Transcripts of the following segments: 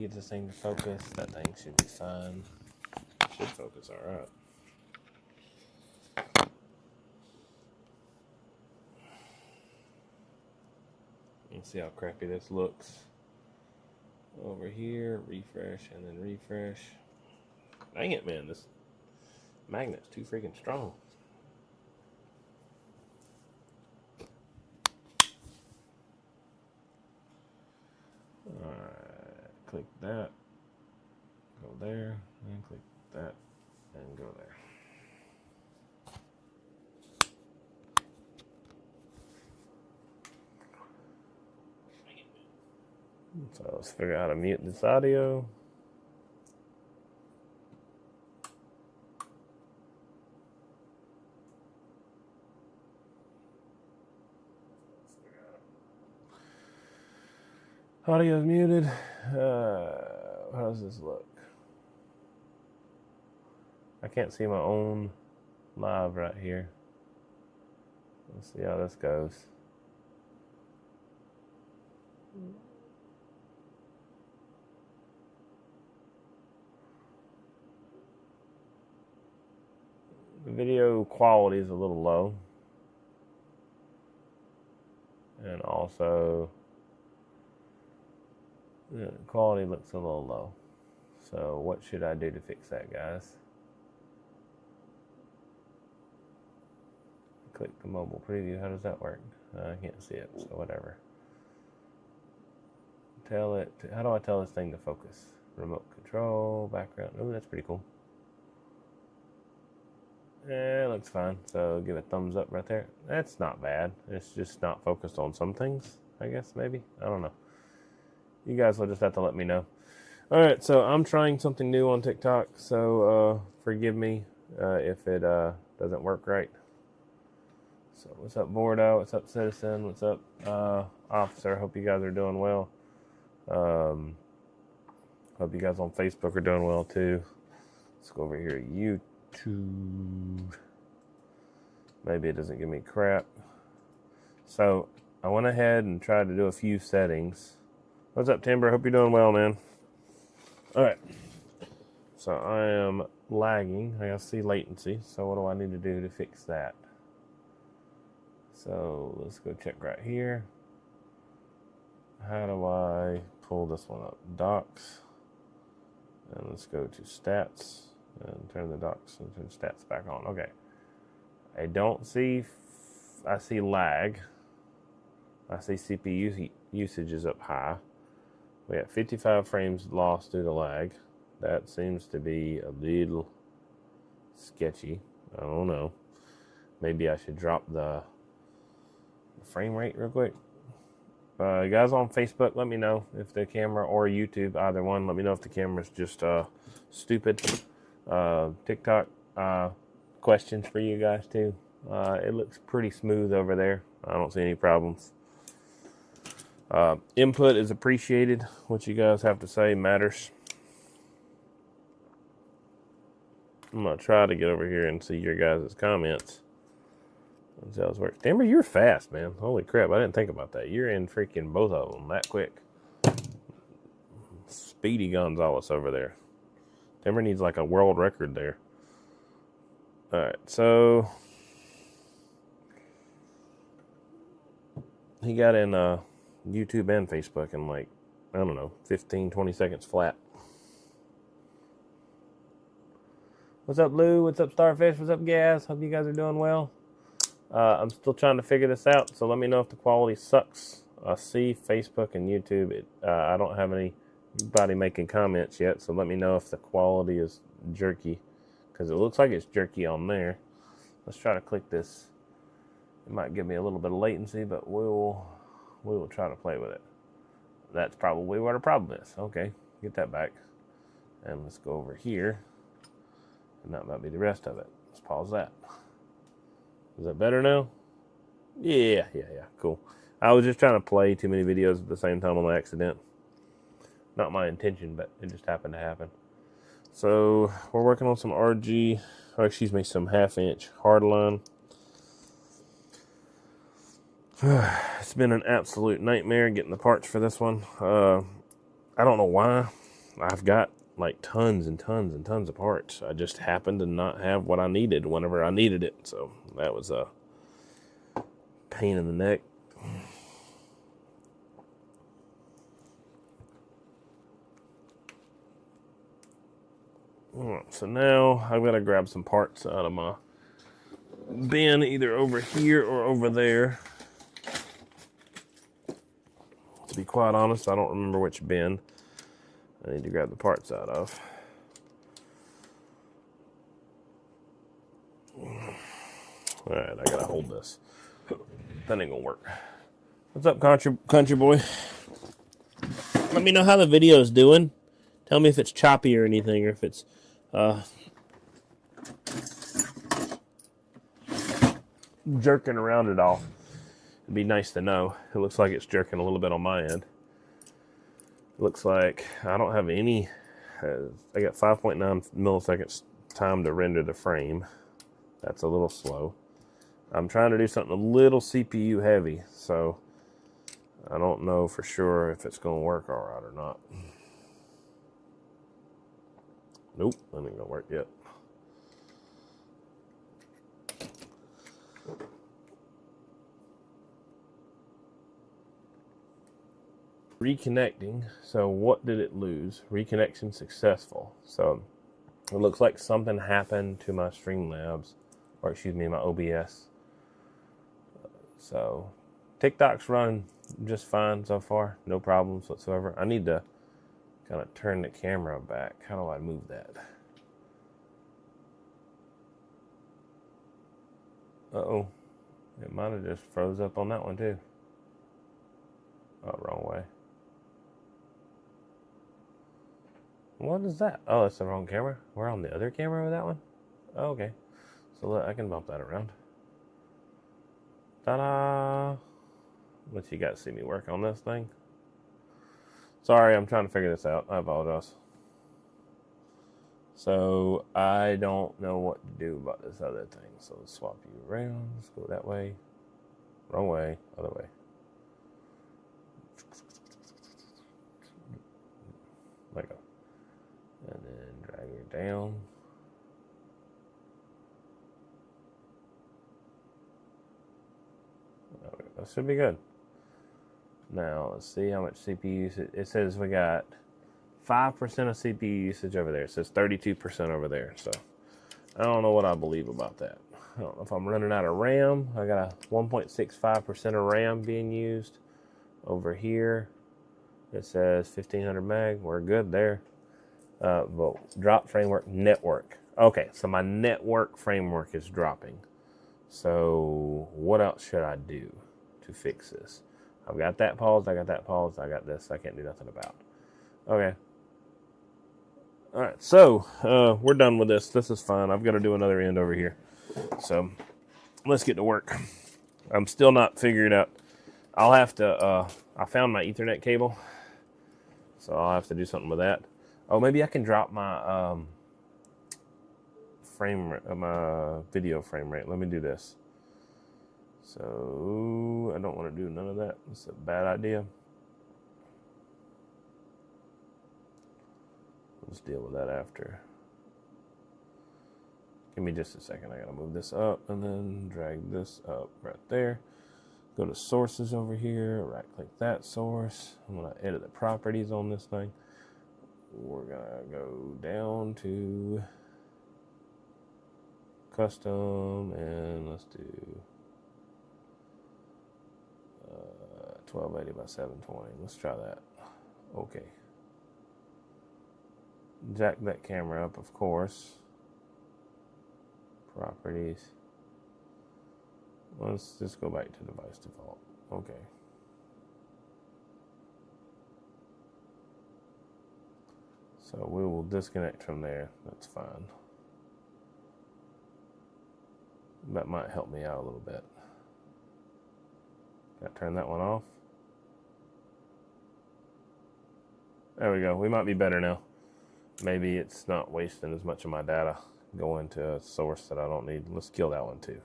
Get this thing to focus. That thing should be fine. Should focus all right. Let's see how crappy this looks. Over here, refresh, and then refresh. Dang it, man. This magnet's too freaking strong. Alright, click that. Go there, and click that, and go there. So let's figure out how to mute this audio. Audio's muted. How does this look? I can't see my own live right here. Let's see how this goes. The video quality is a little low. And also, the quality looks a little low. So what should I do to fix that, guys? Click the mobile preview. How does that work? I can't see it, so whatever. Tell it, how do I tell this thing to focus? Remote control, background. Oh, that's pretty cool. Yeah, it looks fine. So give a thumbs up right there. That's not bad. It's just not focused on some things, I guess, maybe. I don't know. You guys will just have to let me know. All right, so I'm trying something new on TikTok, so forgive me if it doesn't work right. So what's up, Bordeaux? What's up, Citizen? What's up, Officer? Hope you guys are doing well. Hope you guys on Facebook are doing well, too. Let's go over here to YouTube. Maybe it doesn't give me crap. So I went ahead and tried to do a few settings. What's up, Timber? Hope you're doing well, man. All right. So I am lagging. I gotta see latency. So what do I need to do to fix that? So let's go check right here. How do I pull this one up? Docs. And let's go to stats and turn the docs and turn stats back on. Okay. I don't see, I see lag. I see CPU usage is up high. We got 55 frames lost due to lag. That seems to be a little sketchy. I don't know. Maybe I should drop the frame rate real quick. Guys on Facebook, let me know if the camera, or YouTube, either one, let me know if the camera's just stupid. TikTok questions for you guys too. It looks pretty smooth over there. I don't see any problems. Input is appreciated. What you guys have to say matters. I'm going to try to get over here and see your guys' comments. Let's see how this works. Timber, you're fast, man. Holy crap, I didn't think about that. You're in freaking both of them that quick. Speedy Gonzalez over there. Timber needs like a world record there. Alright, so he got in YouTube and Facebook in like, I don't know, 15, 20 seconds flat. What's up, Lou? What's up, Starfish? What's up, Gas? Hope you guys are doing well. I'm still trying to figure this out, so let me know if the quality sucks. I see Facebook and YouTube. I don't have anybody making comments yet, so let me know if the quality is jerky, because it looks like it's jerky on there. Let's try to click this. It might give me a little bit of latency, but we will try to play with it. That's probably where the problem is. Okay, get that back. And let's go over here. And that might be the rest of it. Let's pause that. Is that better now? Yeah, cool. I was just trying to play too many videos at the same time on accident. Not my intention, but it just happened to happen. So we're working on some some half-inch hardline. It's been an absolute nightmare getting the parts for this one. I don't know why. I've got like tons and tons and tons of parts. I just happened to not have what I needed whenever I needed it. So that was a pain in the neck. So now I've got to grab some parts out of my bin, either over here or over there. To be quite honest, I don't remember which bin I need to grab the parts out of. Alright, I gotta hold this. That ain't gonna work. What's up, country boy? Let me know how the video's doing. Tell me if it's choppy or anything, or if it's jerking around at all. It'd be nice to know. It looks like it's jerking a little bit on my end. It looks like I don't have any. I got 5.9 milliseconds time to render the frame. That's a little slow. I'm trying to do something a little CPU heavy, so I don't know for sure if it's going to work all right or not. Nope, that ain't going to work yet. Reconnecting. So what did it lose? Reconnection successful. So it looks like something happened to my Streamlabs, or excuse me, my OBS. So TikTok's running just fine so far. No problems whatsoever. I need to kind of turn the camera back. How do I move that? Uh-oh. It might have just froze up on that one too. Oh, wrong way. What is that? Oh, that's the wrong camera. We're on the other camera with that one? Oh, okay. So look, I can bump that around. Ta-da! Let you guys see me work on this thing. Sorry, I'm trying to figure this out. I apologize. So, I don't know what to do about this other thing. So, let's swap you around. Let's go that way. Wrong way. Other way. Let go. And then drag her down. That should be good. Now, let's see how much CPU usage. It says we got 5% of CPU usage over there. It says 32% over there. So, I don't know what I believe about that. I don't know if I'm running out of RAM. I got a 1.65% of RAM being used. Over here, it says 1500 meg. We're good there. Well, drop framework network. Okay, so my network framework is dropping. So what else should I do to fix this? I've got that paused. I got that paused. I got this I can't do nothing about. Okay. All right, so we're done with this. This is fine. I've got to do another end over here. So let's get to work. I'm still not figuring out. I'll have to, I found my Ethernet cable. So I'll have to do something with that. Oh, maybe I can drop my my video frame rate. Let me do this. So I don't want to do none of that. It's a bad idea. Let's deal with that after. Give me just a second. I gotta move this up and then drag this up right there. Go to sources over here. Right click that source. I'm gonna edit the properties on this thing. We're gonna go down to custom and let's do 1280 by 720. Let's try that. Okay. Jack that camera up, of course. Properties. Let's just go back to device default. Okay. So we will disconnect from there. That's fine. That might help me out a little bit. Got to turn that one off. There we go. We might be better now. Maybe it's not wasting as much of my data going to a source that I don't need. Let's kill that one too.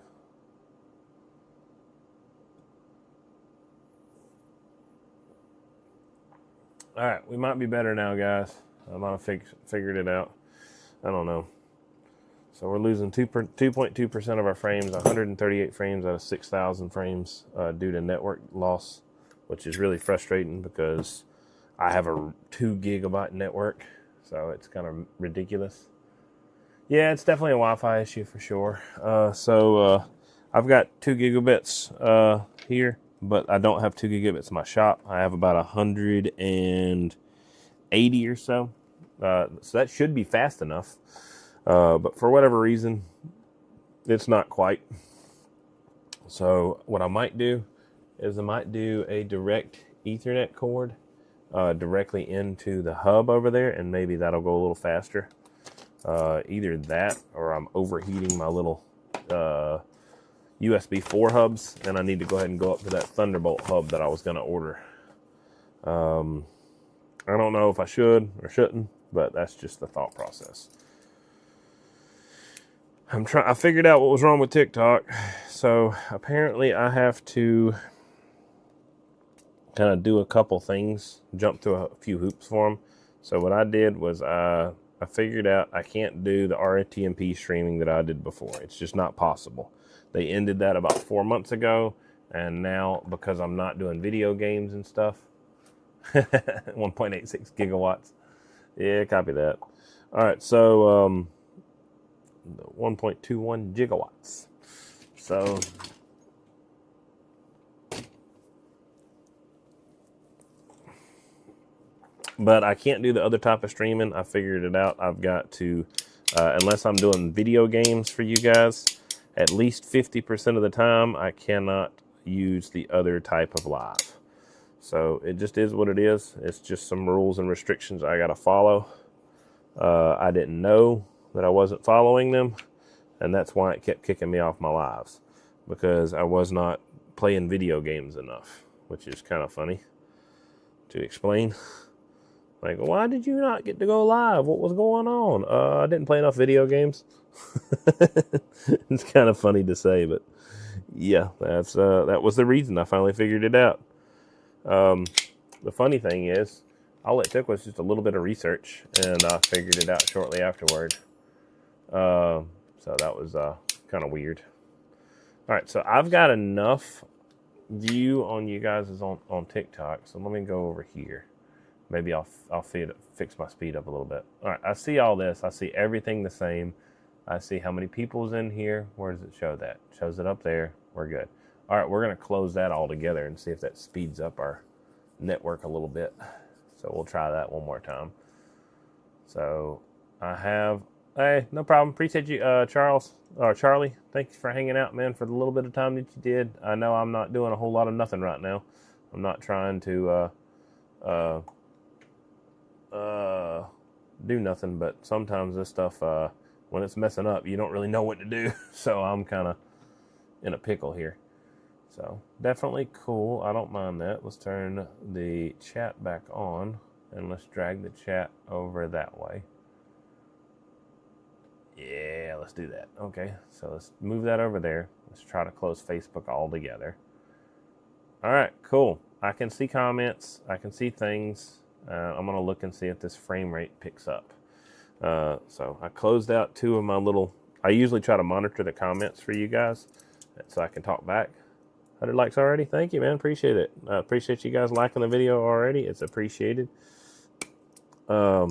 All right, we might be better now, guys. I might have figured it out. I don't know. So we're losing 2.2% of our frames, 138 frames out of 6,000 frames due to network loss, which is really frustrating because I have a 2 gigabyte network, so it's kind of ridiculous. Yeah, it's definitely a Wi-Fi issue for sure. I've got 2 gigabits here, but I don't have 2 gigabits in my shop. I have about 180 or so. So that should be fast enough. But for whatever reason, it's not quite. So what I might do is I might do a direct Ethernet cord directly into the hub over there, and maybe that'll go a little faster. Either that, or I'm overheating my little USB 4 hubs, and I need to go ahead and go up to that Thunderbolt hub that I was going to order. I don't know if I should or shouldn't, but that's just the thought process. I figured out what was wrong with TikTok. So apparently I have to kind of do a couple things, jump through a few hoops for them. So what I did was I figured out I can't do the RTMP streaming that I did before. It's just not possible. They ended that about 4 months ago, and now because I'm not doing video games and stuff, 1.86 gigawatts. Yeah, copy that. All right, so 1.21 gigawatts. So but I can't do the other type of streaming. I figured it out. I've got to, unless I'm doing video games for you guys, at least 50% of the time, I cannot use the other type of live. So it just is what it is. It's just some rules and restrictions I got to follow. I didn't know that I wasn't following them, and that's why it kept kicking me off my lives, because I was not playing video games enough, which is kind of funny to explain. Like, why did you not get to go live? What was going on? I didn't play enough video games. It's kind of funny to say, but yeah, that was the reason. I finally figured it out. The funny thing is, all it took was just a little bit of research, and I figured it out shortly afterward. So that was kind of weird. All right, so I've got enough view on you guys on TikTok, so let me go over here. Maybe I'll fix my speed up a little bit. All right, I see all this. I see everything the same. I see how many people's in here. Where does it show that? It shows it up there. We're good. All right, we're going to close that all together and see if that speeds up our network a little bit. So we'll try that one more time. So I have, hey, no problem. Appreciate you, Charlie. Thanks for hanging out, man, for the little bit of time that you did. I know I'm not doing a whole lot of nothing right now. I'm not trying to do nothing, but sometimes this stuff, when it's messing up, you don't really know what to do. So I'm kind of in a pickle here. So definitely cool. I don't mind that. Let's turn the chat back on, and let's drag the chat over that way. Yeah, let's do that. Okay, so let's move that over there. Let's try to close Facebook altogether. All right, cool. I can see comments. I can see things. I'm going to look and see if this frame rate picks up. So I closed out 2 of my little... I usually try to monitor the comments for you guys so I can talk back. 100 likes already? Thank you, man. Appreciate it. I appreciate you guys liking the video already. It's appreciated. Hey,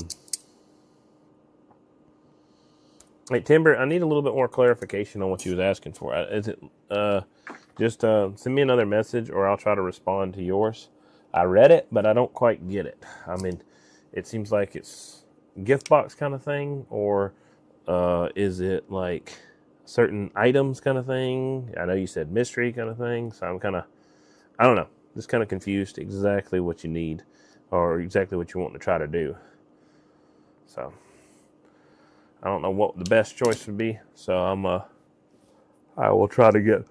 Timber, I need a little bit more clarification on what you was asking for. Is it just send me another message, or I'll try to respond to yours. I read it, but I don't quite get it. I mean, it seems like it's gift box kind of thing, or is it like certain items kind of thing? I know you said mystery kind of thing, so I'm kind of, I don't know, just kind of confused exactly what you need or exactly what you want to try to do. So I don't know what the best choice would be, so I will try to get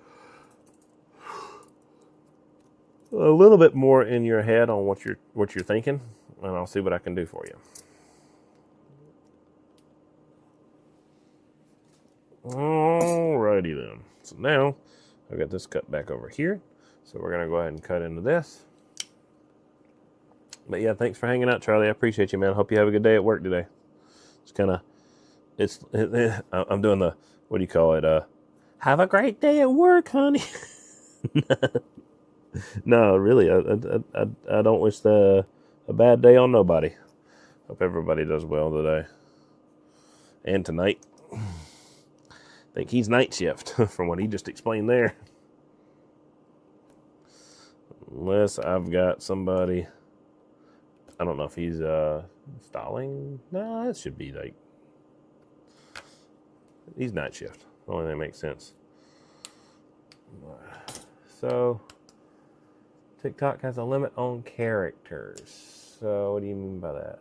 a little bit more in your head on what you're thinking, and I'll see what I can do for you. Alrighty then. So now I've got this cut back over here. So we're gonna go ahead and cut into this. But yeah, thanks for hanging out, Charlie. I appreciate you, man. Hope you have a good day at work today. It's kind of, I'm doing the, what do you call it? Have a great day at work, honey. No, really, I don't wish a bad day on nobody. Hope everybody does well today and tonight. I think he's night shift from what he just explained there. Unless I've got somebody, I don't know if he's stalling. No, that should be like, he's night shift. The only thing that makes sense. So, TikTok has a limit on characters. So, what do you mean by that?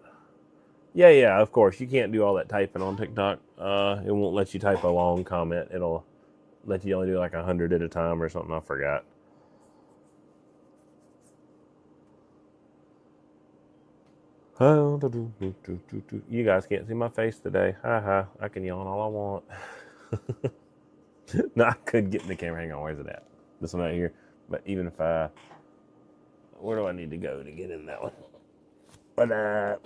Yeah, of course. You can't do all that typing on TikTok. It won't let you type a long comment. It'll let you only do like 100 at a time or something. I forgot. You guys can't see my face today. Ha. I can yawn all I want. No, I could get in the camera. Hang on, where's it at? This one right here. But even if where do I need to go to get in that one? But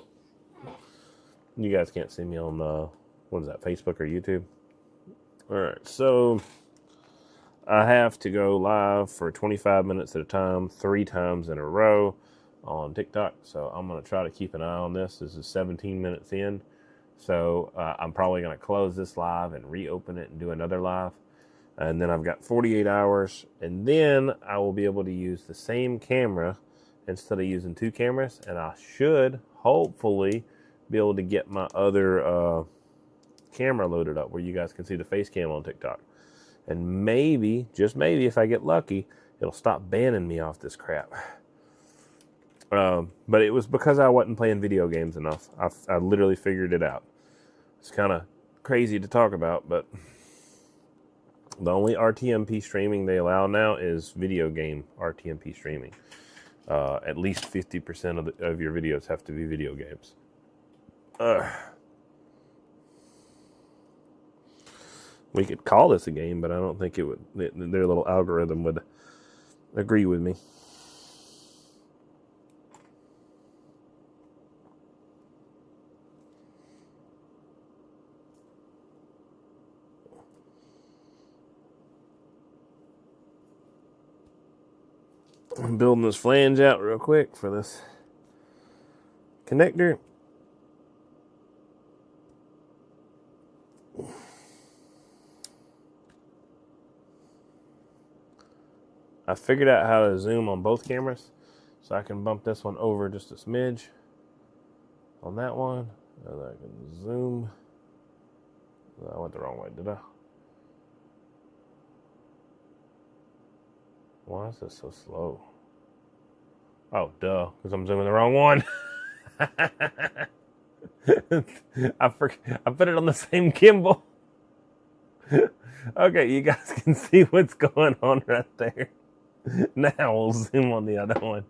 you guys can't see me on what is that, Facebook or YouTube? All right, so I have to go live for 25 minutes at a time, 3 times in a row on TikTok. So I'm going to try to keep an eye on this. This is 17 minutes in. So I'm probably going to close this live and reopen it and do another live. And then I've got 48 hours. And then I will be able to use the same camera instead of using 2 cameras. And I should hopefully be able to get my other camera loaded up where you guys can see the face cam on TikTok. And maybe, just maybe, if I get lucky, it'll stop banning me off this crap. But it was because I wasn't playing video games enough. I literally figured it out. It's kind of crazy to talk about, but the only RTMP streaming they allow now is video game RTMP streaming. At least 50% of your videos have to be video games. We could call this a game, but I don't think it would. Their little algorithm would agree with me. I'm building this flange out real quick for this connector. I figured out how to zoom on both cameras, so I can bump this one over just a smidge on that one, and I can zoom. I went the wrong way, did I? Why is this so slow? Oh, duh, because I'm zooming the wrong one. I put it on the same gimbal. Okay, you guys can see what's going on right there. Now we'll zoom on the other one.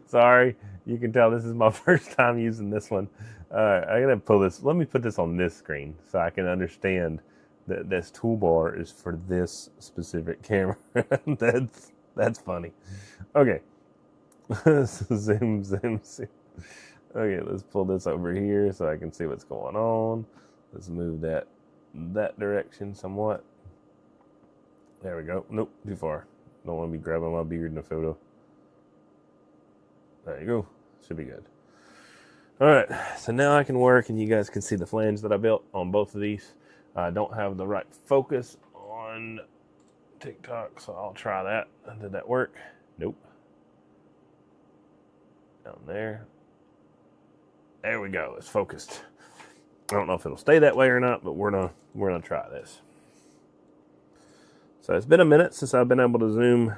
Sorry, you can tell this is my first time using this one. I'm gonna pull this. Let me put this on this screen so I can understand that this toolbar is for this specific camera. That's funny. Okay, zoom. Okay, let's pull this over here so I can see what's going on. Let's move that direction somewhat. There we go. Nope, too far. Don't want to be grabbing my beard in a photo. There you go. Should be good. All right, so now I can work and you guys can see the flange that I built on both of these. I don't have the right focus on TikTok, so I'll try that. Did that work? Nope. Down there. There we go. It's focused. I don't know if it'll stay that way or not, but we're gonna try this. So it's been a minute since I've been able to zoom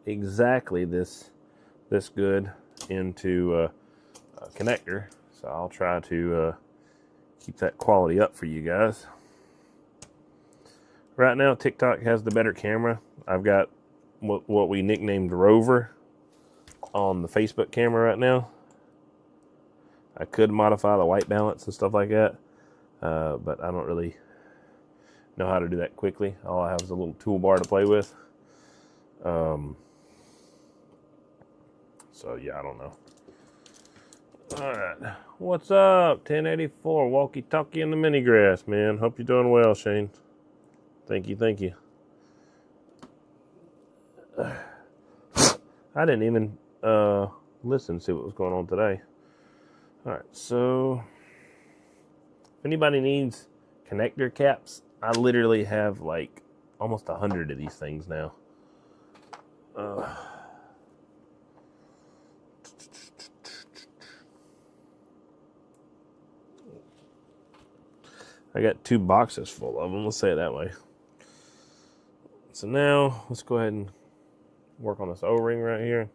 exactly this good into a connector. So I'll try to keep that quality up for you guys. Right now, TikTok has the better camera. I've got what we nicknamed Rover on the Facebook camera right now. I could modify the white balance and stuff like that, but I don't really know how to do that quickly. All I have is a little toolbar to play with. So yeah, I don't know. Alright. What's up? 1084 walkie-talkie in the mini grass, man. Hope you're doing well, Shane. Thank you, thank you. I didn't even listen to see what was going on today. Alright, so if anybody needs connector caps, I literally have like almost 100 of these things now. I got 2 boxes full of them, let's say it that way. So now, let's go ahead and work on this O-ring right here.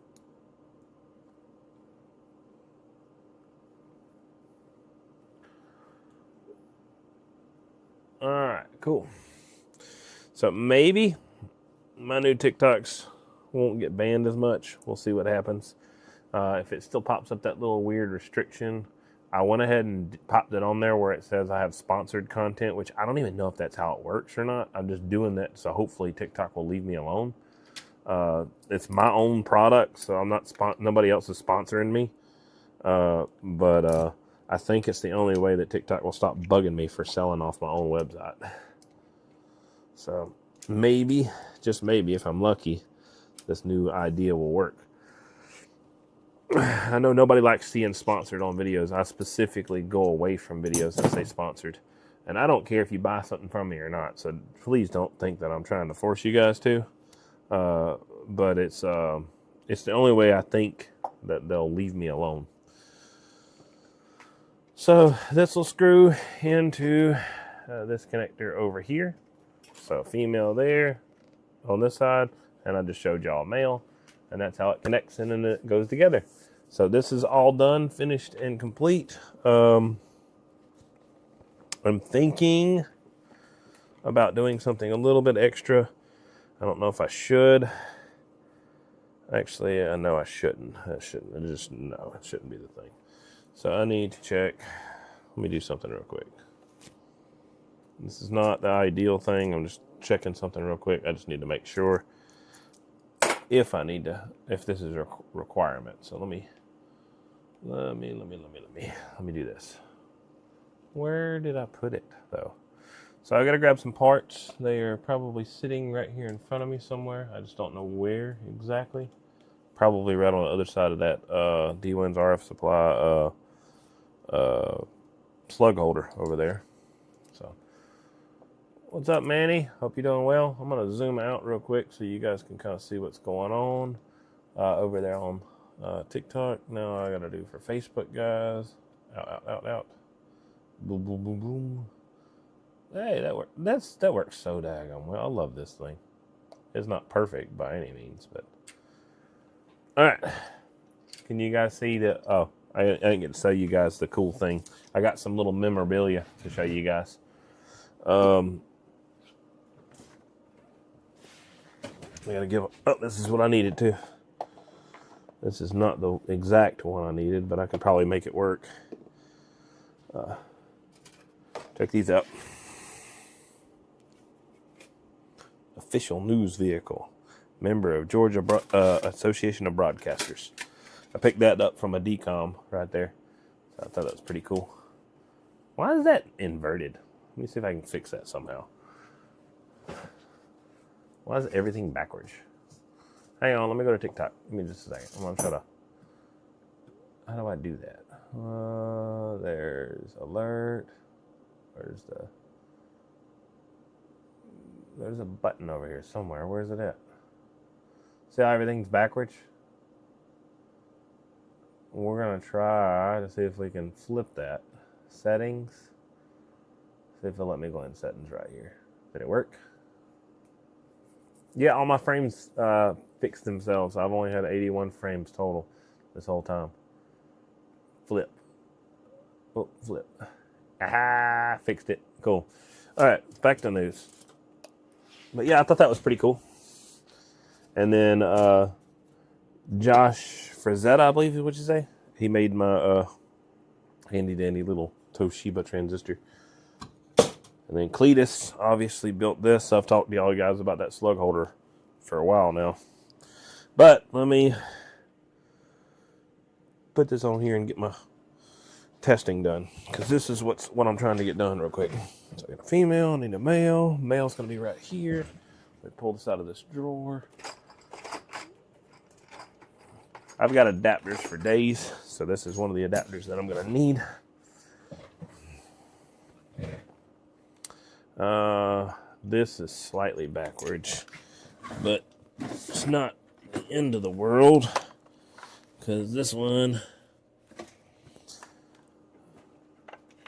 Alright, cool. So maybe my new TikToks won't get banned as much. We'll see what happens. If it still pops up that little weird restriction, I went ahead and popped it on there where it says I have sponsored content, which I don't even know if that's how it works or not. I'm just doing that, so hopefully TikTok will leave me alone. It's my own product, so I'm not nobody else is sponsoring me. But I think it's the only way that TikTok will stop bugging me for selling off my own website. So maybe, just maybe, if I'm lucky, this new idea will work. I know nobody likes seeing sponsored on videos. I specifically go away from videos that say sponsored. And I don't care if you buy something from me or not. So please don't think that I'm trying to force you guys to. But it's the only way I think that they'll leave me alone. So this will screw into this connector over here. So female there on this side. And I just showed y'all male. And that's how it connects and then it goes together. So this is all done, finished, and complete. I'm thinking about doing something a little bit extra. I don't know if I should. Actually, I know I shouldn't. It shouldn't be the thing. So I need to check. Let me do something real quick. This is not the ideal thing. I'm just checking something real quick. I just need to make sure if this is a requirement. So let me do this. Where did I put it though? So I gotta grab some parts. They are probably sitting right here in front of me somewhere. I just don't know where exactly. Probably right on the other side of that D-Win's RF supply slug holder over there. So what's up, Manny? Hope you're doing well. I'm gonna zoom out real quick so you guys can kind of see what's going on over there on TikTok. Now I gotta do for Facebook, guys. Out. Boom, boom, boom, boom. Hey, that works so daggone well. I love this thing. It's not perfect by any means, but all right. Can you guys see the? Oh, I didn't get to show you guys the cool thing. I got some little memorabilia to show you guys. I gotta give. Oh, this is what I needed too. This is not the exact one I needed, but I could probably make it work. Check these out. Official news vehicle. Member of Georgia Association of Broadcasters. I picked that up from a DCOM right there. So I thought that was pretty cool. Why is that inverted? Let me see if I can fix that somehow. Why is everything backwards? Hang on, let me go to TikTok. Give me just a second. I'm going to try to... How do I do that? There's alert. There's a button over here somewhere. Where's it at? See how everything's backwards? We're going to try to see if we can flip that. Settings. See if it'll let me go in settings right here. Did it work? Yeah, all my frames fixed themselves. I've only had 81 frames total this whole time. Flip. Oh, flip. Aha, fixed it. Cool. All right, back to news. But yeah, I thought that was pretty cool. And then Josh Frazetta, I believe is what you say. He made my handy dandy little Toshiba transistor. And then Cletus obviously built this. I've talked to y'all guys about that slug holder for a while now. But let me put this on here and get my testing done, because this is what I'm trying to get done real quick. So I got a female, I need a male. Male's going to be right here. Let me pull this out of this drawer. I've got adapters for days, so this is one of the adapters that I'm going to need. This is slightly backwards, but it's not the end of the world, because this one,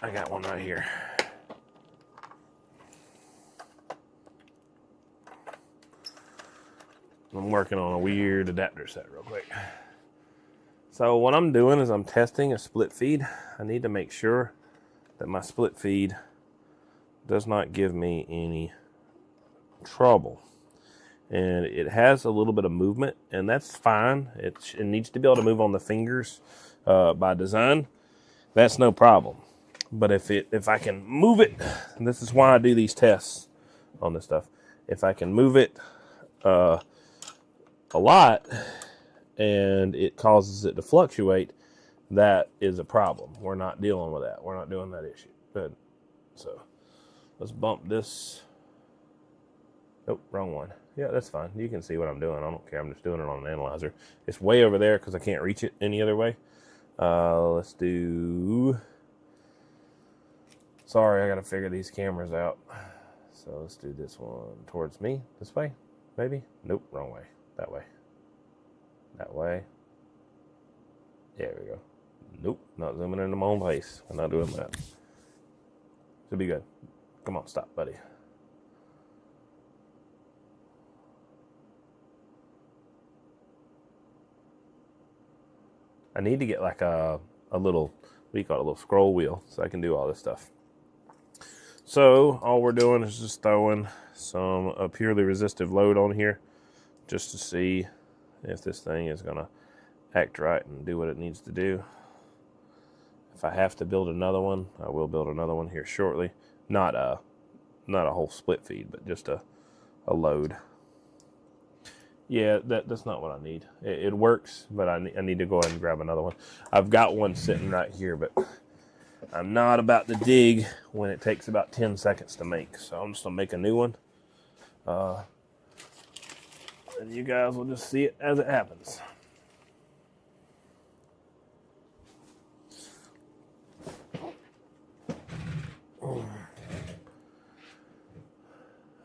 I got one right here. I'm working on a weird adapter set real quick. So what I'm doing is I'm testing a split feed. I need to make sure that my split feed does not give me any trouble. And it has a little bit of movement, and that's fine. It needs to be able to move on the fingers by design. That's no problem. But if I can move it, and this is why I do these tests on this stuff. If I can move it a lot and it causes it to fluctuate, that is a problem. We're not dealing with that. We're not doing that issue. Good. So let's bump this. Nope, wrong one. Yeah, that's fine. You can see what I'm doing. I don't care. I'm just doing it on an analyzer. It's way over there because I can't reach it any other way. Let's do... Sorry, I got to figure these cameras out. So let's do this one towards me. This way, maybe? Nope, wrong way. That way. That way. There we go. Nope, not zooming into my own face. I'm not doing that. Should be good. Come on, stop, buddy. I need to get like a little, what do you call it, a little scroll wheel so I can do all this stuff. So all we're doing is just throwing a purely resistive load on here just to see if this thing is going to act right and do what it needs to do. If I have to build another one, I will build another one here shortly. Not a whole split feed, but just a load. Yeah, that's not what I need. It works, but I need to go ahead and grab another one. I've got one sitting right here, but I'm not about to dig when it takes about 10 seconds to make. So I'm just going to make a new one. And you guys will just see it as it happens.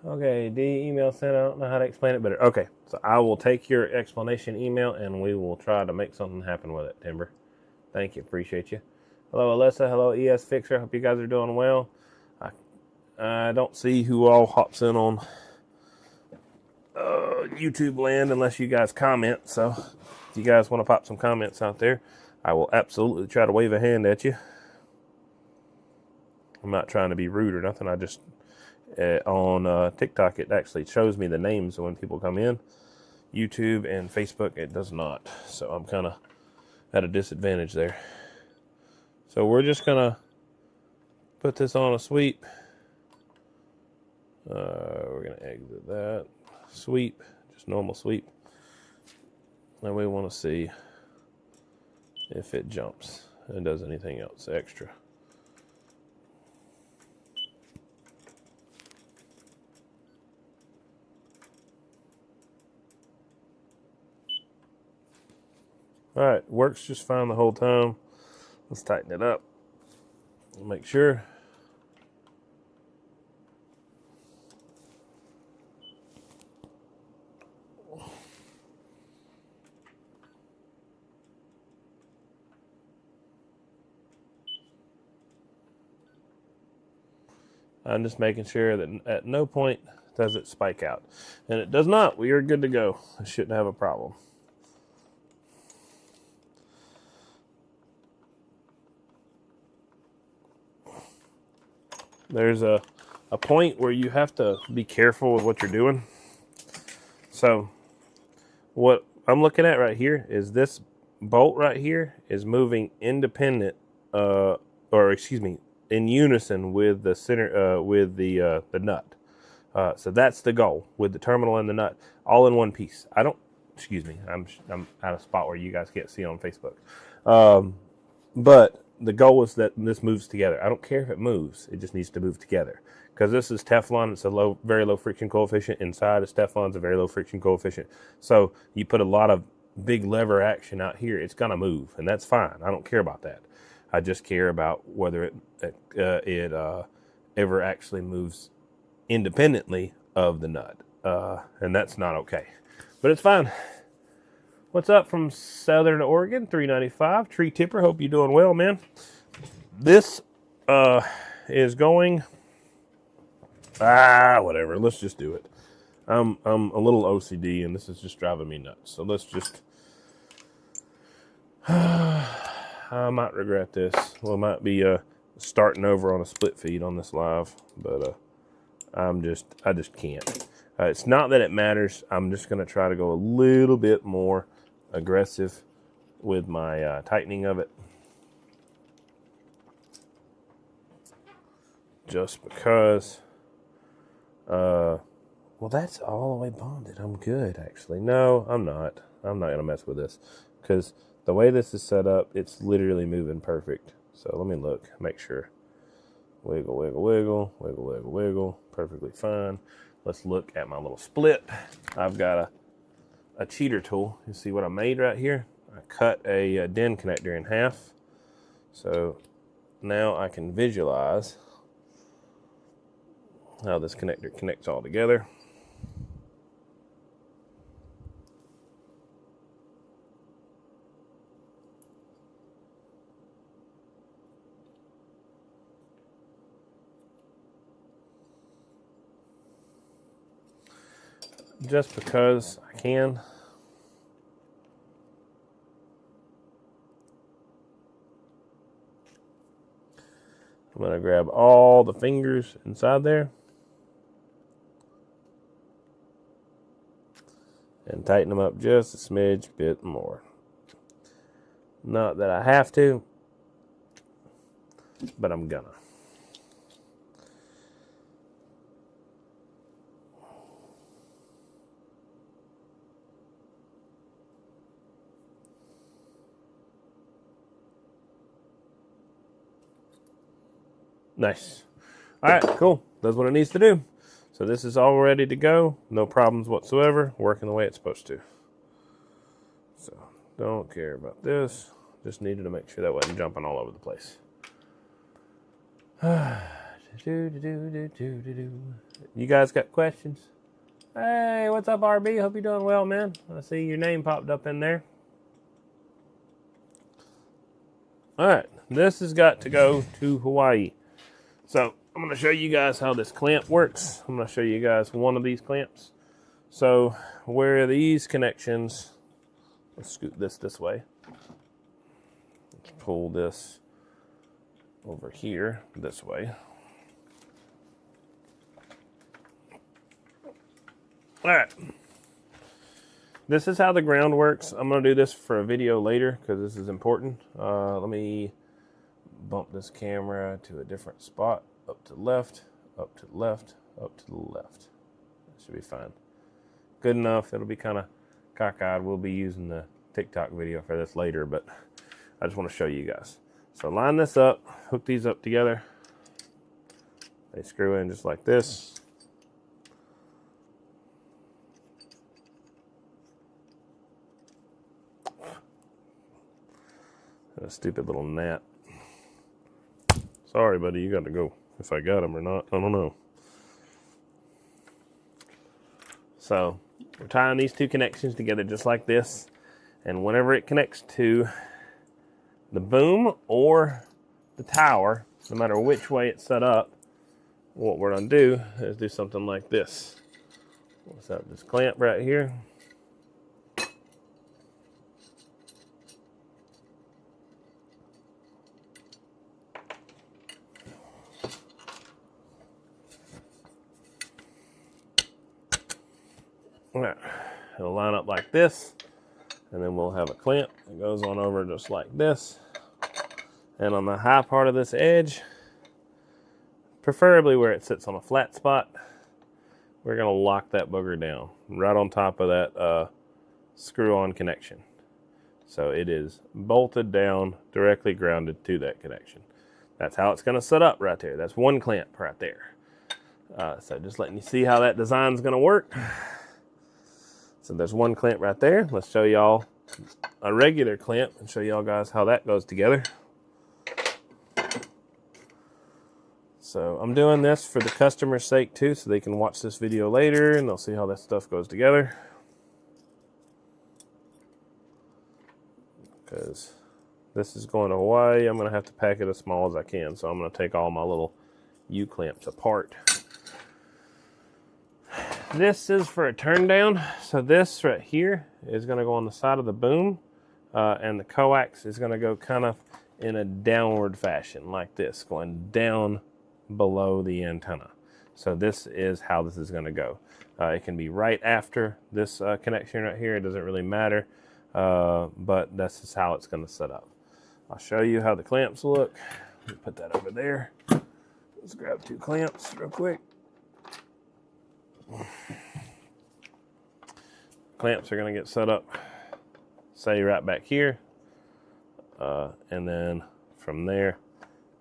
Okay, D email sent. I don't know how to explain it better. Okay, so I will take your explanation email and we will try to make something happen with it, Timber. Thank you, appreciate you. Hello, Alyssa. Hello, ES Fixer. Hope you guys are doing well. I don't see who all hops in on YouTube land unless you guys comment. So if you guys want to pop some comments out there, I will absolutely try to wave a hand at you. I'm not trying to be rude or nothing. I just... on TikTok, it actually shows me the names of when people come in. YouTube and Facebook, it does not. So I'm kind of at a disadvantage there. So we're just going to put this on a sweep. We're going to exit that. Sweep, just normal sweep. And we want to see if it jumps and does anything else extra. Alright, works just fine the whole time. Let's tighten it up. Make sure. I'm just making sure that at no point does it spike out. And it does not. We are good to go. I shouldn't have a problem. There's a point where you have to be careful with what you're doing. So what I'm looking at right here is this bolt right here is moving independent, in unison with the center, with the nut. So that's the goal, with the terminal and the nut all in one piece. I'm at a spot where you guys can't see on Facebook. But the goal is that this moves together. I don't care if it moves. It just needs to move together. Because this is Teflon. It's a very low friction coefficient. Inside is Teflon. It's a very low friction coefficient. So you put a lot of big lever action out here, it's going to move. And that's fine. I don't care about that. I just care about whether it ever actually moves independently of the nut. And that's not okay. But it's fine. What's up from Southern Oregon? 395 Tree Tipper. Hope you're doing well, man. This is going. Whatever. Let's just do it. I'm a little OCD, and this is just driving me nuts. So let's just. I might regret this. Well, I might be starting over on a split feed on this live, but I just can't. It's not that it matters. I'm just going to try to go a little bit more aggressive with my tightening of it. Just because, well, that's all the way bonded. I'm good, actually. No, I'm not. I'm not going to mess with this because the way this is set up, it's literally moving perfect. So let me look, make sure. Wiggle, wiggle, wiggle, wiggle, wiggle, wiggle. Perfectly fine. Let's look at my little split. I've got a cheater tool. You see what I made right here? I cut a DIN connector in half. So now I can visualize how this connector connects all together. Just because I can. I'm going to grab all the fingers inside there and tighten them up just a smidge bit more. Not that I have to, but I'm gonna. Nice. All right, cool. That's what it needs to do. So this is all ready to go. No problems whatsoever. Working the way it's supposed to. So don't care about this. Just needed to make sure that wasn't jumping all over the place. You guys got questions? Hey, what's up, RB? Hope you're doing well, man. I see your name popped up in there. All right, this has got to go to Hawaii. So I'm going to show you guys how this clamp works. I'm going to show you guys one of these clamps. So where these connections, let's scoot this way. Let's pull this over here this way. All right. This is how the ground works. I'm going to do this for a video later because this is important. Let me bump this camera to a different spot. Up to the left, up to the left, up to the left. That should be fine. Good enough. It'll be kind of cockeyed. We'll be using the TikTok video for this later, but I just want to show you guys. So line this up, hook these up together. They screw in just like this. And a stupid little gnat. Sorry, buddy, you got to go. If I got him or not, I don't know. So we're tying these two connections together just like this. And whenever it connects to the boom or the tower, no matter which way it's set up, what we're going to do is do something like this. We'll set up this clamp right here. It'll line up like this, and then we'll have a clamp that goes on over just like this. And on the high part of this edge, preferably where it sits on a flat spot, we're going to lock that booger down right on top of that screw-on connection. So it is bolted down, directly grounded to that connection. That's how it's going to set up right there. That's one clamp right there. So just letting you see how that design is going to work. So there's one clamp right there. Let's show y'all a regular clamp and show y'all guys how that goes together. So I'm doing this for the customer's sake too, so they can watch this video later and they'll see how that stuff goes together. Because this is going to Hawaii, I'm going to have to pack it as small as I can. So I'm going to take all my little U-clamps apart. This is for a turn down. So this right here is going to go on the side of the boom, and the coax is going to go kind of in a downward fashion like this, going down below the antenna. So this is how this is going to go. It can be right after this connection right here. It doesn't really matter, but this is how it's going to set up. I'll show you how the clamps look. Let me put that over there. Let's grab two clamps real quick. Clamps are going to get set up, say, right back here, and then from there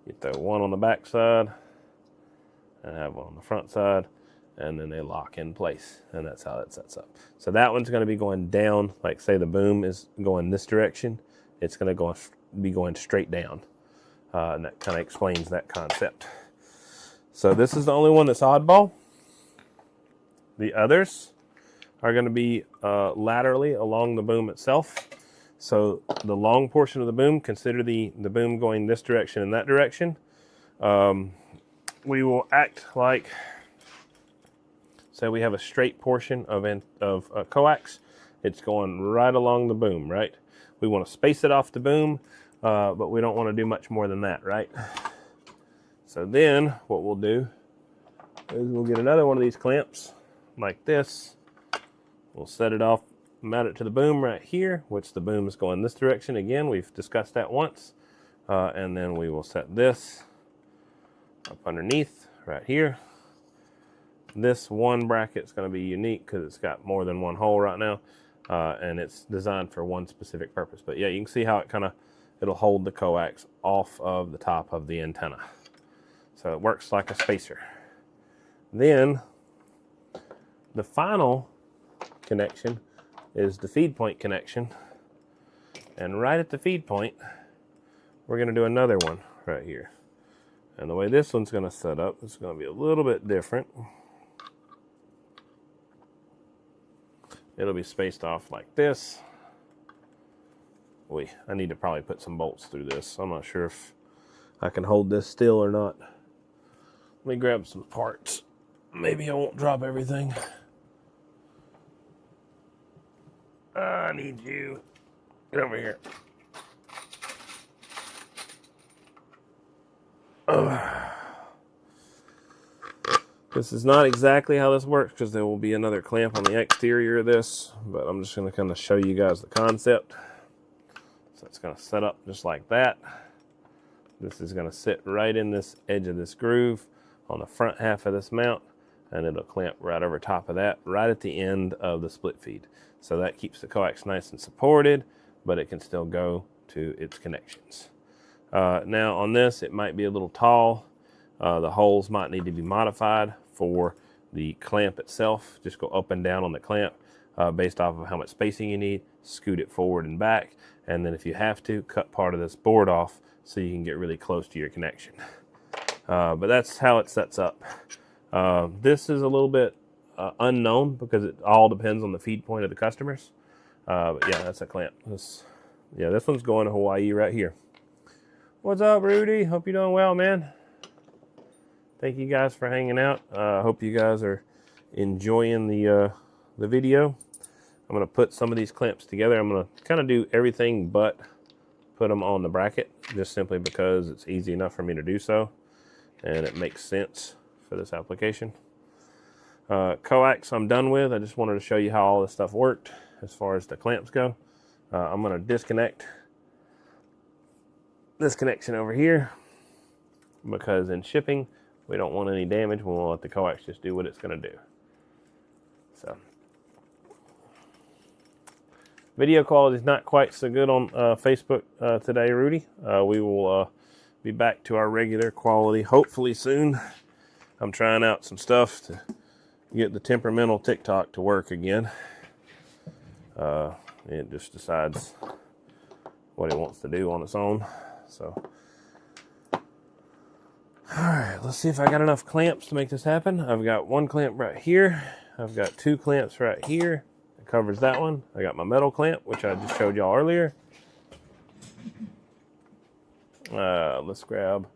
you throw one on the back side and have one on the front side, and then they lock in place, and that's how that sets up. So that one's going to be going down, like say the boom is going this direction, it's going to be going straight down, and that kind of explains that concept. So this is the only one that's oddball. The others are going to be laterally along the boom itself. So the long portion of the boom, consider the boom going this direction and that direction. We will act like, say we have a straight portion of coax. It's going right along the boom, right? We want to space it off the boom, but we don't want to do much more than that, right? So then what we'll do is we'll get another one of these clamps like this. We'll set it off, mount it to the boom right here, which the boom is going this direction. Again, we've discussed that once. And then we will set this up underneath right here. This one bracket is going to be unique because it's got more than one hole right now, and it's designed for one specific purpose. But yeah, you can see how it'll hold the coax off of the top of the antenna. So it works like a spacer. Then the final connection is the feed point connection, and right at the feed point we're going to do another one right here. And the way this one's going to set up is going to be a little bit different. It'll be spaced off like this. I need to probably put some bolts through this. I'm not sure if I can hold this still or not. Let me grab some parts. Maybe I won't drop everything. I need you. Get over here. This is not exactly how this works because there will be another clamp on the exterior of this, but I'm just going to kind of show you guys the concept. So it's going to set up just like that. This is going to sit right in this edge of this groove on the front half of this mount, and it'll clamp right over top of that, right at the end of the split feed. So that keeps the coax nice and supported, but it can still go to its connections. Now on this, it might be a little tall. The holes might need to be modified for the clamp itself. Just go up and down on the clamp based off of how much spacing you need. Scoot it forward and back, and then if you have to, cut part of this board off so you can get really close to your connection. But that's how it sets up. This is a little bit unknown because it all depends on the feed point of the customers. But yeah, that's a clamp. This one's going to Hawaii right here. What's up, Rudy? Hope you're doing well, man. Thank you guys for hanging out. I hope you guys are enjoying the video. I'm going to put some of these clamps together. I'm going to kind of do everything but put them on the bracket, just simply because it's easy enough for me to do so, and it makes sense for this application. Coax I'm done with. I just wanted to show you how all this stuff worked as far as the clamps go. I'm going to disconnect this connection over here because in shipping we don't want any damage. We want to let the coax just do what it's going to do. So Video quality is not quite so good on Facebook today, Rudy. We will be back to our regular quality hopefully soon. I'm trying out some stuff to get the temperamental TikTok to work again. It just decides what it wants to do on its own. So, all right, let's see if I got enough clamps to make this happen. I've got one clamp right here. I've got two clamps right here. It covers that one. I got my metal clamp, which I just showed y'all earlier. Let's grab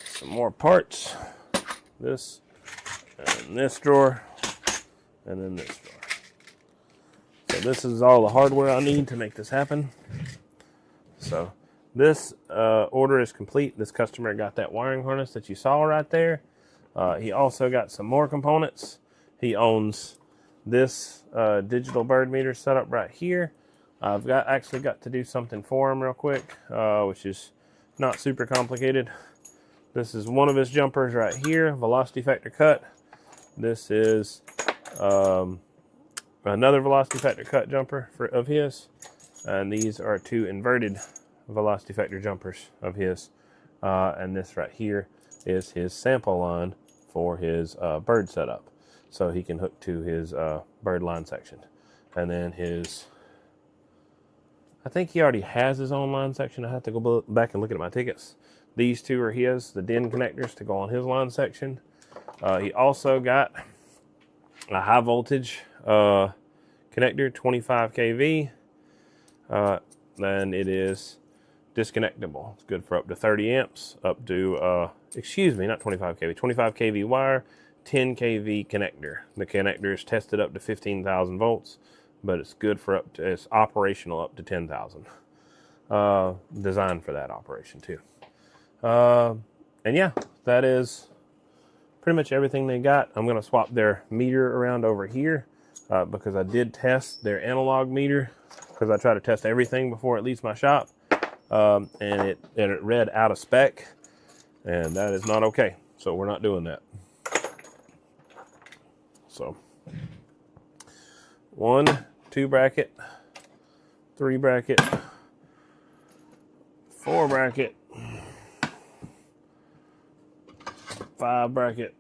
some more parts. This, and this drawer, and then this drawer. So this is all the hardware I need to make this happen. So this order is complete. This customer got that wiring harness that you saw right there. He also got some more components. He owns this digital bird meter setup right here. I've actually got to do something for him real quick, which is not super complicated. This is one of his jumpers right here, velocity factor cut. This is another velocity factor cut jumper of his. And these are two inverted velocity factor jumpers of his. And this right here is his sample line for his bird setup. So he can hook to his bird line section. And then his, I think he already has his own line section. I have to go back and look at my tickets. These two are his, the DIN connectors to go on his line section. He also got a high voltage connector, 25 kV. Then it is disconnectable. It's good for up to 30 amps, up to, excuse me, not 25 kV, 25 kV wire, 10 kV connector. The connector is tested up to 15,000 volts, but it's good for up to, it's operational up to 10,000. Designed for that operation too. And yeah, that is pretty much everything they got. I'm going to swap their meter around over here because I did test their analog meter because I try to test everything before it leaves my shop. And it read out of spec, and that is not okay. So we're not doing that. So 1, 2 bracket, 3 bracket, 4 bracket, 5 bracket,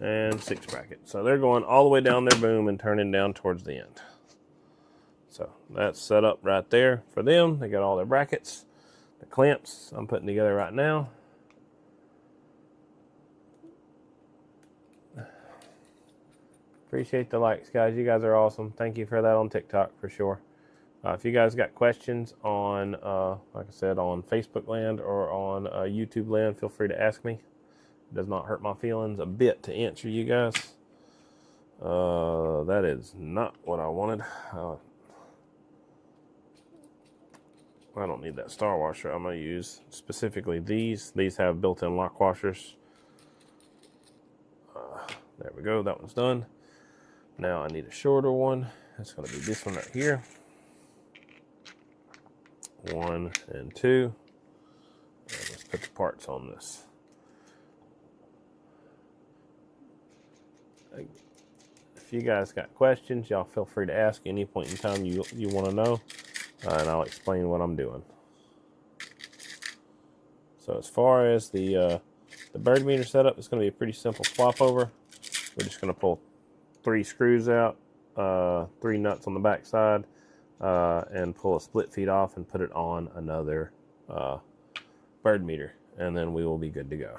and 6 bracket. So they're going all the way down their boom and turning down towards the end. So that's set up right there for them. They got all their brackets, the clamps I'm putting together right now. Appreciate the likes, guys. You guys are awesome. Thank you for that on TikTok for sure. If you guys got questions on, like I said, on Facebook land or on YouTube land, feel free to ask me. It does not hurt my feelings a bit to answer you guys. That is not what I wanted. I don't need that star washer. I'm going to use specifically these. These have built-in lock washers. There we go. That one's done. Now I need a shorter one. It's going to be this one right here. 1 and 2. And let's put the parts on this. If you guys got questions, y'all feel free to ask any point in time you want to know, and I'll explain what I'm doing. So as far as the bird meter setup, it's going to be a pretty simple swap over. We're just going to pull 3 screws out, 3 nuts on the back side, and pull a split feed off and put it on another bird meter, and then we will be good to go.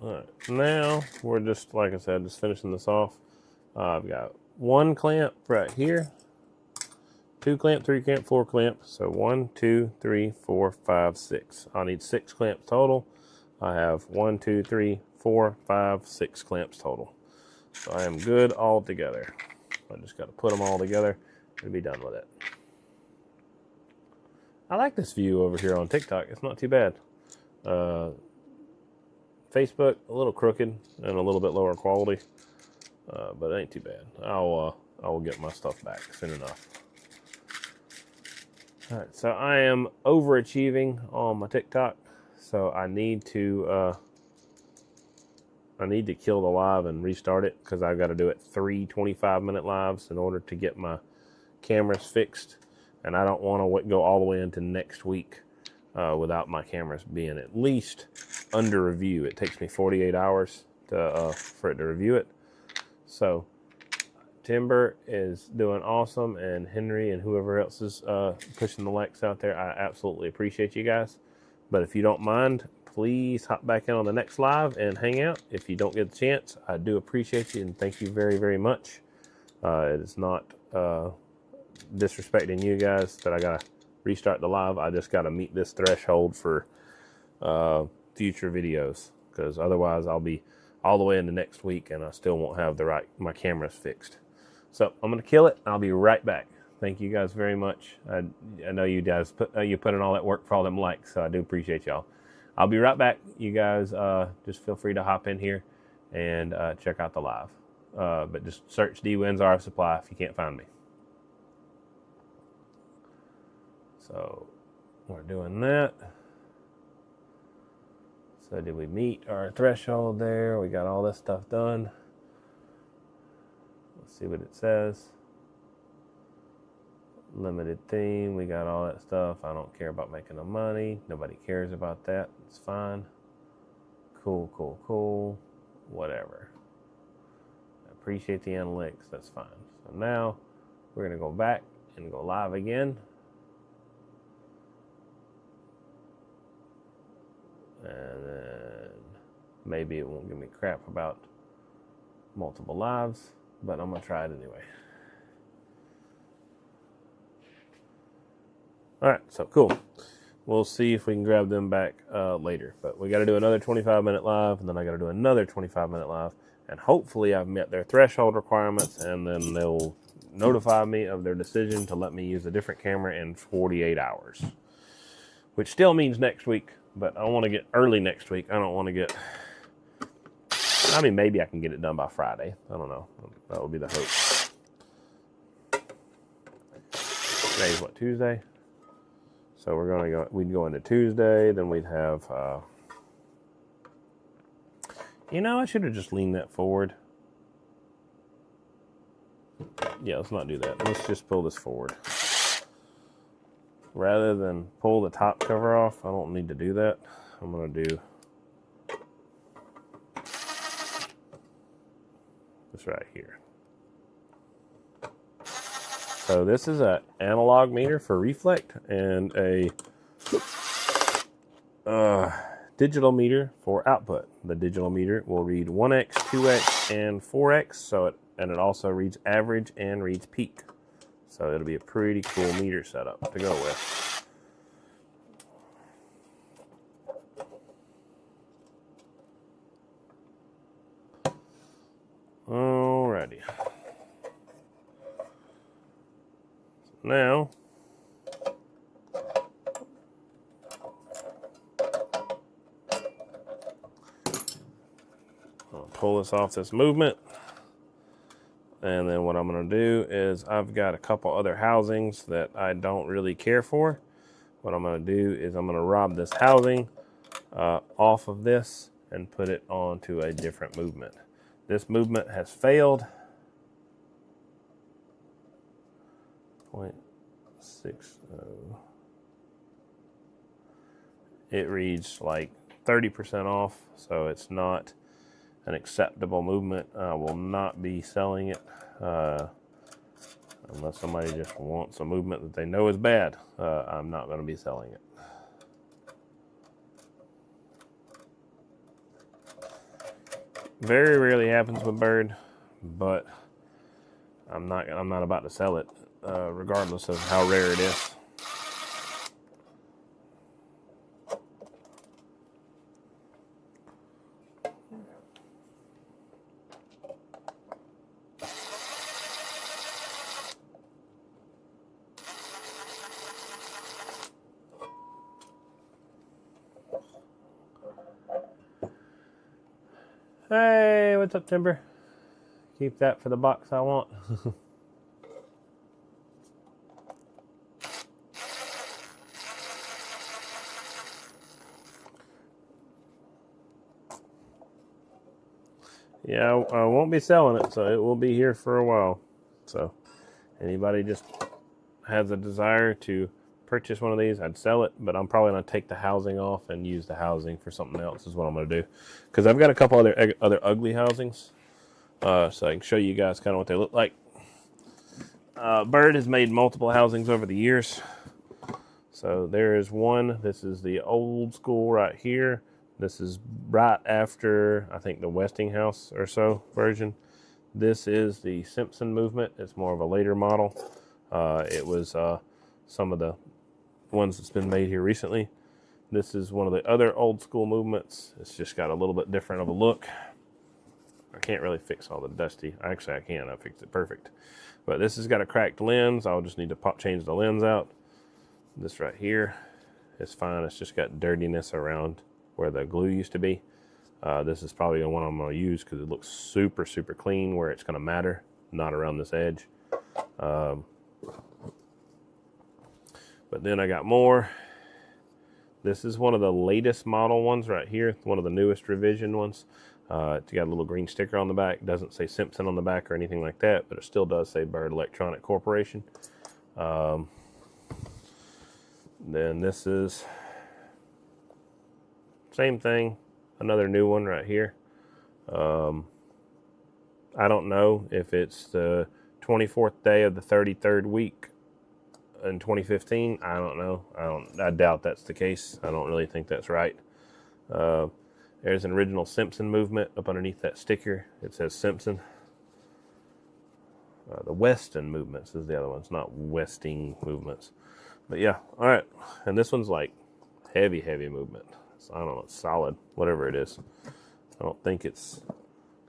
Alright, now we're just, like I said, just finishing this off. I've got 1 clamp right here, 2 clamp, 3 clamp, 4 clamp. So 1, 2, 3, 4, 5, 6. I'll need 6 clamps total. I have 1, 2, 3, 4, 5, 6 clamps total. So I am good all together. I just got to put them all together and be done with it. I like this view over here on TikTok. It's not too bad. Facebook, a little crooked and a little bit lower quality, but it ain't too bad. I will get my stuff back soon enough. All right, so I am overachieving on my TikTok, so I need to kill the live and restart it, because I've got to do it 3 25-minute lives in order to get my cameras fixed, and I don't want to go all the way into next week without my cameras being at least under review. It takes me 48 hours for it to review it. So Timber is doing awesome, and Henry and whoever else is pushing the likes out there. I absolutely appreciate you guys. But if you don't mind, please hop back in on the next live and hang out. If you don't get the chance, I do appreciate you and thank you very, very much. It is not disrespecting you guys that I gotta restart the live. I just gotta meet this threshold for future videos, because otherwise I'll be all the way into next week and I still won't have my cameras fixed. So I'm gonna kill it. I'll be right back. Thank you guys very much. I know you guys put in all that work for all them likes, so I do appreciate y'all. I'll be right back. You guys just feel free to hop in here and check out the live. But just search D-Wins RF Supply if you can't find me. So we're doing that. So did we meet our threshold there? We got all this stuff done. Let's see what it says. Limited theme, we got all that stuff. I don't care about making no money. Nobody cares about that. It's fine. Cool, cool, cool. Whatever. I appreciate the analytics. That's fine. So now we're going to go back and go live again. And then maybe it won't give me crap about multiple lives, but I'm going to try it anyway. All right, so cool. We'll see if we can grab them back later. But we got to do another 25-minute live, and then I got to do another 25-minute live. And hopefully I've met their threshold requirements, and then they'll notify me of their decision to let me use a different camera in 48 hours. Which still means next week, but I want to get early next week. I don't want to get... I mean, maybe I can get it done by Friday. I don't know. That would be the hope. Today's what, Tuesday? So we're going to go, we'd go into Tuesday, then we'd have, you know, I should have just leaned that forward. Yeah, let's not do that. Let's just pull this forward. Rather than pull the top cover off, I don't need to do that. I'm going to do this right here. So this is an analog meter for reflect and a digital meter for output. The digital meter will read 1x, 2x, and 4x. So it also reads average and reads peak. So it'll be a pretty cool meter setup to go with. Alrighty. Now, I'll pull this off this movement. And then what I'm going to do is I've got a couple other housings that I don't really care for. What I'm going to do is I'm going to rob this housing off of this and put it onto a different movement. This movement has failed. 0.60. It reads like 30% off, so it's not an acceptable movement. I will not be selling it unless somebody just wants a movement that they know is bad. I'm not going to be selling it. Very rarely happens with Bird, but I'm not about to sell it, regardless of how rare it is. Hey, what's up, Timber? Keep that for the box I want. Yeah, I won't be selling it, so it will be here for a while. So, anybody just has a desire to purchase one of these, I'd sell it, but I'm probably going to take the housing off and use the housing for something else is what I'm going to do. Because I've got a couple other ugly housings, so I can show you guys kind of what they look like. Bird has made multiple housings over the years. So there is one. This is the old school right here. This is right after, I think, the Westinghouse or so version. This is the Simpson movement. It's more of a later model. It was some of the ones that's been made here recently. This is one of the other old school movements. It's just got a little bit different of a look. I can't really fix all the dusty. Actually, I can. I fixed it perfect. But this has got a cracked lens. I'll just need to change the lens out. This right here is fine. It's just got dirtiness around where the glue used to be. This is probably the one I'm going to use because it looks super, super clean where it's going to matter, not around this edge. But then I got more. This is one of the latest model ones right here, one of the newest revision ones. It's got a little green sticker on the back. It doesn't say Simpson on the back or anything like that, but it still does say Bird Electronic Corporation. Then this is same thing, another new one right here. I don't know if it's the 24th day of the 33rd week in 2015. I don't know. I doubt that's the case. I don't really think that's right. There's an original Simpson movement up underneath that sticker. It says Simpson. The Weston movements is the other one. It's not Westing movements. But yeah, all right. And this one's like heavy, heavy movement. So I don't know, it's solid, whatever it is. I don't think it's,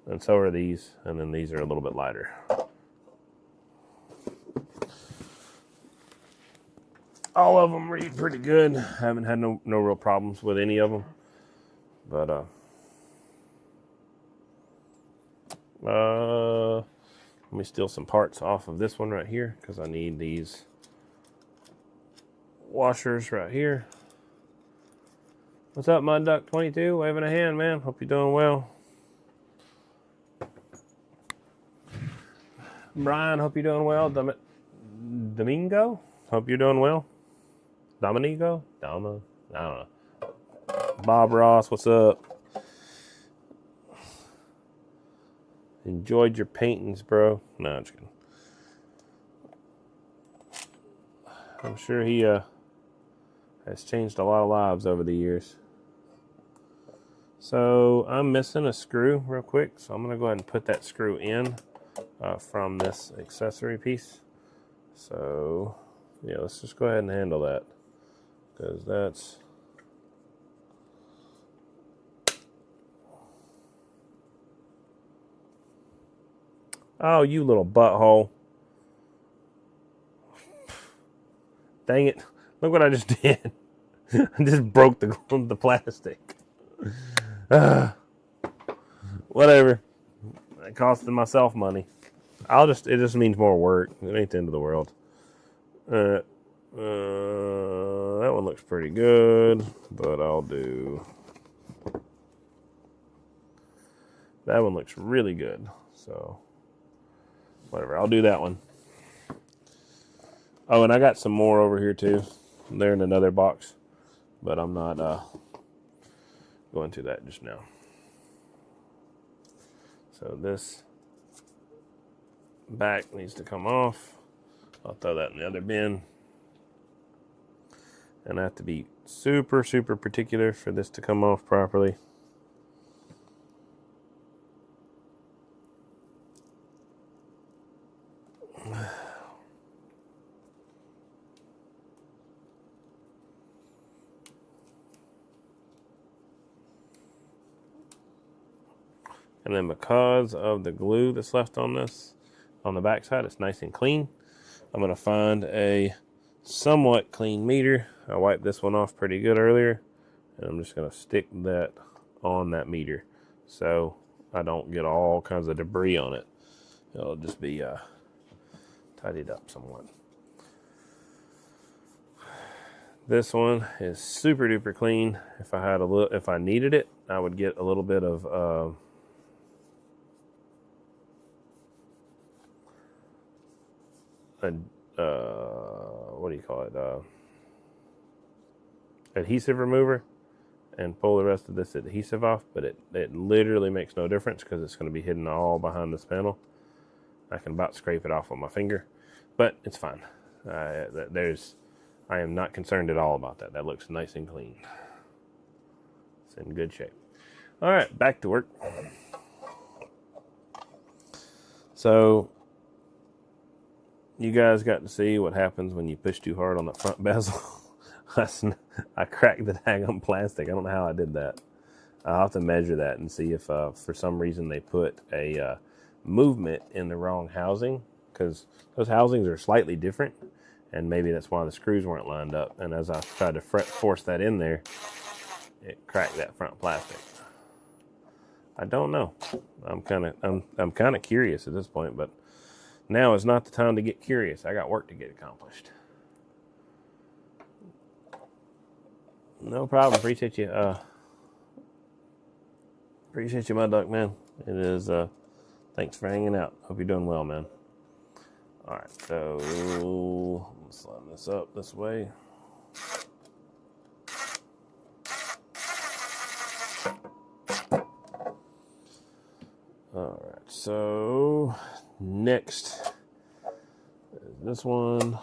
and so are these, and then these are a little bit lighter. All of them read pretty good. Haven't had no real problems with any of them. But let me steal some parts off of this one right here because I need these washers right here. What's up, Mud Duck 22? Waving a hand, man. Hope you're doing well. Brian, hope you're doing well. Domingo, hope you're doing well. Dominigo? I don't know. Bob Ross, what's up? Enjoyed your paintings, bro. No, I'm just kidding. I'm sure he has changed a lot of lives over the years. So I'm missing a screw real quick, so I'm going to go ahead and put that screw in from this accessory piece. So yeah, let's just go ahead and handle that because that's oh, you little butthole. Dang it. Look what I just did. I just broke the plastic. Whatever. It costed myself money. It just means more work. It ain't the end of the world. That one looks pretty good, but I'll do. That one looks really good. So, whatever. I'll do that one. Oh, and I got some more over here too. They're in another box, but I'm not going to that just now. So this back needs to come off. I'll throw that in the other bin. And I have to be super, super particular for this to come off properly. And then because of the glue that's left on this, on the back side, it's nice and clean. I'm going to find a somewhat clean meter. I wiped this one off pretty good earlier. And I'm just going to stick that on that meter. So I don't get all kinds of debris on it. It'll just be tidied up somewhat. This one is super duper clean. If I needed it, I would get a little bit of what do you call it? Adhesive remover, and pull the rest of this adhesive off, but it literally makes no difference because it's going to be hidden all behind this panel. I can about scrape it off with my finger, but it's fine. I am not concerned at all about that. That looks nice and clean. It's in good shape. All right, back to work. So you guys got to see what happens when you push too hard on the front bezel. I cracked the daggum plastic. I don't know how I did that. I'll have to measure that and see if for some reason they put a movement in the wrong housing, because those housings are slightly different, and maybe that's why the screws weren't lined up. And as I tried to force that in there, it cracked that front plastic. I don't know. I'm kind of curious at this point, but now is not the time to get curious. I got work to get accomplished. No problem. Appreciate you. Appreciate you, my duck, man. It is. Thanks for hanging out. Hope you're doing well, man. All right, so let's slide this up this way. All right, so next is this one.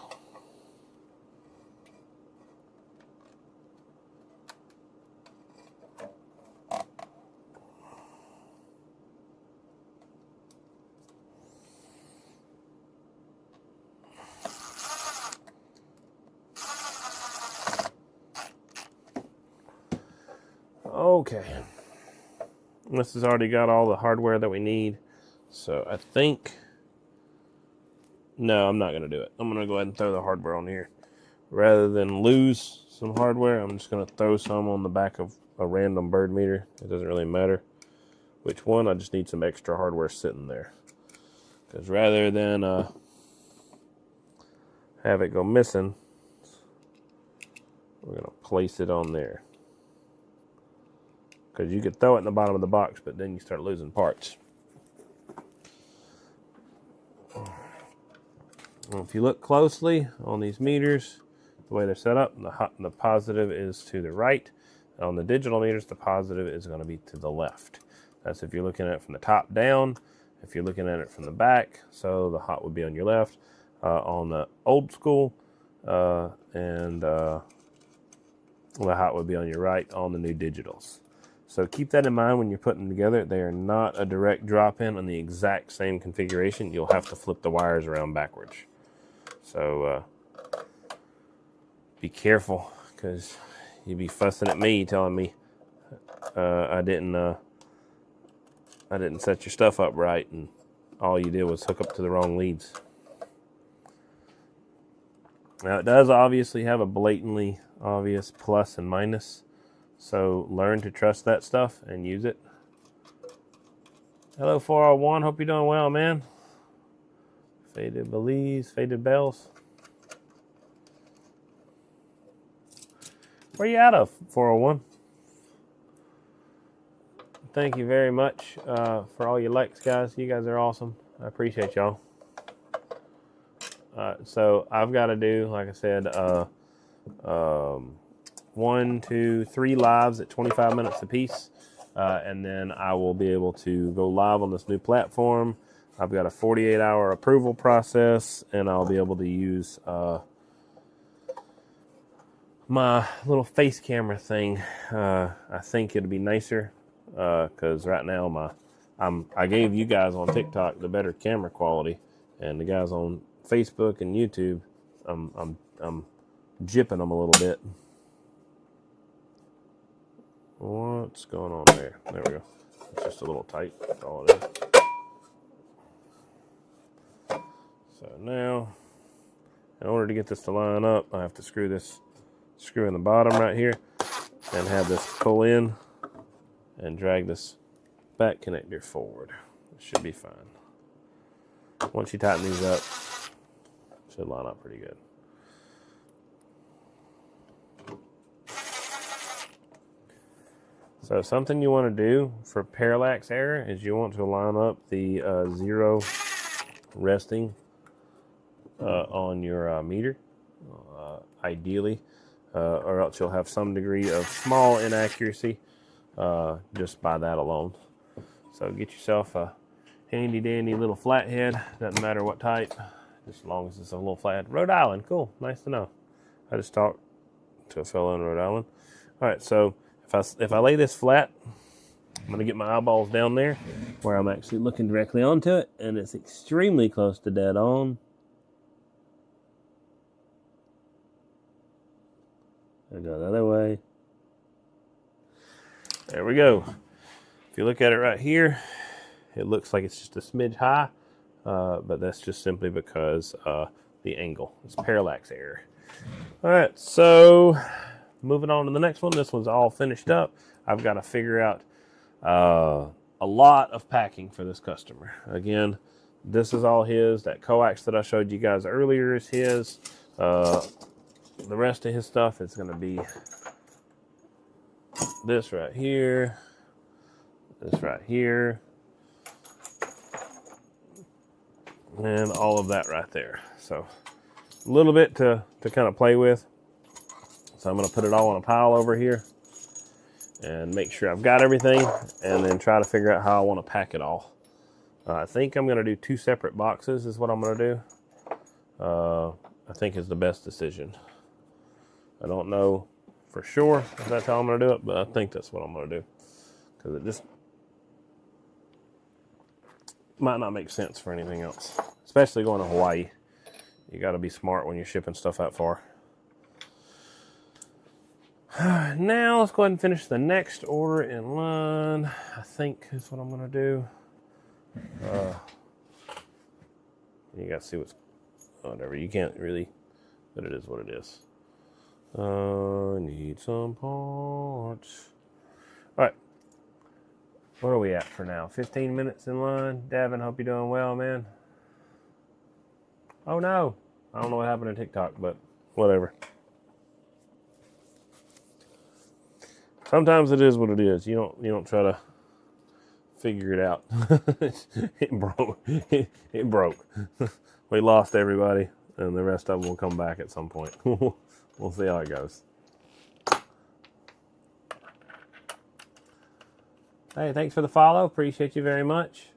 Okay, this has already got all the hardware that we need, so I think, no, I'm not going to do it. I'm going to go ahead and throw the hardware on here. Rather than lose some hardware, I'm just going to throw some on the back of a random bird meter. It doesn't really matter which one, I just need some extra hardware sitting there. Because rather than have it go missing, we're going to place it on there. Because you could throw it in the bottom of the box, but then you start losing parts. Well, if you look closely on these meters, the way they're set up, the positive is to the right. On the digital meters, the positive is going to be to the left. That's if you're looking at it from the top down. If you're looking at it from the back, so the hot would be on your left. On the old school, and the hot would be on your right on the new digitals. So keep that in mind when you're putting them together. They are not a direct drop-in on the exact same configuration. You'll have to flip the wires around backwards. So be careful, because you'd be fussing at me telling me I didn't set your stuff up right, and all you did was hook up to the wrong leads. Now it does obviously have a blatantly obvious plus and minus. So learn to trust that stuff and use it. Hello, 401. Hope you're doing well, man. Faded Belize, Faded Bells. Where you out of, 401? Thank you very much for all your likes, guys. You guys are awesome. I appreciate y'all. So I've got to do, like I said, 1, 2, 3 lives at 25 minutes apiece, and then I will be able to go live on this new platform. I've got a 48-hour approval process, and I'll be able to use my little face camera thing. I think it'll be nicer because right now I gave you guys on TikTok the better camera quality, and the guys on Facebook and YouTube, I'm jipping them a little bit. What's going on there? There we go. It's just a little tight. That's all it is. So now, in order to get this to line up, I have to screw in the bottom right here and have this pull in and drag this back connector forward. It should be fine. Once you tighten these up, it should line up pretty good. So something you want to do for parallax error is you want to line up the 0 resting on your meter, ideally, or else you'll have some degree of small inaccuracy just by that alone. So get yourself a handy dandy little flathead, doesn't matter what type, just as long as it's a little flat. Rhode Island, cool, nice to know. I just talked to a fellow in Rhode Island. All right, so if I lay this flat, I'm going to get my eyeballs down there where I'm actually looking directly onto it, and it's extremely close to dead on. I go the other way. There we go. If you look at it right here, it looks like it's just a smidge high, but that's just simply because the angle. It's parallax error. All right, so moving on to the next one. This one's all finished up. I've got to figure out a lot of packing for this customer. Again, this is all his. That coax that I showed you guys earlier is his. The rest of his stuff is going to be this right here, this right here, and all of that right there. So a little bit to kind of play with. So I'm going to put it all in a pile over here and make sure I've got everything, and then try to figure out how I want to pack it all. I think I'm going to do 2 separate boxes is what I'm going to do. I think is the best decision. I don't know for sure if that's how I'm going to do it, but I think that's what I'm going to do, because it just might not make sense for anything else, especially going to Hawaii. You got to be smart when you're shipping stuff that far. Now let's go ahead and finish the next order in line. I think is what I'm going to do. You got to see what's, whatever. You can't really, but it is what it is. I need some parts. All right. Where are we at for now? 15 minutes in line. Davin, hope you're doing well, man. Oh no. I don't know what happened to TikTok, but whatever. Sometimes it is what it is. You don't try to figure it out. It broke. It broke. We lost everybody, and the rest of them will come back at some point. We'll see how it goes. Hey, thanks for the follow. Appreciate you very much.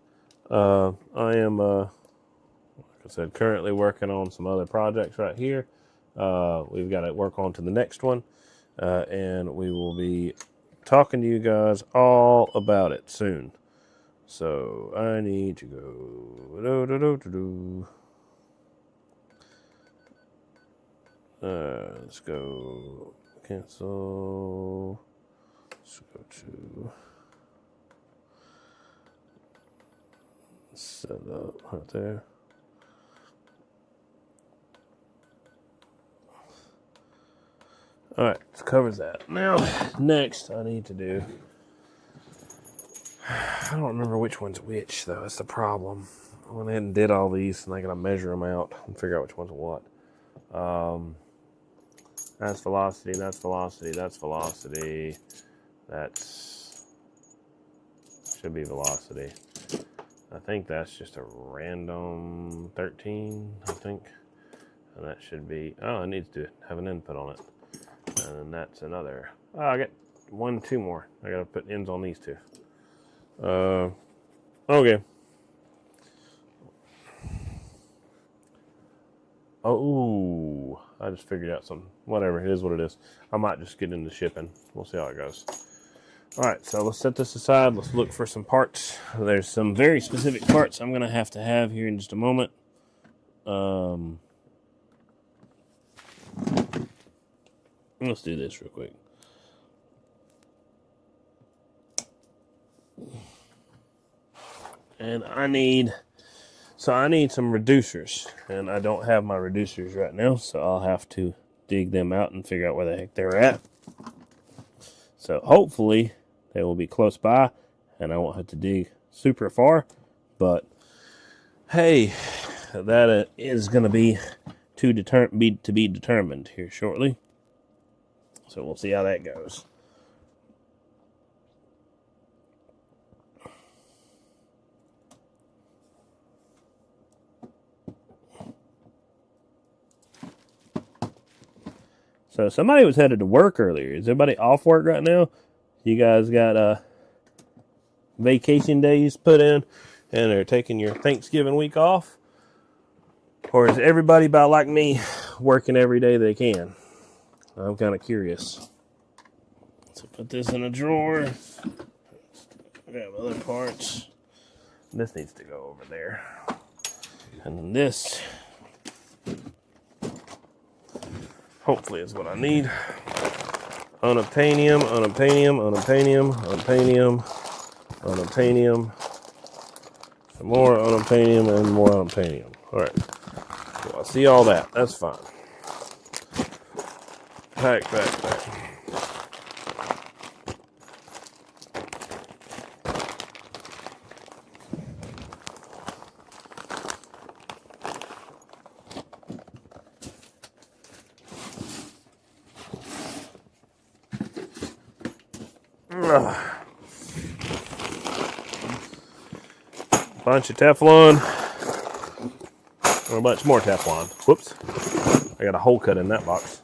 I am, like I said, currently working on some other projects right here. We've got to work on to the next one. And we will be talking to you guys all about it soon. So I need to go. Let's go cancel. Let's go to set up right there. All right, this covers that. Now, next I need to do, I don't remember which one's which, though. That's the problem. I went ahead and did all these, and I got to measure them out and figure out which one's what. That's velocity, that's velocity, that's velocity. That's, should be velocity. I think that's just a random 13, I think. And that should be, oh, it needs to have an input on it. And then that's another. Oh, I got 2 more. I gotta put ends on these 2. Okay. Oh, I just figured out something. Whatever, it is what it is. I might just get into shipping. We'll see how it goes. All right, so let's set this aside. Let's look for some parts. There's some very specific parts I'm gonna have to have here in just a moment. Let's do this real quick. And I need some reducers, and I don't have my reducers right now, so I'll have to dig them out and figure out where the heck they're at. So hopefully they will be close by, and I won't have to dig super far. But hey, that is going to be to be determined here shortly. So we'll see how that goes. So somebody was headed to work earlier. Is everybody off work right now? You guys got vacation days put in and are taking your Thanksgiving week off? Or is everybody about like me working every day they can? I'm kind of curious. So put this in a drawer. Grab other parts. This needs to go over there. And then this hopefully is what I need. Unobtainium, unobtainium, unobtainium, unobtainium, unobtainium. Some more unobtainium and more unobtainium. Alright. So I see all that. That's fine. Pack. Bunch of Teflon. Or a bunch more Teflon. Whoops. I got a hole cut in that box.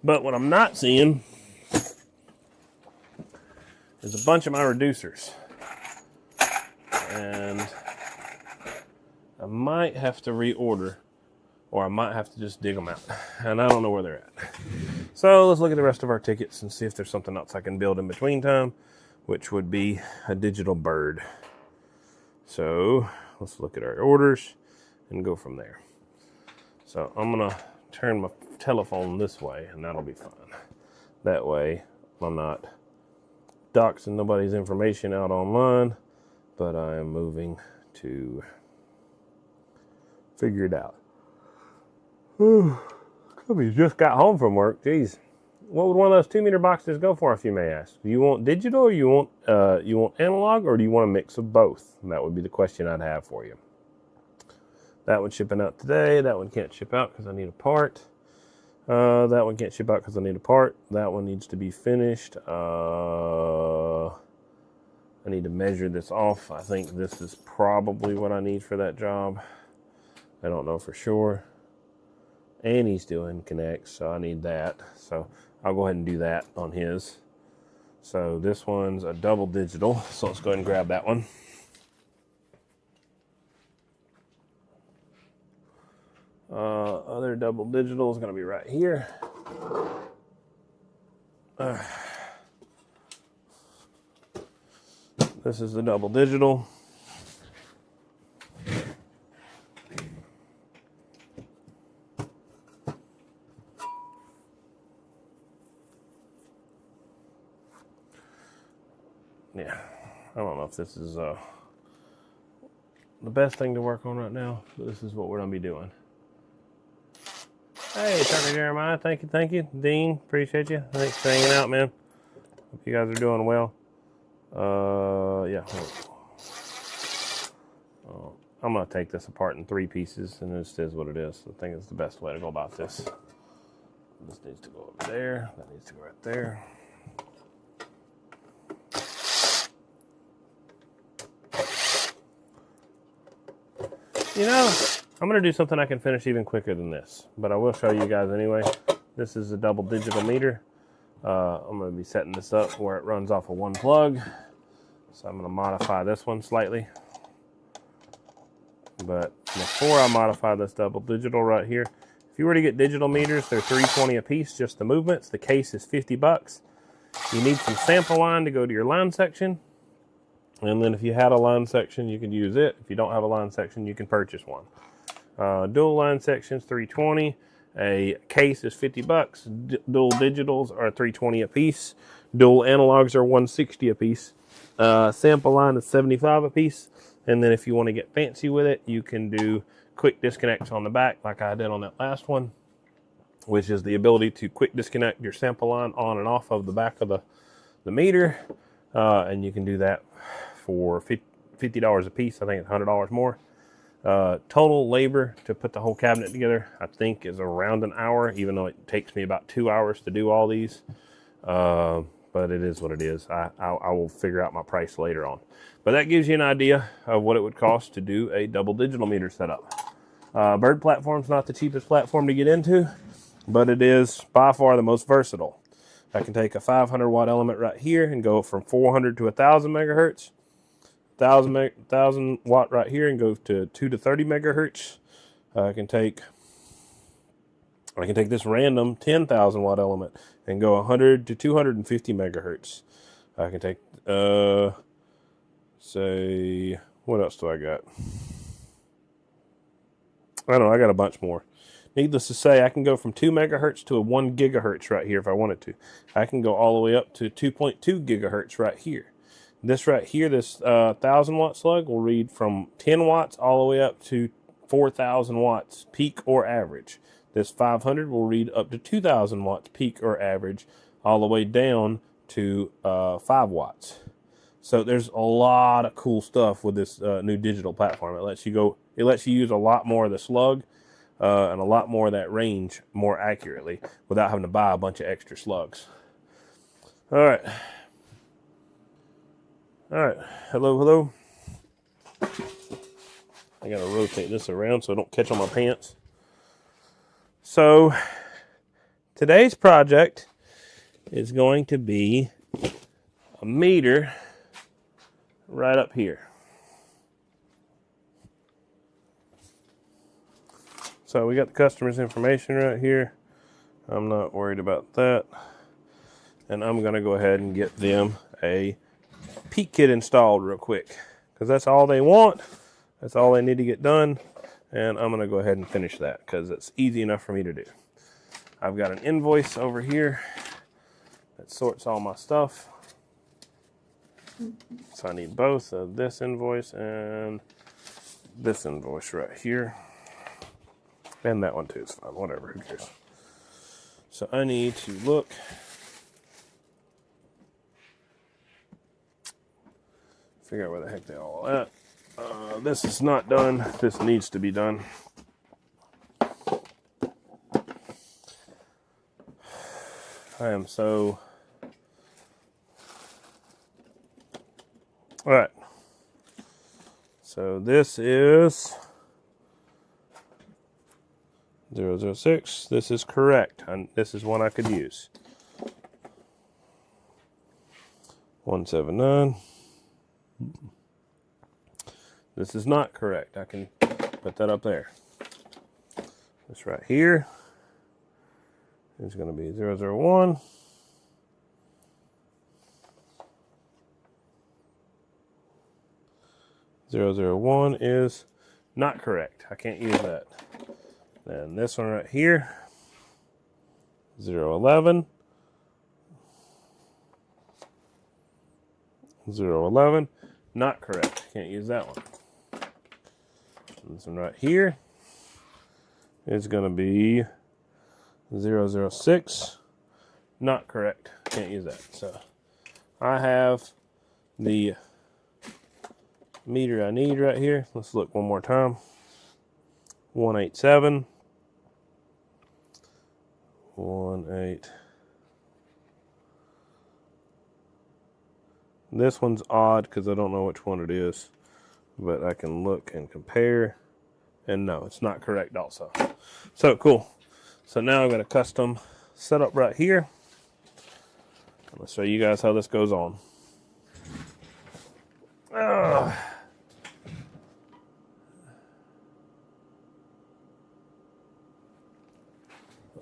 But what I'm not seeing is a bunch of my reducers. And I might have to reorder, or I might have to just dig them out. And I don't know where they're at. So let's look at the rest of our tickets and see if there's something else I can build in between time, which would be a digital bird. So let's look at our orders and go from there. So I'm gonna turn my telephone this way and that'll be fine. That way I'm not doxing nobody's information out online, but I am moving to figure it out. We just got home from work. Jeez, what would one of those 2-meter boxes go for, if you may ask? Do you want digital, or you want analog, or do you want a mix of both? And that would be the question I'd have for you. That one's shipping out today. That one can't ship out because I need a part. That one can't ship out because I need a part. That one needs to be finished. I need to measure this off. I think this is probably what I need for that job. I don't know for sure. And he's doing connects, so I need that. So I'll go ahead and do that on his. So this one's a double digital, so let's go ahead and grab that one. Other double digital is going to be right here. This is the double digital. Yeah, I don't know if this is the best thing to work on right now, but this is what we're going to be doing. Hey, Tucker Jeremiah, thank you. Dean, appreciate you. Thanks for hanging out, man. Hope you guys are doing well. Yeah. I'm going to take this apart in 3 pieces, and this is what it is. I think it's the best way to go about this. This needs to go over there. That needs to go right there. You know, I'm going to do something I can finish even quicker than this, but I will show you guys anyway. This is a double digital meter. I'm going to be setting this up where it runs off of one plug. So I'm going to modify this one slightly. But before I modify this double digital right here, if you were to get digital meters, they're $3.20 a piece, just the movements. The case is $50. You need some sample line to go to your line section. And then if you had a line section, you can use it. If you don't have a line section, you can purchase one. Dual line sections, $3.20. A case is $50. Dual digitals are $3.20 a piece. Dual analogs are $1.60 a piece. Sample line is $75 a piece. And then if you want to get fancy with it, you can do quick disconnects on the back like I did on that last one. which is the ability to quick disconnect your sample line on and off of the back of the meter. And you can do that for $50 a piece. I think it's $100 more. Total labor to put the whole cabinet together, I think, is around an hour, even though it takes me about 2 hours to do all these. But it is what it is. I will figure out my price later on. But that gives you an idea of what it would cost to do a double digital meter setup. Bird platform's not the cheapest platform to get into, but it is by far the most versatile. I can take a 500 watt element right here and go from 400 to 1000 megahertz. 1000 watt right here and go to 2 to 30 megahertz. I can take this random 10,000 watt element and go 100 to 250 megahertz. I can take, say, what else do I got? I don't know, I got a bunch more. Needless to say, I can go from 2 megahertz to a 1 gigahertz right here if I wanted to. I can go all the way up to 2.2 gigahertz right here. This right here, this 1000 watt slug will read from 10 watts all the way up to 4000 watts peak or average. This 500 will read up to 2000 watts peak or average, all the way down to 5 watts. So there's a lot of cool stuff with this new digital platform. It lets you use a lot more of the slug and a lot more of that range more accurately without having to buy a bunch of extra slugs. All right. Hello. I gotta rotate this around so I don't catch on my pants. So today's project is going to be a meter right up here. So we got the customer's information right here. I'm not worried about that. And I'm gonna go ahead and get them a peak kit installed real quick, because that's all they want. That's all they need to get done. And I'm gonna go ahead and finish that because it's easy enough for me to do. I've got an invoice over here that sorts all my stuff. So I need both of this invoice and this invoice right here. And that one too is fine, whatever, who cares. So I need to look. Figure out where the heck they're all at. This is not done. This needs to be done. I am so... All right. So this is 006. This is correct. And this is one I could use. 179. This is not correct. I can put that up there. This right here is going to be 001. .001 is not correct. I can't use that. Then this one right here, 011. 011, not correct. Can't use that one. This one right here is going to be 006, not correct. Can't use that. So I have the meter I need right here. Let's look one more time. 187. 18. This one's odd because I don't know which one it is, but I can look and compare, and no, it's not correct also. So cool. So now I've got a custom setup right here. Let's show you guys how this goes on.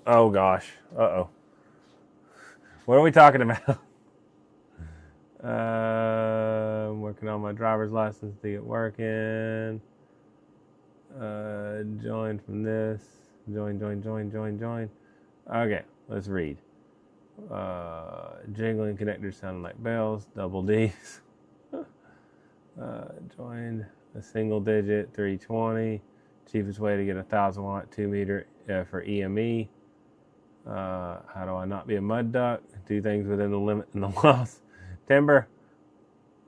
Oh gosh. Uh-oh. What are we talking about? I'm working on my driver's license to get working. Join from this. Join. Okay, let's read. Jingling connectors sounding like bells. Double D's. Joined a single digit 320. Cheapest way to get a 1000 watt 2 meter for EME. How do I not be a mud duck? Do things within the limit and the laws. Timber,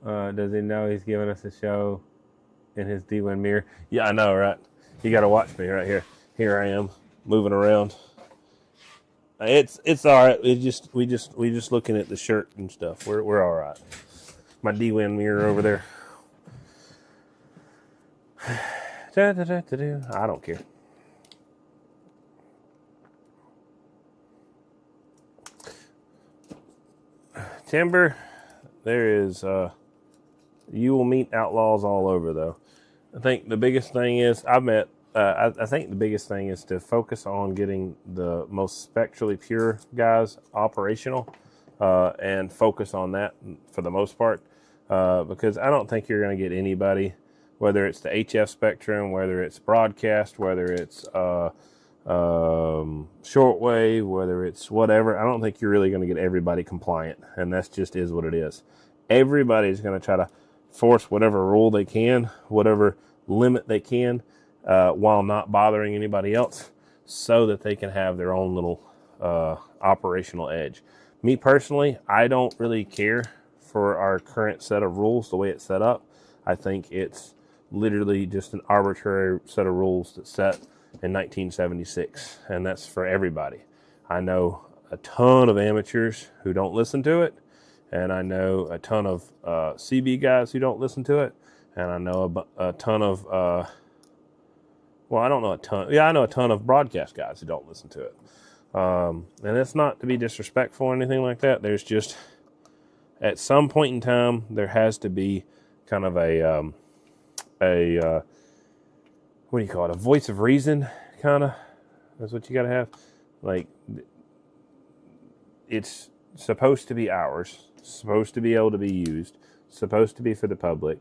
does he know he's giving us a show in his D-Win mirror? Yeah, I know, right? You got to watch me right here. Here I am, moving around. It's all right. We just looking at the shirt and stuff. We're all right. My D-Win mirror over there. I don't care. Timber, there is, you will meet outlaws all over, though. I think the biggest thing is, I think the biggest thing is to focus on getting the most spectrally pure guys operational, and focus on that for the most part, because I don't think you're going to get anybody, whether it's the HF spectrum, whether it's broadcast, whether it's shortwave, whether it's whatever. I don't think you're really going to get everybody compliant, and that's just is what it is. Everybody's going to try to force whatever rule they can, whatever limit they can, while not bothering anybody else, so that they can have their own little operational edge. Me personally, I don't really care for our current set of rules the way it's set up. I think it's literally just an arbitrary set of rules that's set in 1976, and that's for everybody. I know a ton of amateurs who don't listen to it, and I know a ton of CB guys who don't listen to it, and I know a ton of I don't know a ton. Yeah, I know a ton of broadcast guys who don't listen to it. And it's not to be disrespectful or anything like that. There's just, at some point in time, there has to be kind of a what do you call it? A voice of reason, kind of. That's what you got to have. Like, it's supposed to be ours, supposed to be able to be used, supposed to be for the public,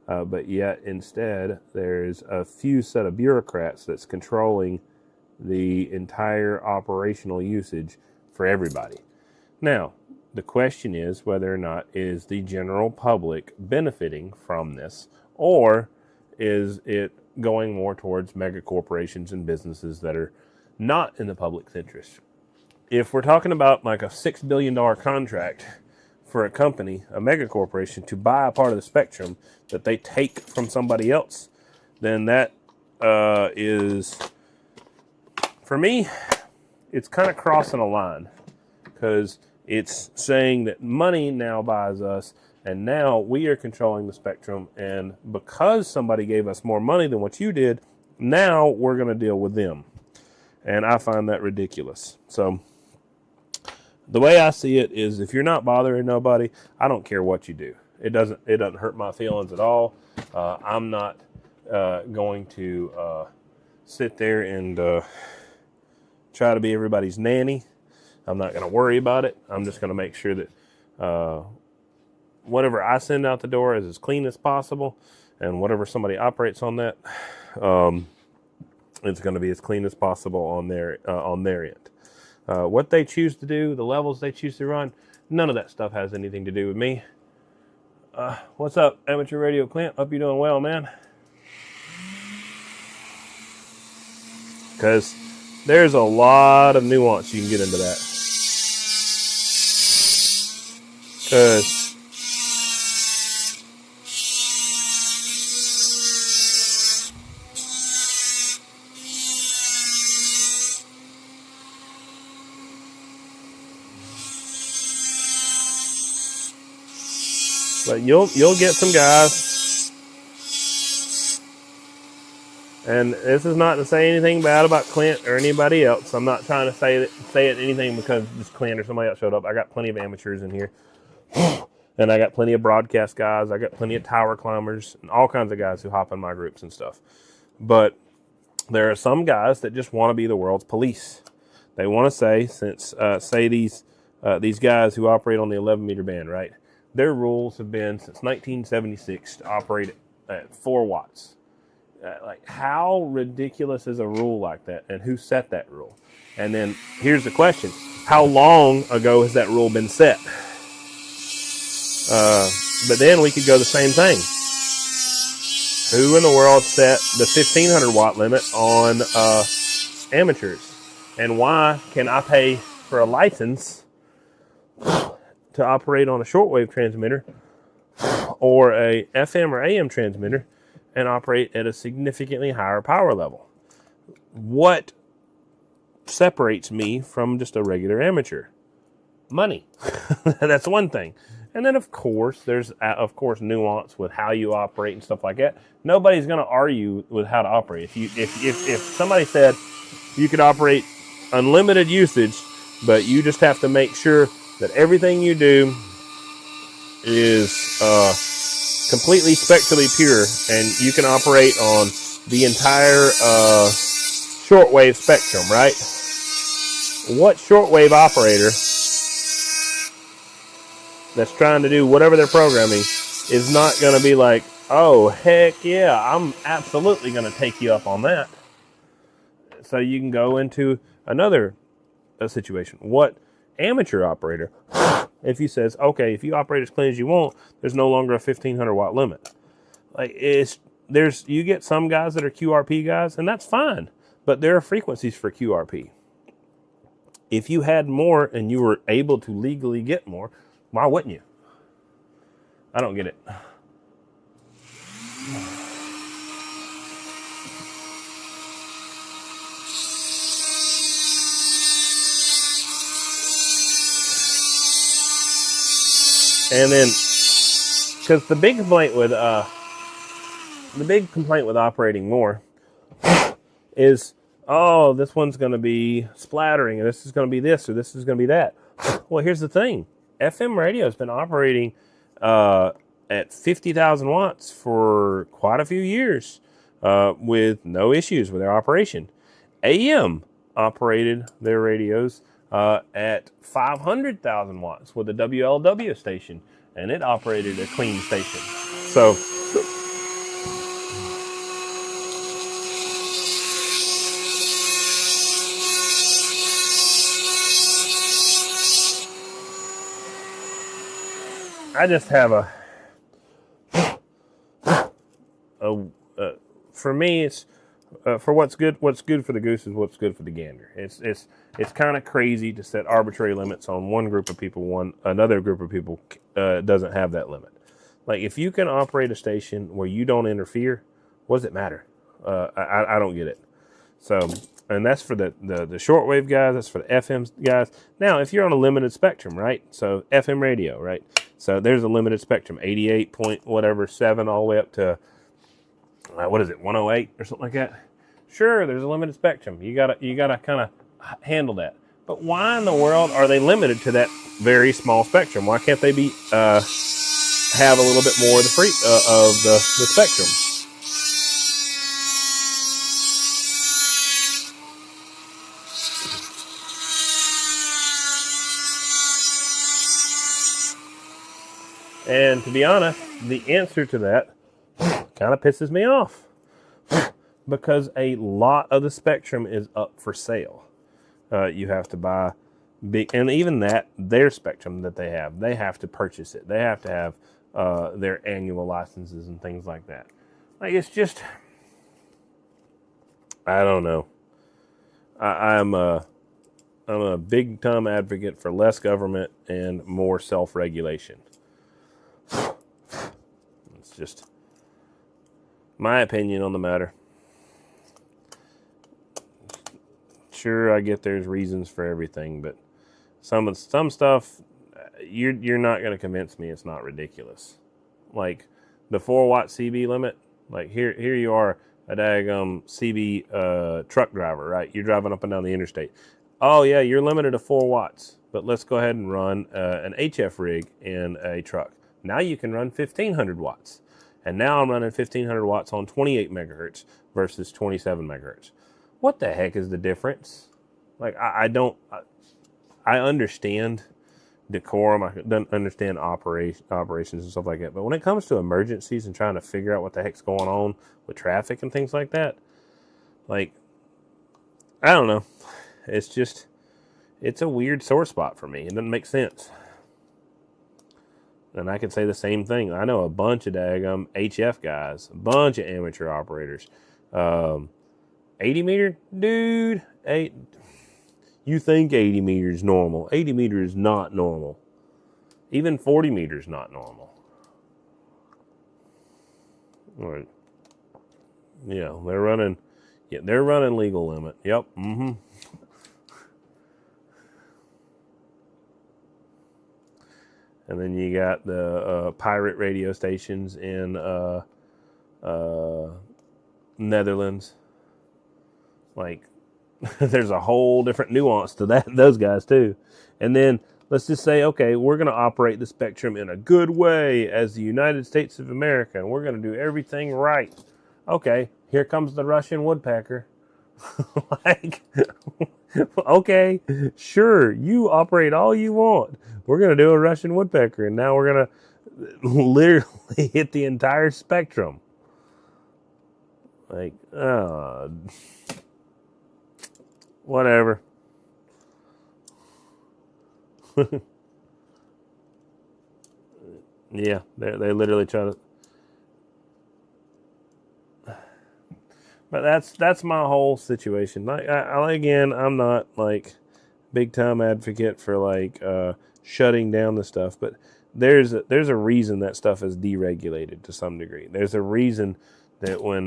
but yet instead there's a few set of bureaucrats that's controlling the entire operational usage for everybody. Now, the question is whether or not is the general public benefiting from this, or is it going more towards mega corporations and businesses that are not in the public's interest. If we're talking about like a $6 billion contract for a company, a mega corporation, to buy a part of the spectrum that they take from somebody else, then that is, for me, it's kind of crossing a line, because it's saying that money now buys us, and now we are controlling the spectrum, and because somebody gave us more money than what you did, now we're going to deal with them. And I find that ridiculous. So the way I see it is, if you're not bothering nobody, I don't care what you do. It doesn't hurt my feelings at all. I'm not going to sit there and try to be everybody's nanny. I'm not going to worry about it. I'm just going to make sure that whatever I send out the door is as clean as possible, and whatever somebody operates on that, it's going to be as clean as possible on their end. What they choose to do, the levels they choose to run, none of that stuff has anything to do with me. What's up, Amateur Radio Clint? Hope you're doing well, man. Because there's a lot of nuance you can get into that. Because but you'll get some guys, and this is not to say anything bad about Clint or anybody else. I'm not trying to say it anything because just Clint or somebody else showed up. I got plenty of amateurs in here, and I got plenty of broadcast guys. I got plenty of tower climbers and all kinds of guys who hop in my groups and stuff. But there are some guys that just want to be the world's police. They want to say, since say these guys who operate on the 11 meter band, right? Their rules have been since 1976 to operate at 4 watts. Like, how ridiculous is a rule like that, and who set that rule? And then here's the question: how long ago has that rule been set? But then we could go the same thing. Who in the world set the 1500 watt limit on amateurs? And why can I pay for a license to operate on a shortwave transmitter or a FM or AM transmitter and operate at a significantly higher power level? What separates me from just a regular amateur? Money. That's one thing. And then, of course, there's, nuance with how you operate and stuff like that. Nobody's going to argue with how to operate. If somebody said you could operate unlimited usage, but you just have to make sure that everything you do is completely spectrally pure, and you can operate on the entire shortwave spectrum, right? What shortwave operator that's trying to do whatever they're programming is not going to be like, oh, heck yeah, I'm absolutely going to take you up on that. So you can go into another situation. What amateur operator, if he says, okay, if you operate as clean as you want, there's no longer a 1500 watt limit. Like, you get some guys that are QRP guys, and that's fine, but there are frequencies for QRP. If you had more and you were able to legally get more, why wouldn't you? I don't get it. And then, because the big complaint with operating more is, oh, this one's going to be splattering, and this is going to be this, or this is going to be that. Well, here's the thing. FM radio has been operating at 50,000 watts for quite a few years with no issues with their operation. AM operated their radios at 500,000 watts with a WLW station, and it operated a clean station. So I just have for me, it's for what's good for the goose is what's good for the gander. It's kind of crazy to set arbitrary limits on one group of people. Another group of people doesn't have that limit. Like, if you can operate a station where you don't interfere, what does it matter? I don't get it. So, and that's for the shortwave guys. That's for the FM guys. Now, if you're on a limited spectrum, right? So FM radio, right? So there's a limited spectrum, 88 point whatever 7 all the way up to 108 or something like that. Sure, there's a limited spectrum. You gotta kind of handle that. But why in the world are they limited to that very small spectrum? Why can't they be have a little bit more of the spectrum? And to be honest, the answer to that kind of pisses me off because a lot of the spectrum is up for sale. You have to buy big, and even that, their spectrum that they have to purchase it. They have to have their annual licenses and things like that. Like, it's just, I don't know. I'm a big time advocate for less government and more self-regulation. It's just my opinion on the matter. Sure, I get there's reasons for everything, but some stuff you're not going to convince me it's not ridiculous. Like the 4 watt CB limit. Like here you are, a daggum CB truck driver, right? You're driving up and down the interstate. Oh yeah, you're limited to 4 watts, but let's go ahead and run an HF rig in a truck. Now you can run 1500 watts. And now I'm running 1500 watts on 28 megahertz versus 27 megahertz. What the heck is the difference? Like, I understand decorum. I don't understand operations and stuff like that. But when it comes to emergencies and trying to figure out what the heck's going on with traffic and things like that, like, I don't know. It's a weird sore spot for me. It doesn't make sense. And I can say the same thing. I know a bunch of daggum HF guys, a bunch of amateur operators. 80 meter, dude, You think 80 meters normal. 80 meters is not normal. Even 40 meters not normal. All right. Yeah, they're running legal limit. Yep. Mm-hmm. And then you got the pirate radio stations in Netherlands. Like, there's a whole different nuance to those guys too. And then let's just say, okay, we're going to operate the spectrum in a good way as the United States of America, and we're going to do everything right. Okay, here comes the Russian woodpecker. Like, okay, sure, you operate all you want. We're going to do a Russian woodpecker, and now we're going to literally hit the entire spectrum. Like, whatever. Yeah, they literally try to. But that's my whole situation. Like, again, I'm not like big time advocate for like shutting down the stuff, but there's a reason that stuff is deregulated to some degree. There's a reason that when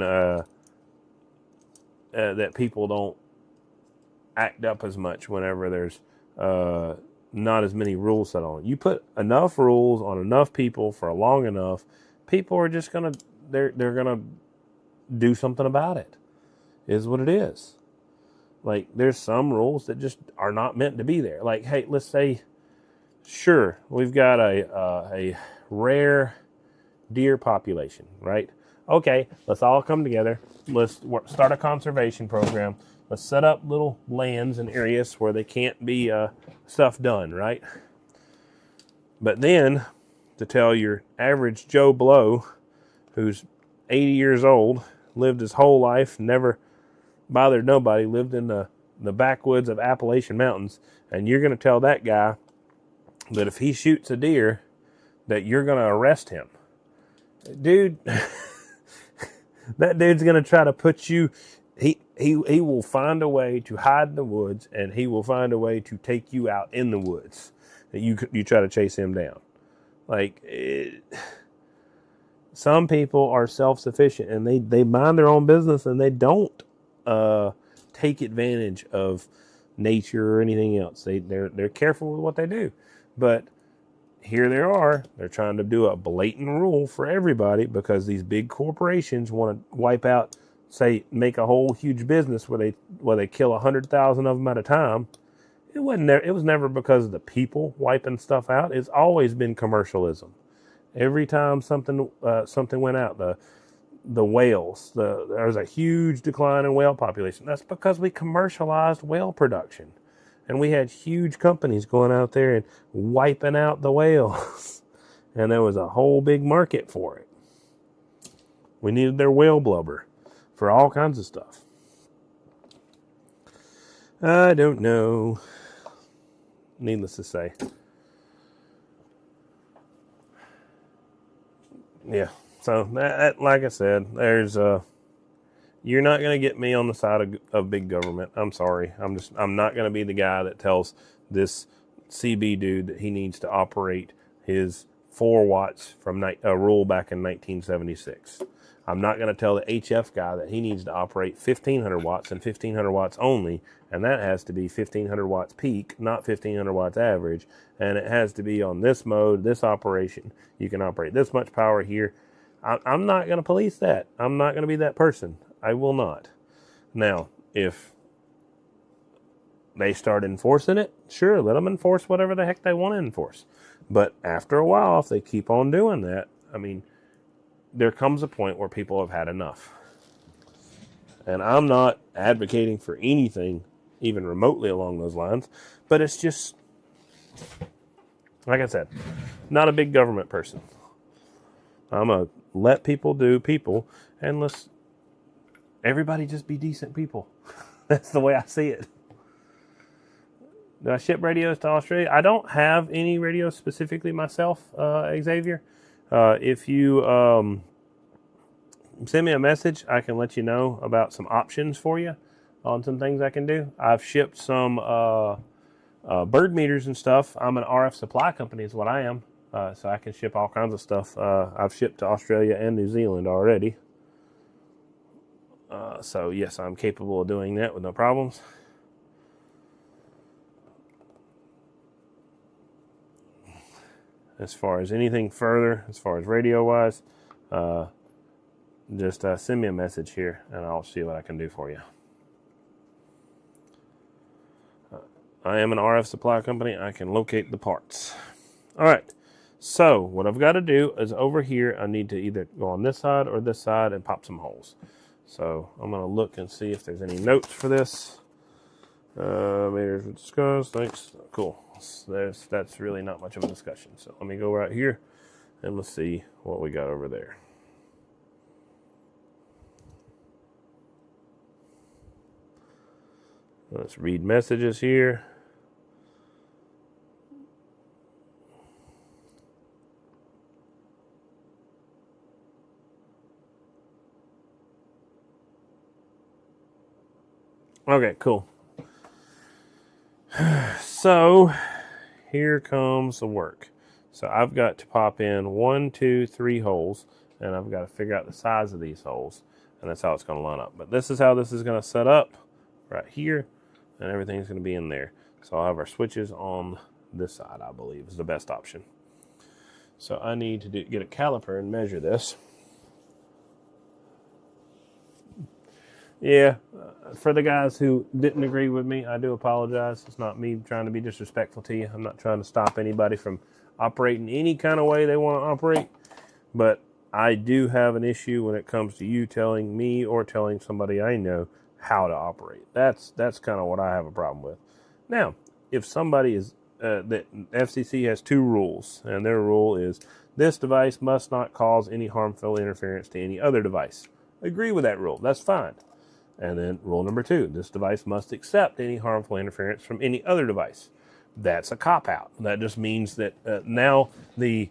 that people don't act up as much whenever there's not as many rules set on. You put enough rules on enough people for long enough, people are just they're gonna do something about it. Is what it is. Like, there's some rules that just are not meant to be there. Like, hey, let's say, sure, we've got a rare deer population, right? Okay, let's all come together. Let's start a conservation program. Let's set up little lands and areas where they can't be stuff done, right? But then, to tell your average Joe Blow, who's 80 years old, lived his whole life, never bothered nobody, lived in the backwoods of Appalachian Mountains, and you're going to tell that guy that if he shoots a deer, that you're going to arrest him. Dude, that dude's going to try to put you, he will find a way to hide in the woods, and he will find a way to take you out in the woods. You try to chase him down. Like, some people are self-sufficient, and they mind their own business, and they don't take advantage of nature or anything else. They're careful with what they do. But here they're trying to do a blatant rule for everybody because these big corporations want to wipe out, make a whole huge business where they kill 100,000 of them at a time. It was never because of the people wiping stuff out. It's always been commercialism. Every time something went out, the whales, there's a huge decline in whale population. That's because we commercialized whale production, and we had huge companies going out there and wiping out the whales, and there was a whole big market for it. We needed their whale blubber for all kinds of stuff. I don't know. Needless to say. Yeah, so that, like I said, you're not going to get me on the side of big government. I'm sorry. I'm not going to be the guy that tells this CB dude that he needs to operate his 4 watts from a rule back in 1976. I'm not going to tell the HF guy that he needs to operate 1,500 watts and 1,500 watts only, and that has to be 1,500 watts peak, not 1,500 watts average, and it has to be on this mode, this operation. You can operate this much power here. I'm not going to police that. I'm not going to be that person. I will not. Now, if they start enforcing it, sure, let them enforce whatever the heck they want to enforce. But after a while, if they keep on doing that, I mean, there comes a point where people have had enough. And I'm not advocating for anything even remotely along those lines, but it's just, like I said, not a big government person. I'm a let people do people, and let's everybody just be decent people. That's the way I see it. Do I ship radios to Australia? I don't have any radios specifically myself, Xavier. If you send me a message, I can let you know about some options for you. on some things I can do. I've shipped some bird meters and stuff. I'm an RF supply company is what I am. So I can ship all kinds of stuff. I've shipped to Australia and New Zealand already. So yes, I'm capable of doing that with no problems. As far as anything further, as far as radio-wise, just send me a message here, and I'll see what I can do for you. I am an RF supply company. I can locate the parts. All right. So what I've got to do is over here, I need to either go on this side or this side and pop some holes. So I'm going to look and see if there's any notes for this. Meters we discussed. Thanks. Cool. That's really not much of a discussion. So let me go right here and let's see what we got over there. Let's read messages here. Okay, cool. So here comes the work. So I've got to pop in 1, 2, 3 holes, and I've got to figure out the size of these holes, and that's how it's going to line up. But this is how this is going to set up right here, and everything's going to be in there. So I'll have our switches on this side, I believe, is the best option. So I need to get a caliper and measure this. Yeah, for the guys who didn't agree with me, I do apologize. It's not me trying to be disrespectful to you. I'm not trying to stop anybody from operating any kind of way they want to operate. But I do have an issue when it comes to you telling me or telling somebody I know how to operate. That's kind of what I have a problem with. Now, if somebody is, the FCC has 2 rules, and their rule is this device must not cause any harmful interference to any other device. Agree with that rule. That's fine. And then rule number 2, this device must accept any harmful interference from any other device. That's a cop-out. That just means that now the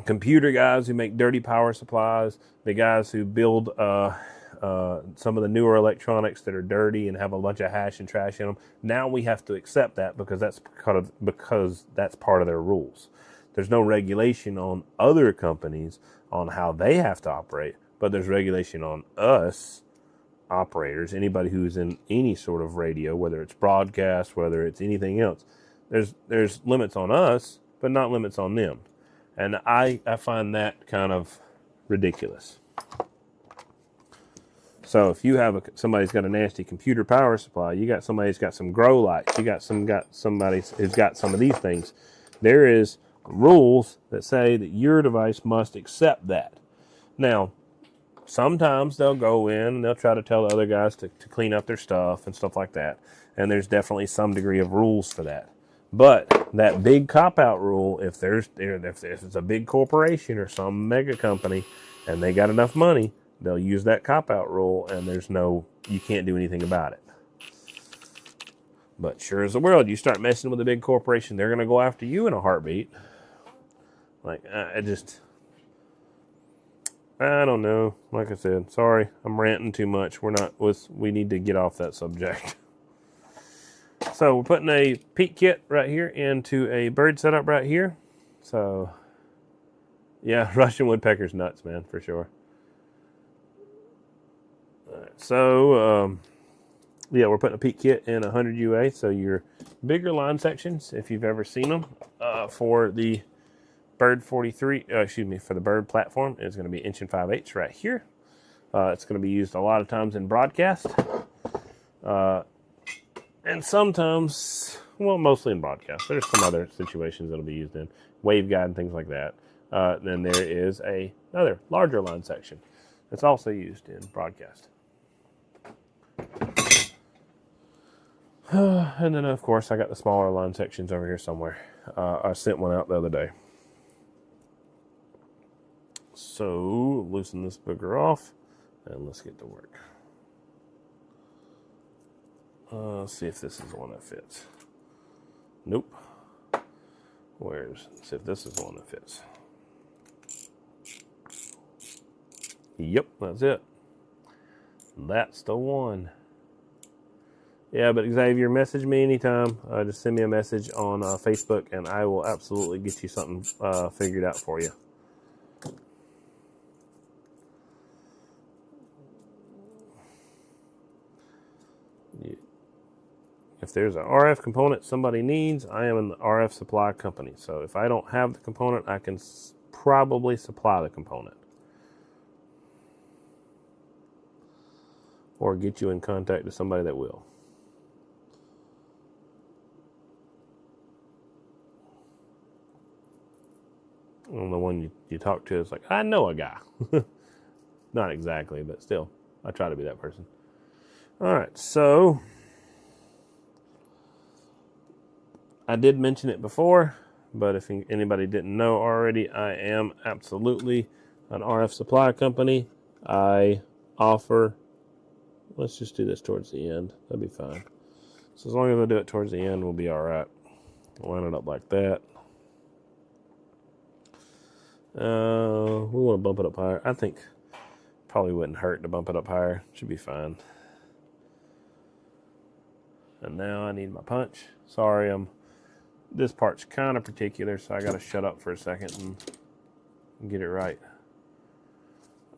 computer guys who make dirty power supplies, the guys who build some of the newer electronics that are dirty and have a bunch of hash and trash in them, now we have to accept that because that's part of their rules. There's no regulation on other companies on how they have to operate. But there's regulation on us operators, anybody who's in any sort of radio, whether it's broadcast, whether it's anything else. There's limits on us, but not limits on them. And I find that kind of ridiculous. So if you have somebody's got a nasty computer power supply, you got somebody who's got some grow lights, you got somebody who's got some of these things. There is rules that say that your device must accept that. Now, sometimes they'll go in and they'll try to tell the other guys to clean up their stuff and stuff like that. And there's definitely some degree of rules for that. But that big cop-out rule, if it's a big corporation or some mega company and they got enough money, they'll use that cop-out rule and you can't do anything about it. But sure as the world, you start messing with a big corporation, they're going to go after you in a heartbeat. I don't know. Like I said, sorry, I'm ranting too much. We need to get off that subject. So we're putting a peak kit right here into a bird setup right here. So yeah, Russian woodpecker's nuts, man, for sure. All right, so yeah, we're putting a peak kit in 100 UA. So your bigger line sections, if you've ever seen them, for the Bird 43, for the Bird platform, is going to be 1 5/8 right here. It's going to be used a lot of times in broadcast, and sometimes, well, mostly in broadcast. There's some other situations that'll be used in waveguide and things like that. Then there is another larger line section that's also used in broadcast. And then, of course, I got the smaller line sections over here somewhere. I sent one out the other day. So, loosen this booger off, and let's get to work. Let's see if this is the one that fits. Nope. Let's see if this is the one that fits. Yep, that's it. That's the one. Yeah, but Xavier, message me anytime. Just send me a message on Facebook, and I will absolutely get you something figured out for you. If there's an RF component somebody needs, I am in the RF supply company. So if I don't have the component, I can probably supply the component. Or get you in contact with somebody that will. And the one you talk to is like, I know a guy. Not exactly, but still, I try to be that person. All right, so I did mention it before, but if anybody didn't know already, I am absolutely an RF supply company. I offer, let's just do this towards the end. That'll be fine. So as long as I do it towards the end, we'll be all right. Line it up like that. We want to bump it up higher. I think probably wouldn't hurt to bump it up higher. Should be fine. And now I need my punch. Sorry, this part's kind of particular, so I got to shut up for a second and get it right.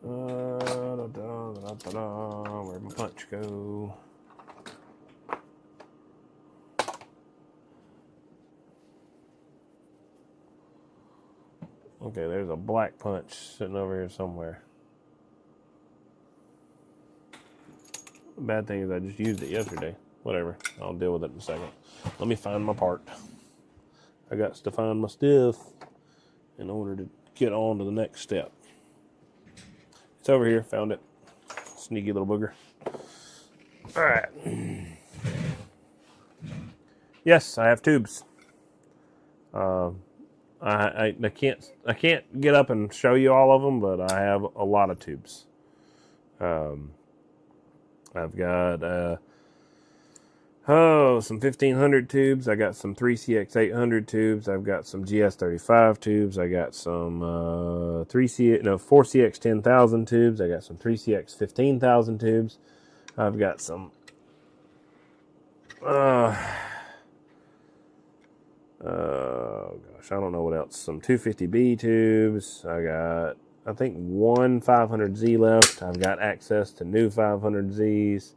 Where'd my punch go? Okay, there's a black punch sitting over here somewhere. The bad thing is I just used it yesterday. Whatever, I'll deal with it in a second. Let me find my part. I got to find my stuff in order to get on to the next step. It's over here, found it. Sneaky little booger. All right. Yes, I have tubes. I can't get up and show you all of them, but I have a lot of tubes. I've got some 1500 tubes. I got some 3CX800 tubes. I've got some GS35 tubes. I got some 4CX10000 tubes. I got some 3CX15000 tubes. I've got some I don't know what else. Some 250B tubes. I got, I think, one 500Z left. I've got access to new 500Zs.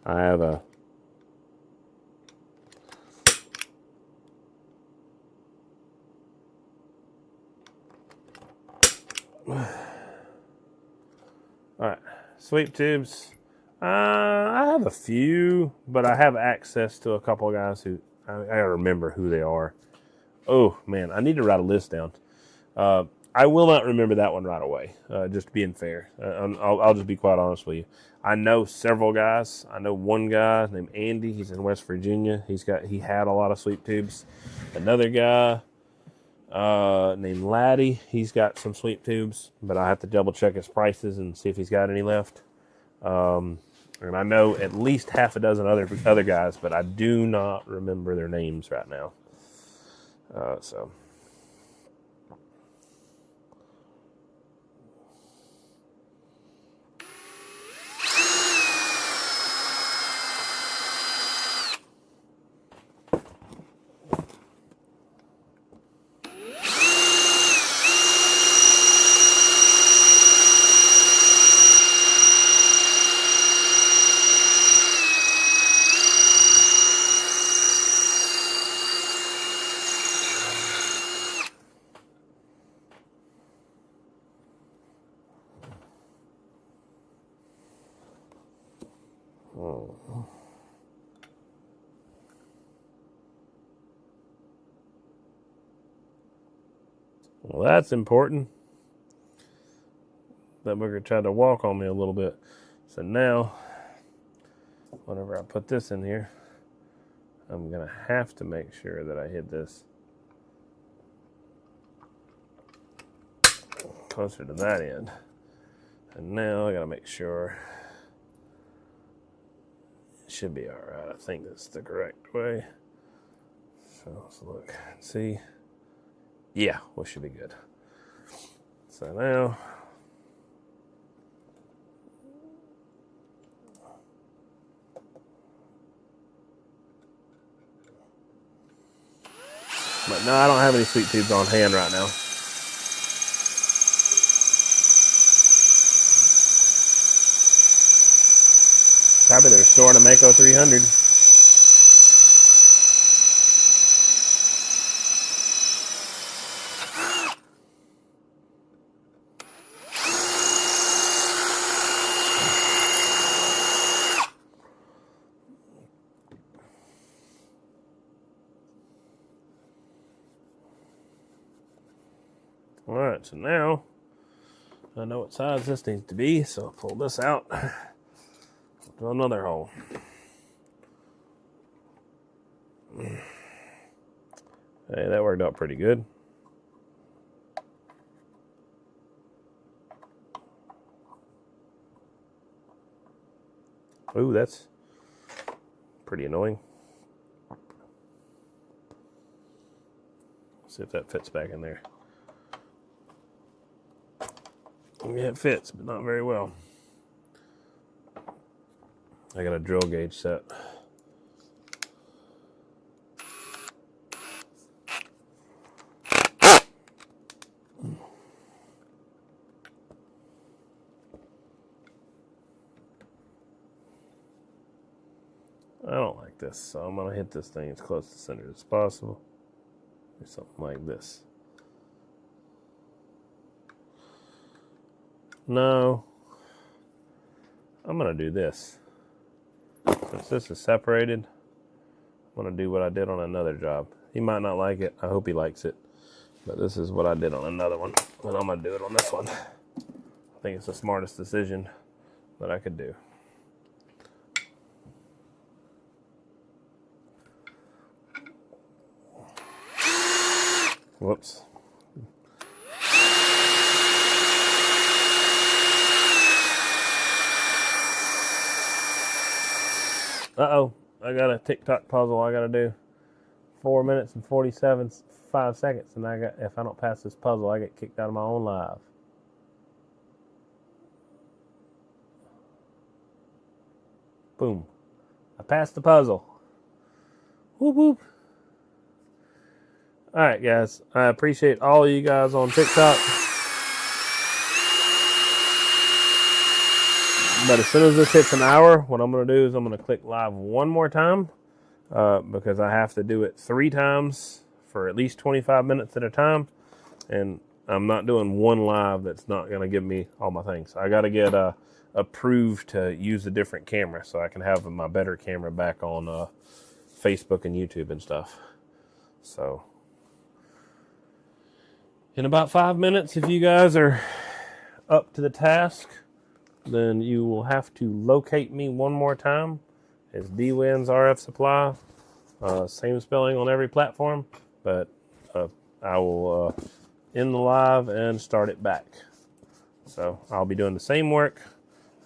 I have a all right, sweep tubes. I have a few, but I have access to a couple of guys who I remember who they are. Oh man, I need to write a list down. I will not remember that one right away. Just being fair, I'll just be quite honest with you. I know several guys. I know one guy named Andy. He's in West Virginia. He had a lot of sweep tubes. Another guy named Laddie. He's got some sweep tubes, but I have to double check his prices and see if he's got any left. And I know at least half a dozen other guys, but I do not remember their names right now. So. Well, that's important. That booger tried to walk on me a little bit. So now, whenever I put this in here, I'm going to have to make sure that I hit this closer to that end. And now I got to make sure it should be all right. I think that's the correct way. So let's look and see. Yeah, we should be good. So now, but no, I don't have any sweet tubes on hand right now. Probably they're storing a Mako 300. All right, so now I know what size this needs to be, so I'll pull this out, do another hole. Hey, that worked out pretty good. Ooh, that's pretty annoying. Let's see if that fits back in there. Yeah, it fits, but not very well. I got a drill gauge set. I don't like this, so I'm going to hit this thing as close to the center as possible. Or something like this. No. I'm going to do this. Since this is separated, I'm going to do what I did on another job. He might not like it. I hope he likes it. But this is what I did on another one. And I'm going to do it on this one. I think it's the smartest decision that I could do. Whoops. Uh-oh. I got a TikTok puzzle I got to do. 4 minutes and 5 seconds. And if I don't pass this puzzle, I get kicked out of my own live. Boom. I passed the puzzle. Whoop, whoop. All right, guys. I appreciate all of you guys on TikTok. But as soon as this hits an hour, what I'm going to do is I'm going to click live one more time because I have to do it 3 times for at least 25 minutes at a time. And I'm not doing one live that's not going to give me all my things. I got to get approved to use a different camera so I can have my better camera back on Facebook and YouTube and stuff. So in about 5 minutes, if you guys are up to the task, then you will have to locate me one more time. It's D-Wins RF Supply. Same spelling on every platform, but I will end the live and start it back. So I'll be doing the same work,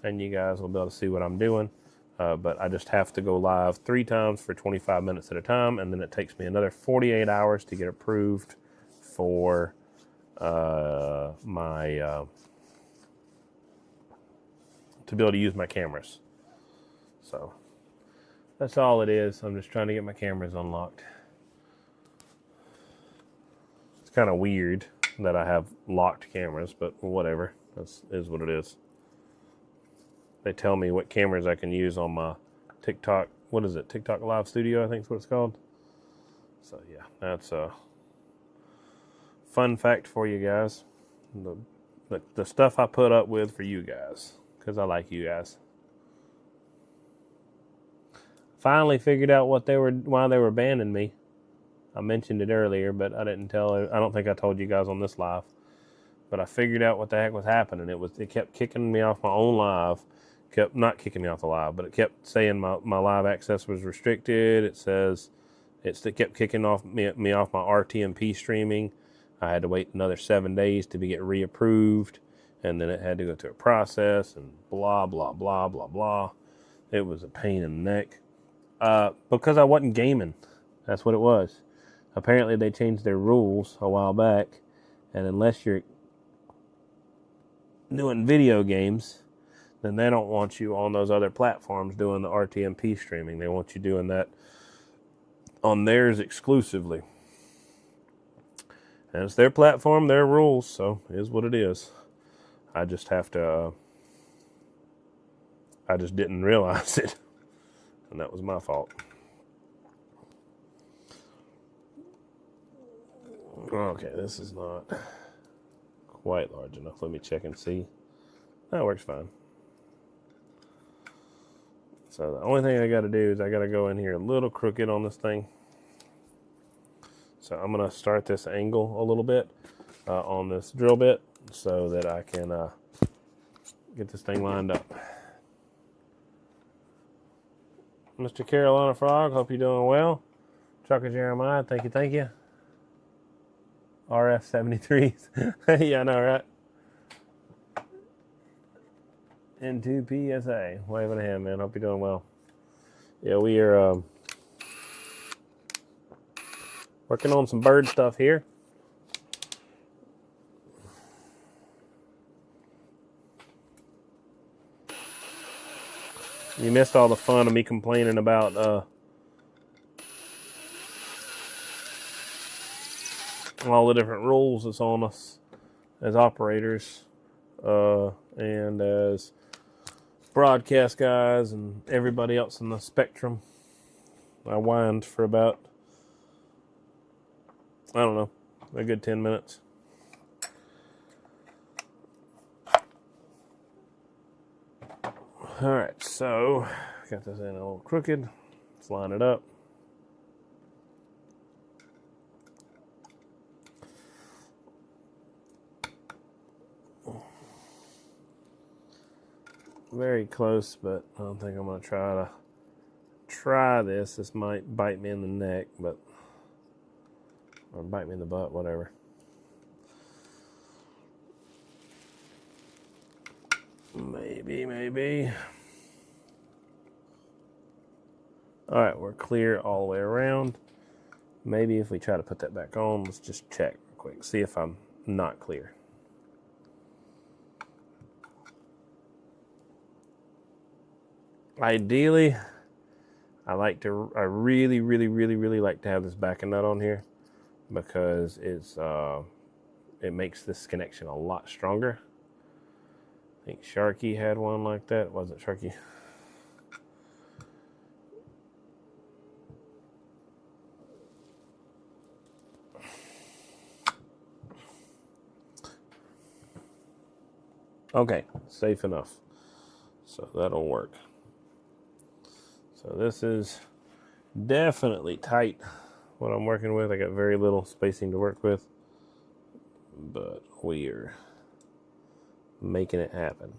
and you guys will be able to see what I'm doing. But I just have to go live 3 times for 25 minutes at a time, and then it takes me another 48 hours to get approved for to be able to use my cameras. So that's all it is. I'm just trying to get my cameras unlocked. It's kind of weird that I have locked cameras, but whatever. That is what it is. They tell me what cameras I can use on my TikTok. What is it? TikTok Live Studio, I think is what it's called. So yeah, that's a fun fact for you guys. The stuff I put up with for you guys, because I like you guys. Finally figured out why they were banning me. I mentioned it earlier, but I don't think I told you guys on this live. But I figured out what the heck was happening. It kept kicking me off my own live. Kept not kicking me off the live, but it kept saying my live access was restricted. It kept kicking me off my RTMP streaming. I had to wait another 7 days to get reapproved, and then it had to go through a process and blah, blah, blah, blah, blah. It was a pain in the neck. Because I wasn't gaming. That's what it was. Apparently they changed their rules a while back, and unless you're doing video games, then they don't want you on those other platforms doing the RTMP streaming. They want you doing that on theirs exclusively. And it's their platform, their rules, so it is what it is. I just have to, I just didn't realize it, and that was my fault. Okay, this is not quite large enough. Let me check and see. That works fine. So the only thing I got to do is I got to go in here a little crooked on this thing. So I'm going to start this angle a little bit on this drill bit so that I can get this thing lined up. Mr. Carolina Frog, hope you're doing well. Trucker Jeremiah, thank you. RF73s. Yeah, I know, right? N2 PSA. Waving a hand, man. Hope you're doing well. Yeah, we are working on some bird stuff here. You missed all the fun of me complaining about all the different rules that's on us as operators and as broadcast guys and everybody else in the spectrum. I whined for about, I don't know, a good 10 minutes. All right, so got this in a little crooked. Let's line it up. Very close, but I don't think I'm going to try this. This might bite me in the neck, but or bite me in the butt, whatever. Maybe. All right, we're clear all the way around. Maybe if we try to put that back on, let's just check real quick, see if I'm not clear. Ideally, I really like to have this backing nut on here because it makes this connection a lot stronger. I think Sharky had one like that. Wasn't Sharky? Okay, safe enough. So that'll work. So this is definitely tight, what I'm working with. I got very little spacing to work with, but we're making it happen.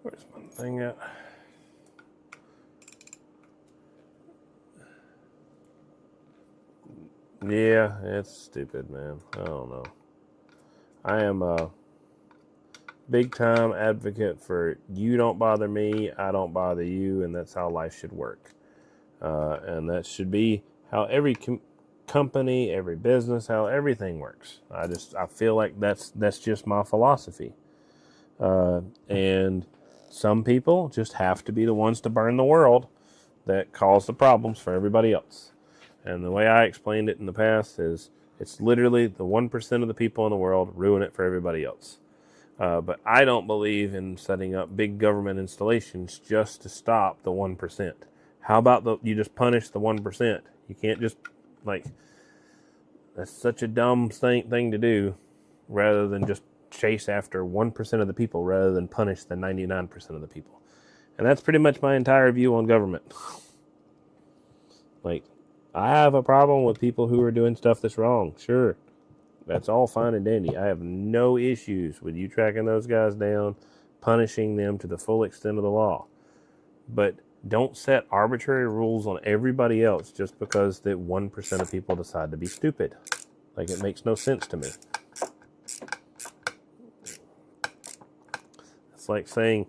Where's my thing at? Yeah, it's stupid, man. I don't know. I am a big time advocate for you don't bother me, I don't bother you, and that's how life should work. And that should be how every company, every business, how everything works. I feel like that's just my philosophy. And some people just have to be the ones to burn the world that cause the problems for everybody else. And the way I explained it in the past is it's literally the 1% of the people in the world ruin it for everybody else. But I don't believe in setting up big government installations just to stop the 1%. How about you just punish the 1%? You can't just, that's such a dumb thing to do rather than just chase after 1% of the people rather than punish the 99% of the people. And that's pretty much my entire view on government. I have a problem with people who are doing stuff that's wrong. Sure, that's all fine and dandy. I have no issues with you tracking those guys down, punishing them to the full extent of the law. But don't set arbitrary rules on everybody else just because that 1% of people decide to be stupid. It makes no sense to me. It's like saying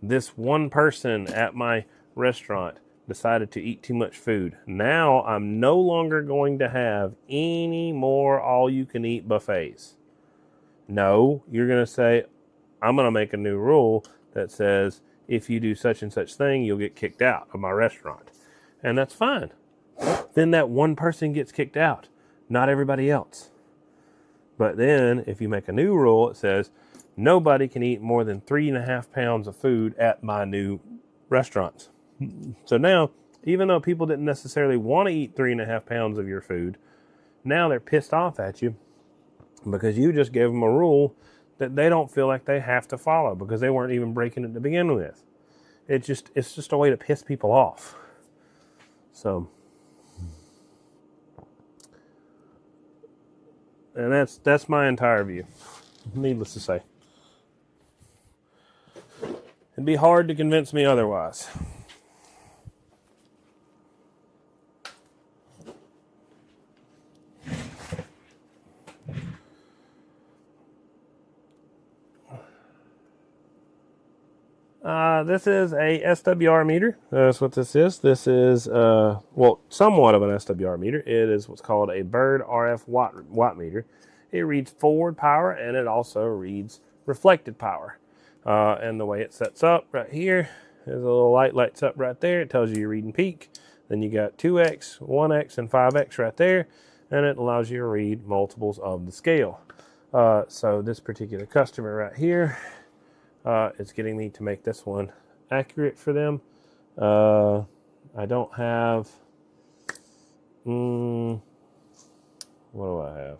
this one person at my restaurant decided to eat too much food. Now I'm no longer going to have any more all-you-can-eat buffets. No, you're going to say, I'm going to make a new rule that says, if you do such and such thing, you'll get kicked out of my restaurant. And that's fine. Then that one person gets kicked out, not everybody else. But then if you make a new rule, it says nobody can eat more than 3.5 pounds of food at my new restaurants. So now, even though people didn't necessarily want to eat 3.5 pounds of your food, now they're pissed off at you because you just gave them a rule that they don't feel like they have to follow because they weren't even breaking it to begin with. It's just a way to piss people off. So, and that's my entire view, needless to say. It'd be hard to convince me otherwise. This is a SWR meter. That's what this is. This is, well, somewhat of an SWR meter. It is what's called a Bird RF watt meter. It reads forward power, and it also reads reflected power. And the way it sets up right here is a little light lights up right there. It tells you you're reading peak. Then you got 2x, 1x, and 5x right there. And it allows you to read multiples of the scale. So this particular customer right here, it's getting me to make this one accurate for them. I don't have, what do I have?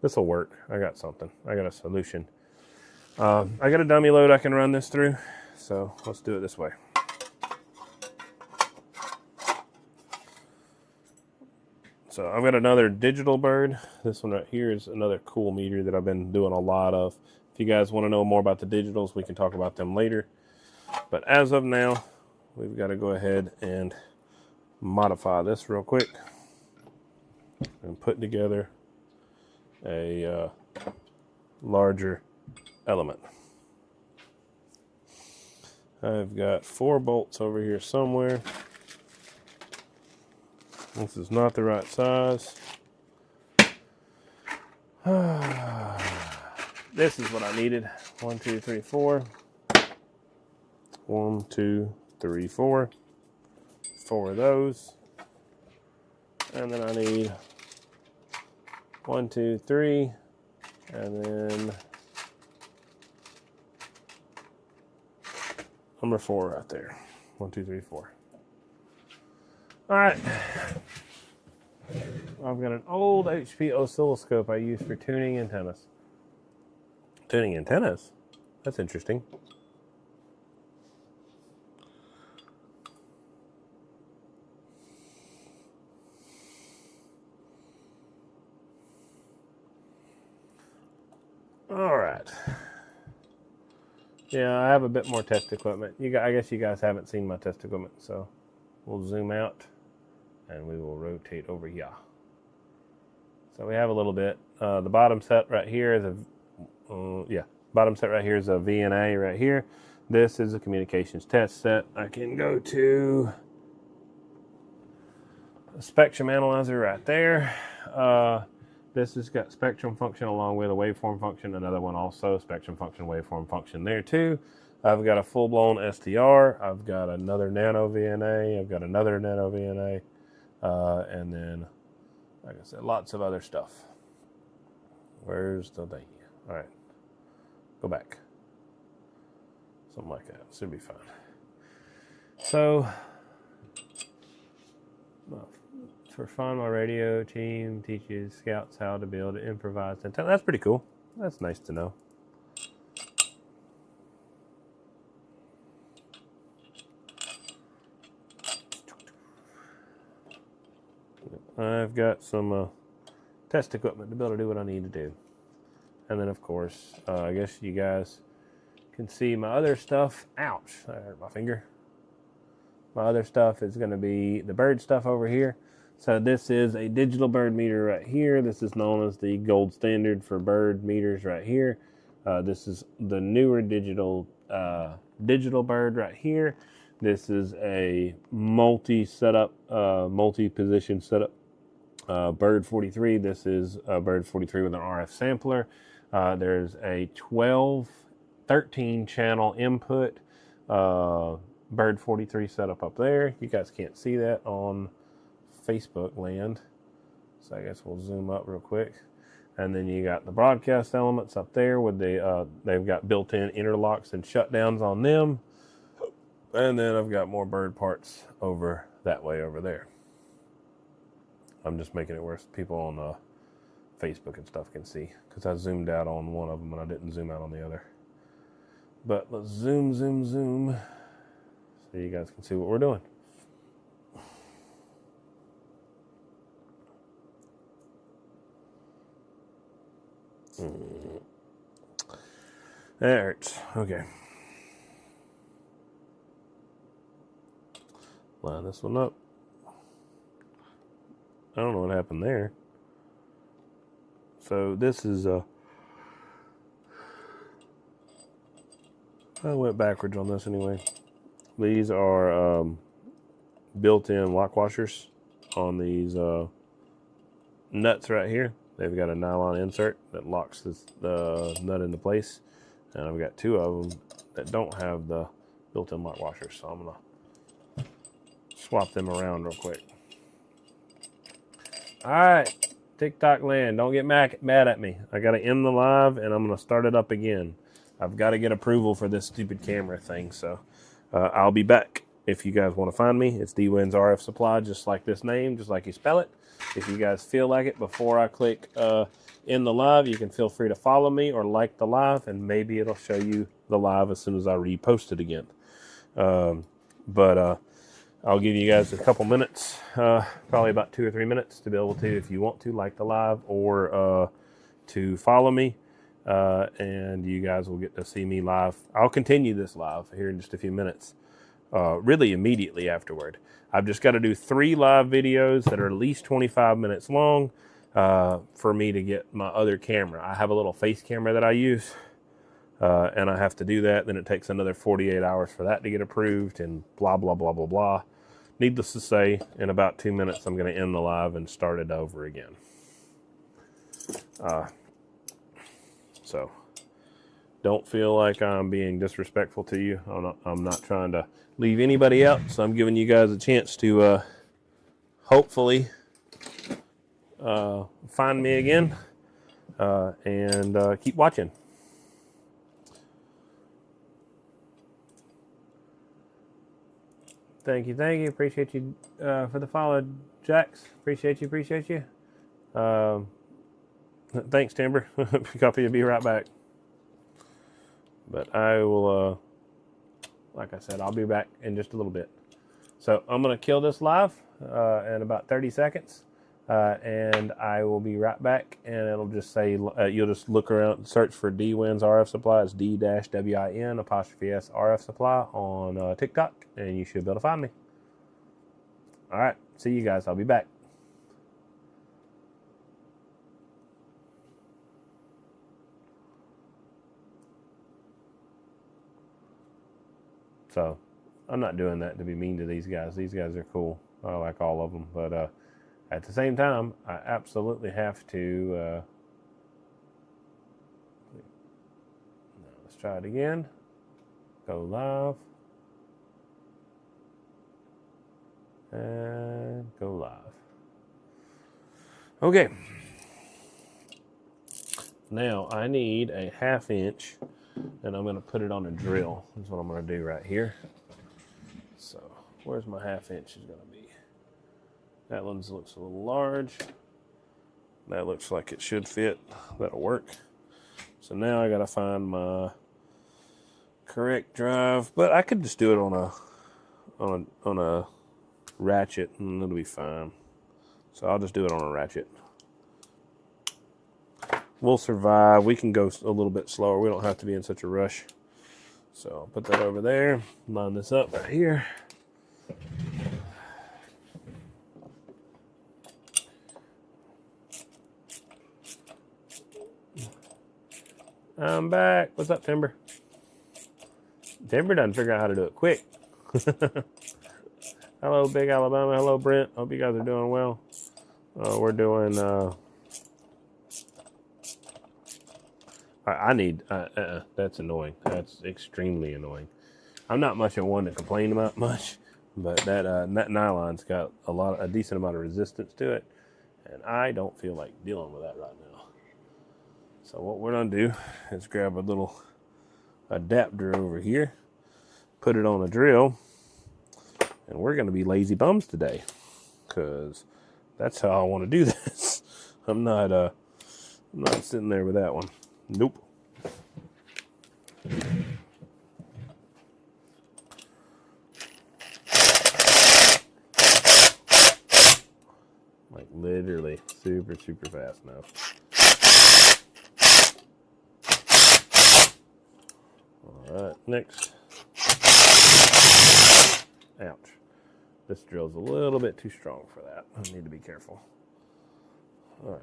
This will work. I got something. I got a solution. I got a dummy load I can run this through. So let's do it this way. So I've got another digital bird. This one right here is another cool meter that I've been doing a lot of. If you guys want to know more about the digitals, we can talk about them later. But as of now, we've got to go ahead and modify this real quick and put together a larger element. I've got 4 bolts over here somewhere. This is not the right size. This is what I needed. 1, 2, 3, 4. 1, 2, 3, 4. 4 of those. And then I need 1, 2, 3. And then number 4 right there. 1, 2, 3, 4. All right. I've got an old HP oscilloscope I use for tuning antennas. Tuning antennas? That's interesting. All right. Yeah, I have a bit more test equipment. I guess you guys haven't seen my test equipment, so we'll zoom out and we will rotate over here. So we have a little bit. The bottom set right here is bottom set right here is a VNA right here. This is a communications test set. I can go to a spectrum analyzer right there. This has got spectrum function along with a waveform function. Another one also, spectrum function, waveform function there too. I've got a full-blown STR. I've got another nano VNA. I've got another nano VNA. And then, like I said, lots of other stuff. Where's the thing? All right. Go back. Something like that. Should be fine. So, for fun, my radio team teaches scouts how to build an improvised antenna. That's pretty cool. That's nice to know. I've got some test equipment to be able to do what I need to do. And then, of course, I guess you guys can see my other stuff. Ouch, that hurt my finger. My other stuff is going to be the bird stuff over here. So this is a digital bird meter right here. This is known as the gold standard for bird meters right here. This is the newer digital bird right here. This is a multi-setup, multi-position setup. Bird 43. This is a Bird 43 with an RF sampler. There's a 13 channel input Bird 43 setup up there. You guys can't see that on Facebook land, so I guess we'll zoom up real quick. And then you got the broadcast elements up there with the they've got built-in interlocks and shutdowns on them. And then I've got more bird parts over that way over there. I'm just making it where people on Facebook and stuff can see, because I zoomed out on one of them and I didn't zoom out on the other. But let's zoom so you guys can see what we're doing. That hurts. Okay. Line this one up. I don't know what happened there. So this is I went backwards on this anyway. These are built-in lock washers on these nuts right here. They've got a nylon insert that locks the nut into place. And I've got two of them that don't have the built-in lock washers. So I'm gonna swap them around real quick. All right, TikTok land, don't get mad at me. I got to end the live, and I'm going to start it up again. I've got to get approval for this stupid camera thing, so I'll be back. If you guys want to find me, it's D-Win's RF Supply, just like this name, just like you spell it. If you guys feel like it, before I click end the live, you can feel free to follow me or like the live, and maybe it'll show you the live as soon as I repost it again. I'll give you guys a couple minutes, probably about 2 or 3 minutes, to be able to, if you want to, like the live or to follow me, and you guys will get to see me live. I'll continue this live here in just a few minutes, really immediately afterward. I've just got to do 3 live videos that are at least 25 minutes long for me to get my other camera. I have a little face camera that I use. And I have to do that. Then it takes another 48 hours for that to get approved, and blah, blah, blah, blah, blah. Needless to say, in about 2 minutes, I'm going to end the live and start it over again. So don't feel like I'm being disrespectful to you. I'm not trying to leave anybody out. So I'm giving you guys a chance to hopefully find me again and keep watching. Thank you. Appreciate you for the follow, Jax. Appreciate you. Thanks, Timber. Copy, be right back. But I will, like I said, I'll be back in just a little bit. So I'm going to kill this live in about 30 seconds. And I will be right back, and it'll just say, you'll just look around, search for D-Win's RF Supply. It's D-WIN''S RF Supply on TikTok, and you should be able to find me. All right, see you guys. I'll be back. So I'm not doing that to be mean to these guys. These guys are cool. I like all of them, but at the same time, I absolutely have to, let's try it again. Go live. And go live. Okay. Now I need a 1/2 inch, and I'm going to put it on a drill. That's what I'm going to do right here. So where's my 1/2 inch is going to be? That one looks a little large. That looks like it should fit. That'll work. So now I gotta find my correct drive, but I could just do it on a ratchet, and it'll be fine. So I'll just do it on a ratchet. We'll survive. We can go a little bit slower. We don't have to be in such a rush. So I'll put that over there. Line this up right here. I'm back. What's up, Timber? Timber doesn't figure out how to do it quick. Hello, Big Alabama. Hello, Brent. Hope you guys are doing well. We're doing... I need... that's annoying. That's extremely annoying. I'm not much of one to complain about much, but that nylon's got a decent amount of resistance to it, and I don't feel like dealing with that right now. So what we're going to do is grab a little adapter over here, put it on a drill, and we're going to be lazy bums today, because that's how I want to do this. I'm not sitting there with that one. Nope. Like literally super fast now. All right, next. Ouch. This drill's a little bit too strong for that. I need to be careful. All right.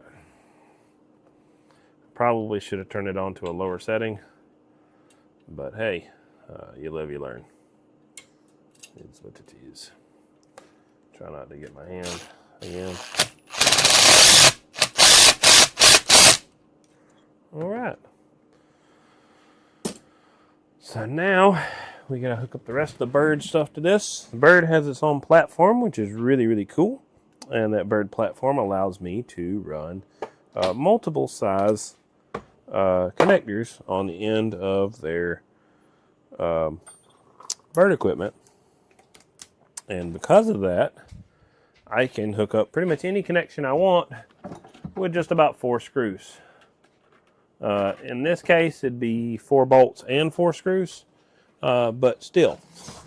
Probably should have turned it on to a lower setting, but hey, you live, you learn. It's what it is. Try not to get my hand again. All right. So now we gotta hook up the rest of the bird stuff to this. The bird has its own platform, which is really cool, and that bird platform allows me to run multiple size connectors on the end of their bird equipment, and because of that, I can hook up pretty much any connection I want with just about 4 screws. In this case, it'd be 4 bolts and 4 screws, but still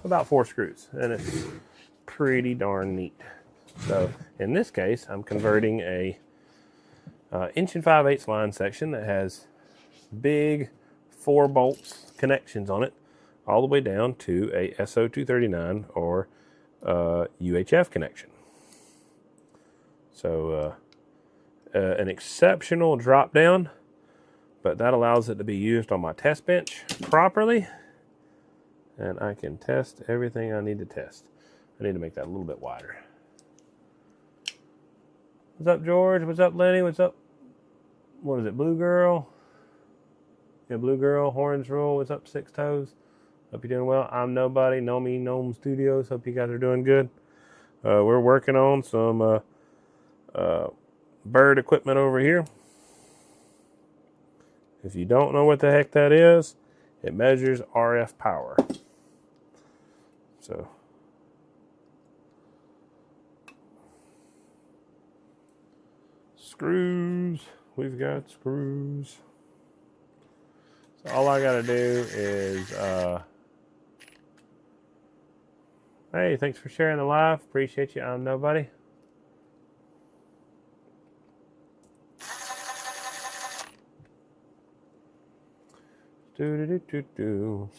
about 4 screws, and it's pretty darn neat. So in this case, I'm converting a 1 5/8" line section that has big 4 bolts connections on it, all the way down to a SO239 or UHF connection. So an exceptional drop down, but that allows it to be used on my test bench properly, and I can test everything I need to test. I need to make that a little bit wider. What's up, George? What's up, Lenny? What's up? What is it, Blue Girl? Yeah, Blue Girl, Horns Roll. What's up, Six Toes? Hope you're doing well. I'm Nobody, Know Me, Gnome Studios. Hope you guys are doing good. We're working on some bird equipment over here. If you don't know what the heck that is, it measures RF power. So screws, we've got screws. So all I gotta do is hey, thanks for sharing the live. Appreciate you. I'm Nobody.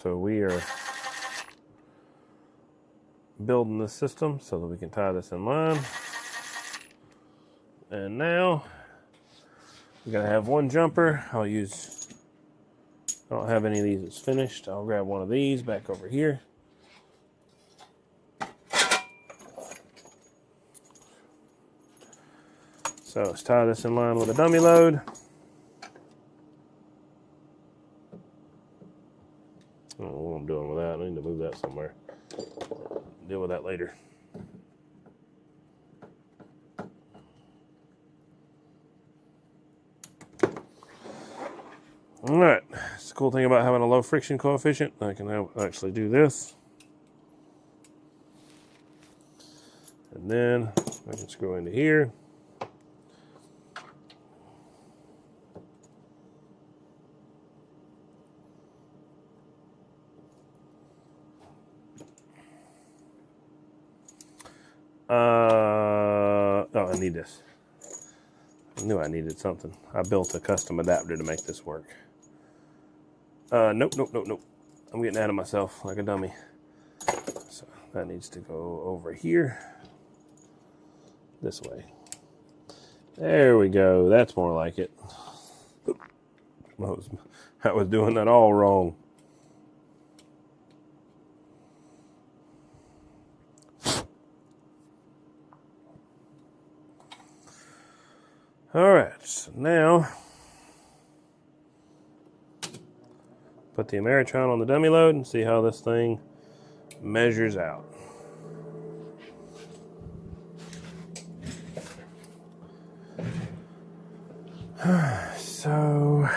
So we are building this system so that we can tie this in line. And now we gotta have one jumper. I don't have any of these that's finished. I'll grab one of these back over here. So let's tie this in line with a dummy load. I don't know what I'm doing with that. I need to move that somewhere. Deal with that later. All right. It's the cool thing about having a low friction coefficient. I can actually do this. And then I can screw into here. Oh, I need this. I knew I needed something. I built a custom adapter to make this work. Nope. I'm getting out of myself like a dummy. So that needs to go over here. This way. There we go. That's more like it. I was doing that all wrong. All right, so now put the Ameritron on the dummy load and see how this thing measures out. So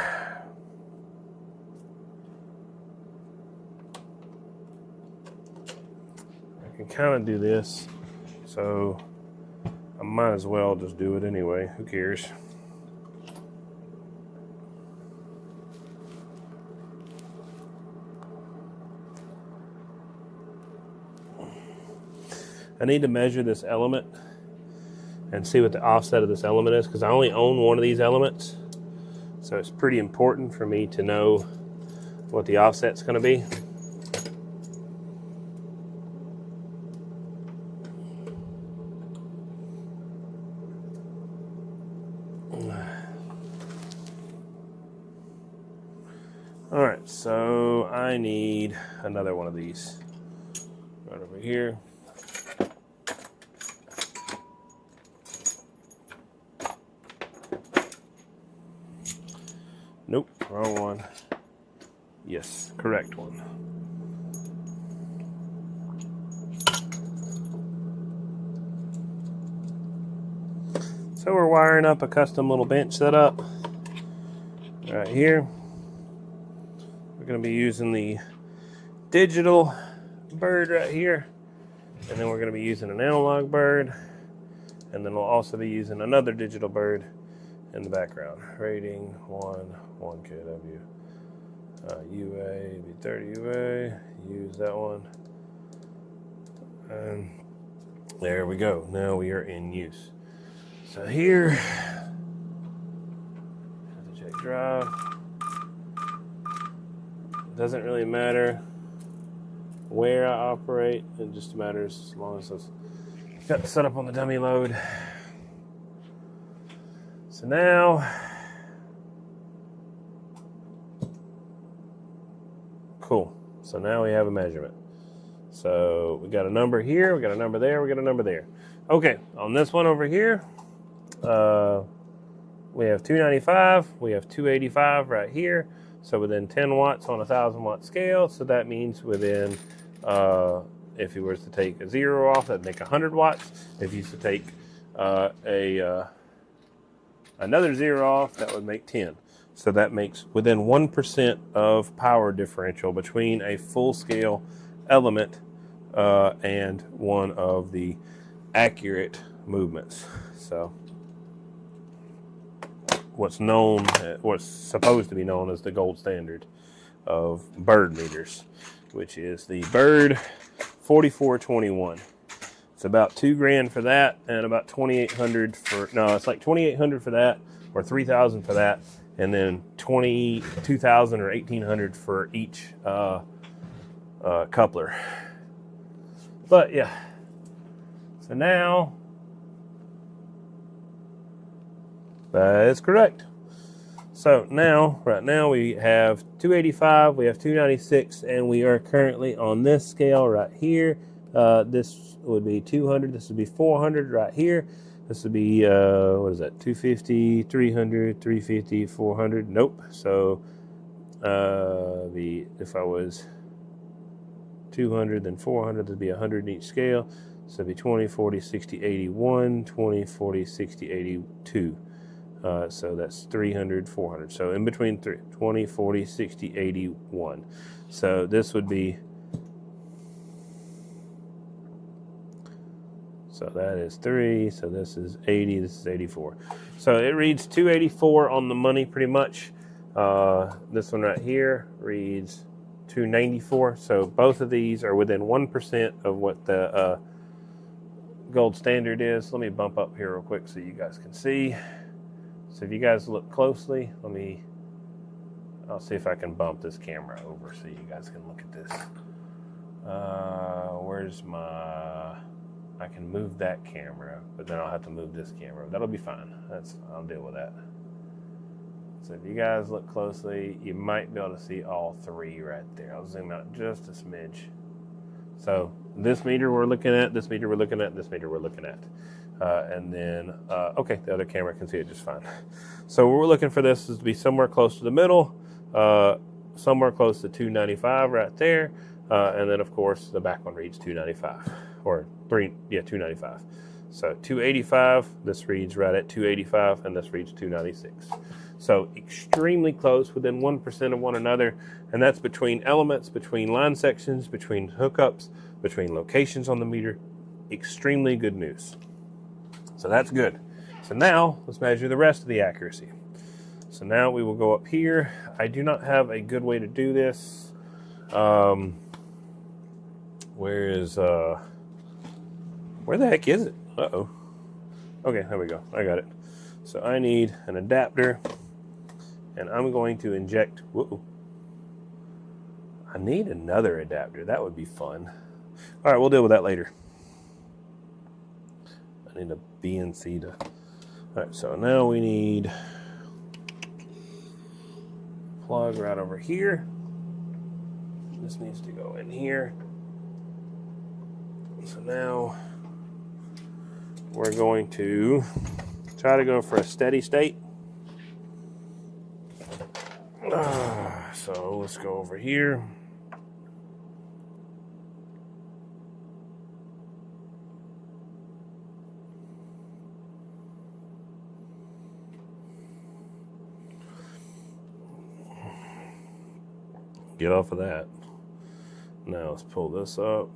I can kind of do this, so I might as well just do it anyway. Who cares? I need to measure this element and see what the offset of this element is, because I only own one of these elements, so it's pretty important for me to know what the offset's going to be. All right, so I need another one of these right over here. Nope, wrong one. Yes, correct one. So we're wiring up a custom little bench setup right here. We're going to be using the digital bird right here, and then we're going to be using an analog bird, and then we'll also be using another digital bird in the background. Rating 1 kW, UA be 30 UA. Use that one, and there we go. Now we are in use. So here, the check drive. Doesn't really matter where I operate, it just matters as long as it's got the setup on the dummy load. So now, cool. So now we have a measurement. So we got a number here, we got a number there, we got a number there. Okay, on this one over here, we have 295, we have 285 right here. So within 10 watts on a 1,000 watt scale. So that means within, if you were to take a 0 off, that'd make 100 watts. If you used to take another 0 off, that would make 10. So that makes within 1% of power differential between a full scale element and one of the accurate movements. So what's supposed to be known as the gold standard of bird meters, which is the Bird 4421. It's about $2,000 for that, and about $2,800 for, no, it's like $2,800 for that, or $3,000 for that, and then $2,000 or $1,800 for each coupler. But yeah, so now that is correct. So now, right now we have 285, we have 296, and we are currently on this scale right here. This would be 200, this would be 400 right here. This would be, what is that, 250, 300, 350, 400, nope. So if I was 200, then 400, that'd be 100 in each scale. So it'd be 20, 40, 60, 81, 20, 40, 60, 82. So that's 300, 400. So in between 20, 40, 60, 81. So this would be, so that is 3. So this is 80. This is 84. So it reads 284 on the money pretty much. This one right here reads 294. So both of these are within 1% of what the gold standard is. Let me bump up here real quick so you guys can see. So if you guys look closely, I'll see if I can bump this camera over so you guys can look at this. Where's my, I can move that camera, but then I'll have to move this camera. That'll be fine. I'll deal with that. So if you guys look closely, you might be able to see all three right there. I'll zoom out just a smidge. So this meter we're looking at, this meter we're looking at, this meter we're looking at. And then, okay, the other camera can see it just fine. So what we're looking for this is to be somewhere close to the middle, somewhere close to 295 right there. And then, of course, the back one reads 295, or 295. So 285, this reads right at 285, and this reads 296. So extremely close, within 1% of one another, and that's between elements, between line sections, between hookups, between locations on the meter. Extremely good news. So that's good. So now let's measure the rest of the accuracy. So now we will go up here. I do not have a good way to do this. Where the heck is it? Uh-oh. Okay, there we go. I got it. So I need an adapter, and I'm going to inject. Whoa. I need another adapter. That would be fun. All right, we'll deal with that later. I need a BNC to. All right, so now we need a plug right over here. This needs to go in here. So now we're going to try to go for a steady state. So let's go over here. Get off of that. Now let's pull this up.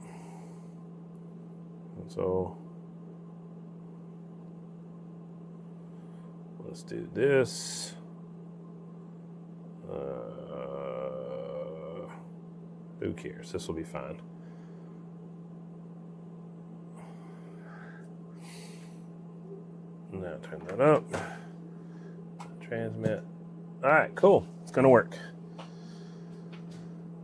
And so let's do this. Who cares? This will be fine. Now turn that up. Transmit. All right, cool. It's going to work.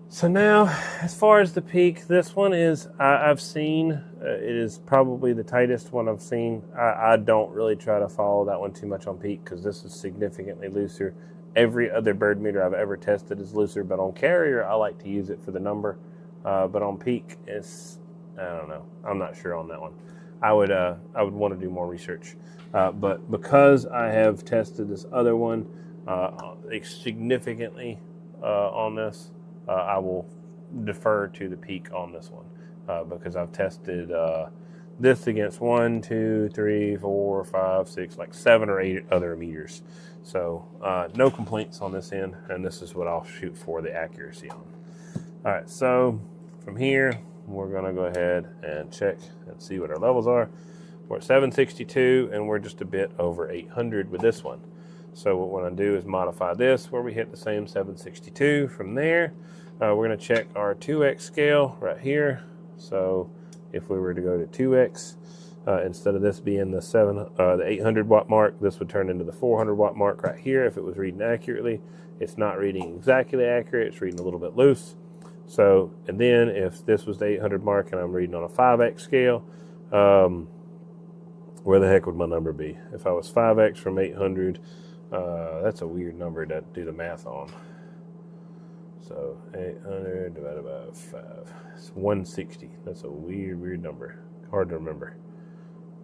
So now, as far as the peak, this one is, I've seen, it is probably the tightest one I've seen. I don't really try to follow that one too much on peak because this is significantly looser. Every other bird meter I've ever tested is looser, but on carrier, I like to use it for the number. But on peak, it's, I don't know. I'm not sure on that one. I would want to do more research. But because I have tested this other one significantly on this, I will defer to the peak on this one because I've tested this against 1, 2, 3, 4, 5, 6, like 7 or 8 other meters. So no complaints on this end, and this is what I'll shoot for the accuracy on. All right, so from here, we're going to go ahead and check and see what our levels are. We're at 762, and we're just a bit over 800 with this one. So what we're going to do is modify this where we hit the same 762. From there, we're going to check our 2x scale right here. So if we were to go to 2x, instead of this being the 800 watt mark, this would turn into the 400 watt mark right here if it was reading accurately. It's not reading exactly accurate. It's reading a little bit loose. So, and then if this was the 800 mark and I'm reading on a 5x scale, where the heck would my number be? If I was 5x from 800, that's a weird number to do the math on. So 800 divided by 5, it's 160. That's a weird number. Hard to remember,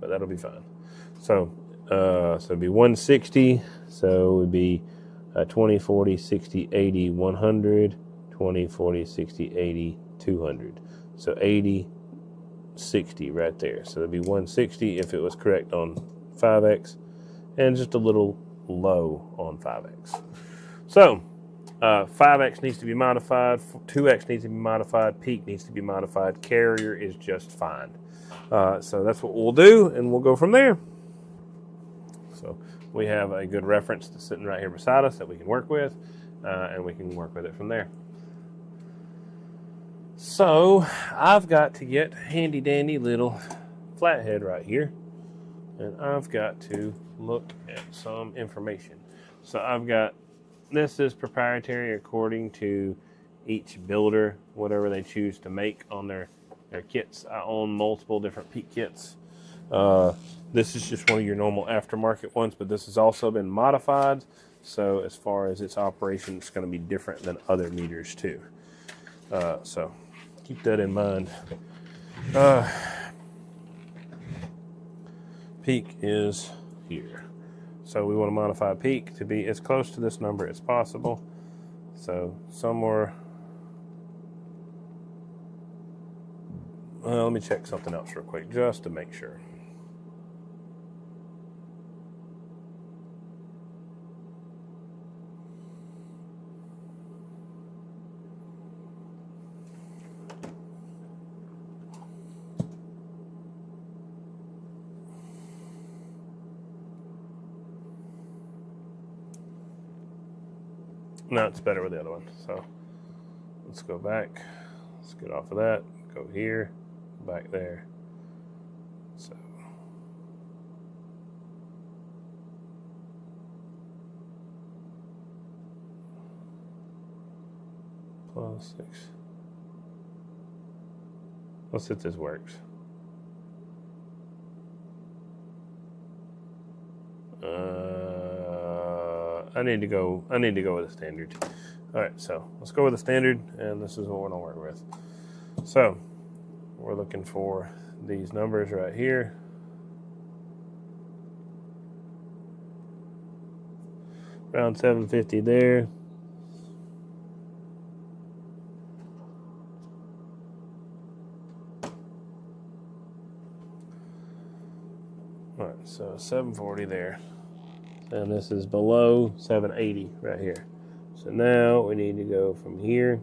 but that'll be fine. So, it'd be 160. So it would be 20, 40, 60, 80, 100, 20, 40, 60, 80, 200. So 80, 60 right there. So it'd be 160 if it was correct on 5x, and just a little low on 5x. So 5x needs to be modified, 2x needs to be modified, peak needs to be modified, carrier is just fine. So that's what we'll do, and we'll go from there. So we have a good reference that's sitting right here beside us that we can work with, and we can work with it from there. So I've got to get handy dandy little flathead right here, and I've got to look at some information. So I've got, this is proprietary according to each builder, whatever they choose to make on their kits. I own multiple different peak kits. This is just one of your normal aftermarket ones, but this has also been modified. So as far as its operation, it's going to be different than other meters too. So keep that in mind. Peak is here. So we want to modify peak to be as close to this number as possible. So somewhere, let me check something else real quick just to make sure. No, it's better with the other one. So let's go back. Let's get off of that. Go here, back there. So plus 6. Let's see if this works. I need to go with a standard. All right, so let's go with a standard, and this is what we're gonna work with. So we're looking for these numbers right here. Around 750 there. All right, so 740 there. And this is below 780 right here. So now we need to go from here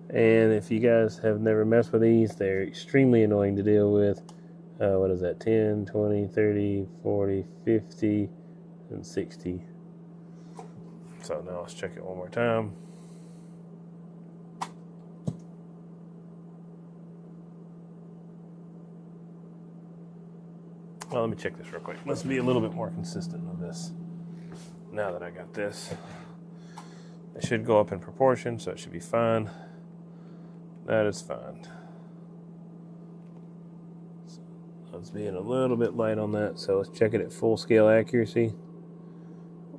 and if you guys have never messed with these, they're extremely annoying to deal with. What is that? 10, 20, 30, 40, 50, and 60. So now let's check it one more time. Well, let me check this real quick. Let's be a little bit more consistent with this. Now that I got this, it should go up in proportion, so it should be fine. That is fine. So let's be a little bit light on that, so let's check it at full scale accuracy.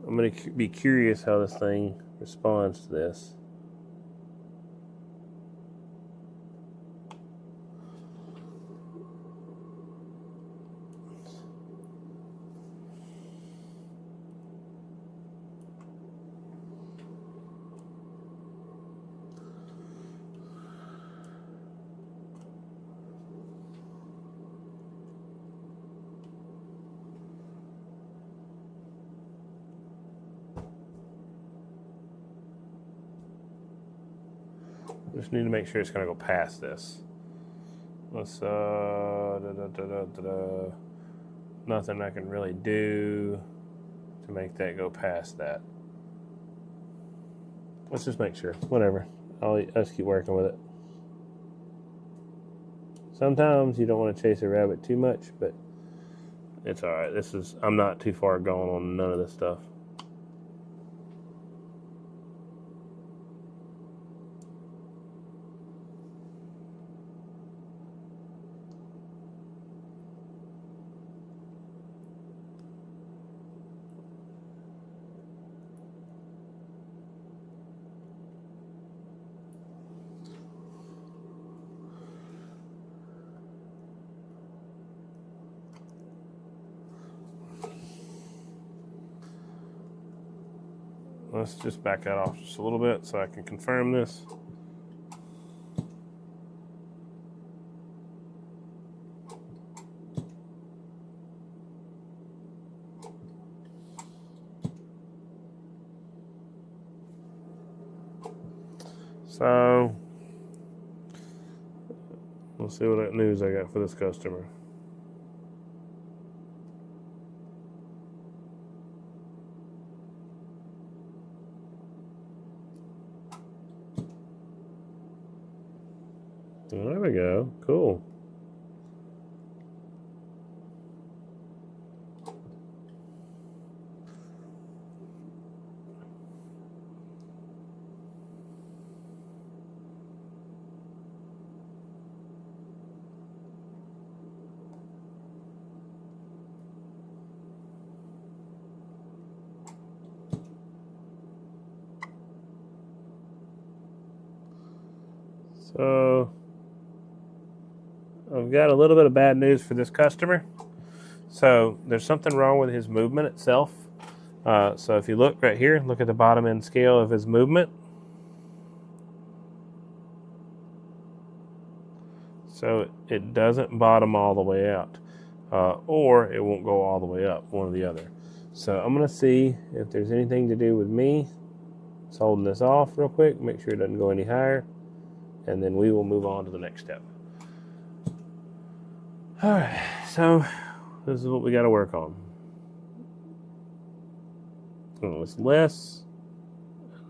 I'm going to be curious how this thing responds to this. Just need to make sure it's going to go past this. Let's nothing I can really do to make that go past that. Let's just make sure. Whatever. I'll just keep working with it. Sometimes you don't want to chase a rabbit too much, but it's all right. I'm not too far gone on none of this stuff. Let's just back that off just a little bit so I can confirm this. So let's see what news I got for this customer. There we go. Cool. So I've got a little bit of bad news for this customer. So there's something wrong with his movement itself. So if you look right here, look at the bottom end scale of his movement. So it doesn't bottom all the way out, or it won't go all the way up, one or the other. So I'm going to see if there's anything to do with me. Just holding this off real quick, make sure it doesn't go any higher, and then we will move on to the next step. All right, so this is what we got to work on. Oh, it's less,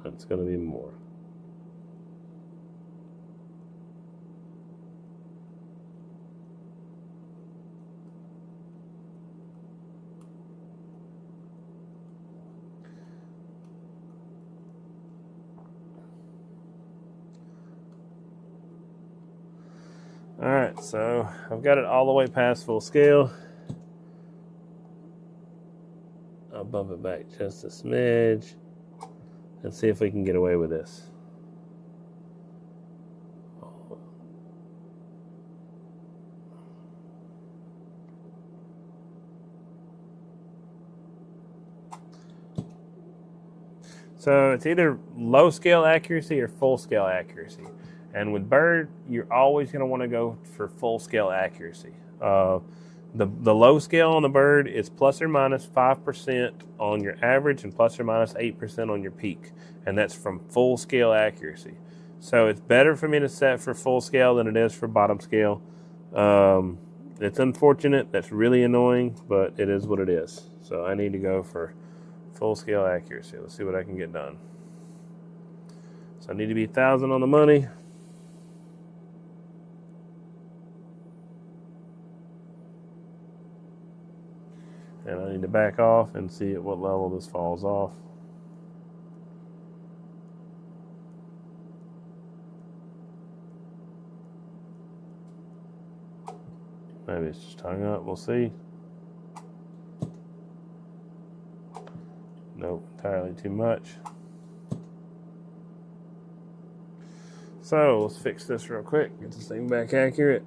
it's going to be more. All right, so I've got it all the way past full scale. I'll bump it back just a smidge and see if we can get away with this. So it's either low scale accuracy or full scale accuracy. And with bird, you're always going to want to go for full scale accuracy. The low scale on the bird is plus or minus 5% on your average and plus or minus 8% on your peak. And that's from full scale accuracy. So it's better for me to set for full scale than it is for bottom scale. It's unfortunate, that's really annoying, but it is what it is. So I need to go for full scale accuracy. Let's see what I can get done. So I need to be 1,000 on the money. And I need to back off and see at what level this falls off. Maybe it's just hung up, we'll see. Nope, entirely too much. So let's fix this real quick, get this thing back accurate.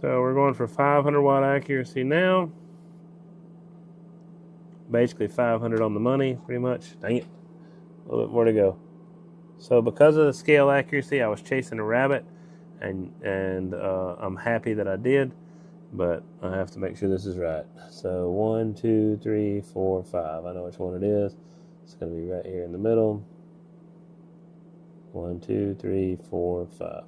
So we're going for 500 watt accuracy now. Basically 500 on the money, pretty much. Dang it, a little bit more to go. So because of the scale accuracy, I was chasing a rabbit, and I'm happy that I did, but I have to make sure this is right. So 1, 2, 3, 4, 5. I know which one it is. It's going to be right here in the middle. 1, 2, 3, 4, 5.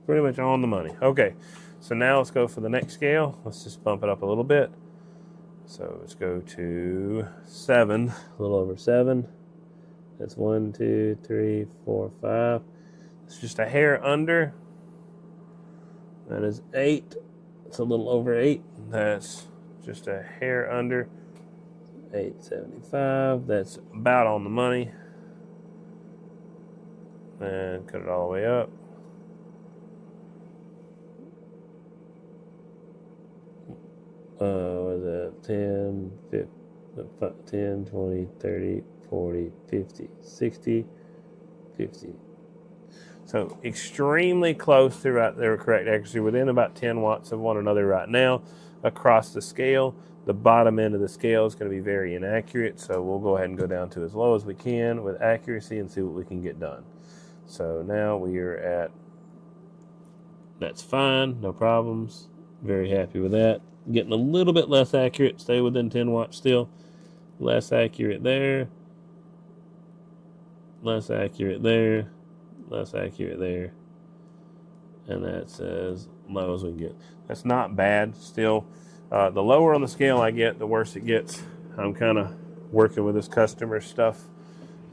Pretty much on the money. Okay, so now let's go for the next scale. Let's just bump it up a little bit. So let's go to 7, a little over 7. That's 1, 2, 3, 4, 5. It's just a hair under. That is 8. It's a little over 8. That's just a hair under. 875. That's about on the money. And cut it all the way up. Was it 10, 20, 30, 40, 50, 60, 50. So extremely close to their correct accuracy, within about 10 watts of one another right now across the scale. The bottom end of the scale is going to be very inaccurate, so we'll go ahead and go down to as low as we can with accuracy and see what we can get done. So now we are at, that's fine, no problems. Very happy with that. Getting a little bit less accurate, stay within 10 watts still. Less accurate there. Less accurate there. Less accurate there. And that's as low as we can get. That's not bad still. The lower on the scale I get, the worse it gets. I'm kind of working with this customer stuff,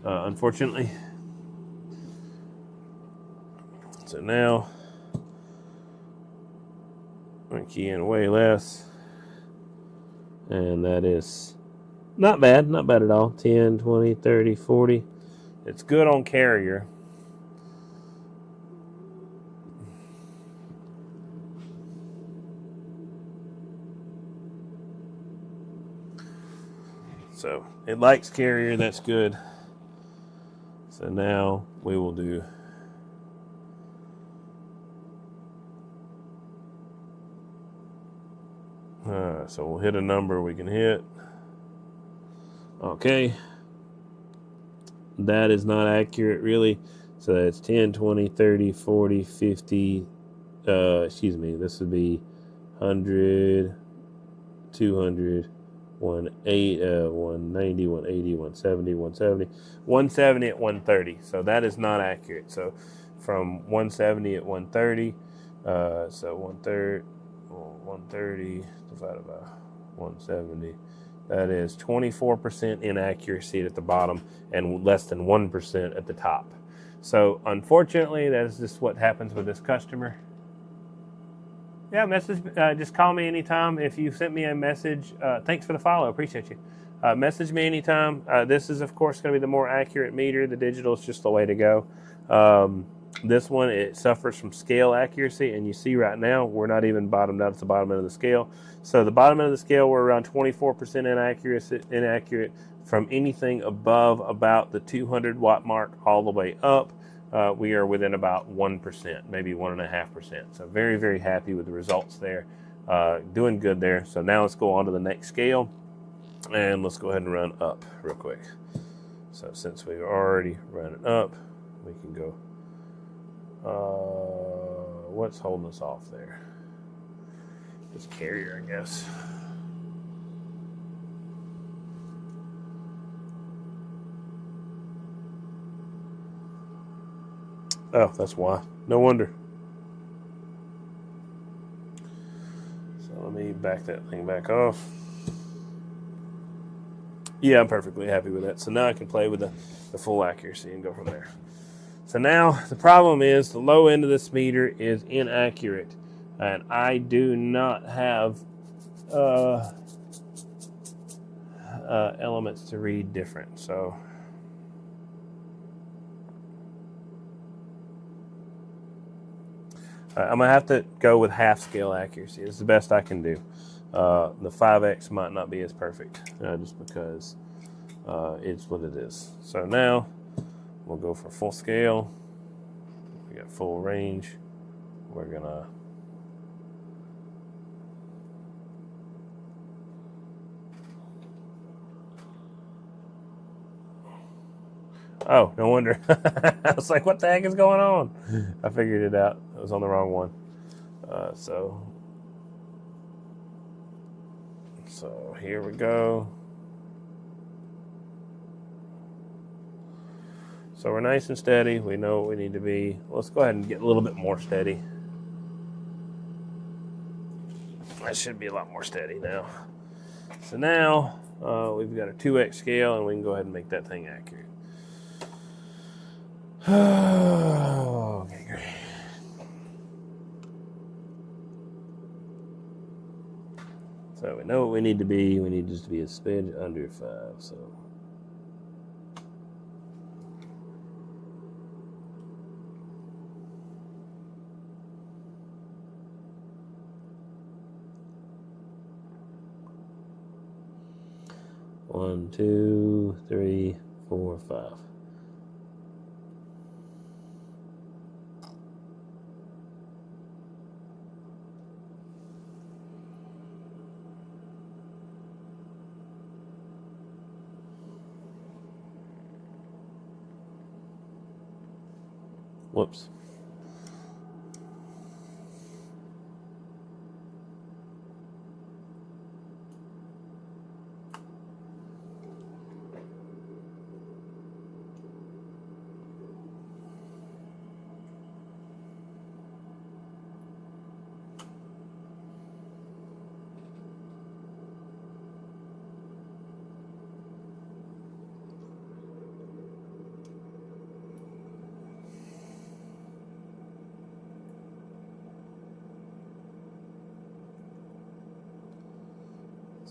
unfortunately. So now I'm going to key in way less. And that is not bad at all. 10, 20, 30, 40. It's good on carrier. So it likes carrier, that's good. So now we will do so we'll hit a number we can hit. Okay. That is not accurate really. So that's 10, 20, 30, 40, 50. Excuse me. This would be 100, 200, 190, 180, 170, 170. 170 at 130. So that is not accurate. So from 170 at 130, so 130 divided by 170. That is 24% inaccuracy at the bottom and less than 1% at the top. So unfortunately, that is just what happens with this customer. Yeah, just call me anytime. If you sent me a message, thanks for the follow. Appreciate you. Message me anytime. This is, of course, going to be the more accurate meter. The digital is just the way to go. This one, it suffers from scale accuracy, and you see right now we're not even bottomed out at the bottom end of the scale. So the bottom end of the scale, we're around 24% inaccurate from anything above about the 200 watt mark all the way up. We are within about 1%, maybe 1.5%. So very, very happy with the results there. Doing good there. So now let's go on to the next scale, and let's go ahead and run up real quick. So since we've already run it up, we can go. What's holding us off there? It's carrier, I guess. Oh, that's why. No wonder. So let me back that thing back off. Yeah, I'm perfectly happy with that. So now I can play with the full accuracy and go from there. So now the problem is the low end of this meter is inaccurate, and I do not have elements to read different. So I'm going to have to go with half scale accuracy. It's the best I can do. The 5X might not be as perfect just because it's what it is. So now we'll go for full scale. We got full range. We're going to oh, no wonder. I was like, what the heck is going on? I figured it out. I was on the wrong one. So here we go. So we're nice and steady. We know what we need to be. Let's go ahead and get a little bit more steady. That should be a lot more steady now. So now we've got a 2X scale, and we can go ahead and make that thing accurate. Okay, great. So we know what we need to be. We need just to be a smidge under 5. So one, 2, 3, 4, 5. Whoops.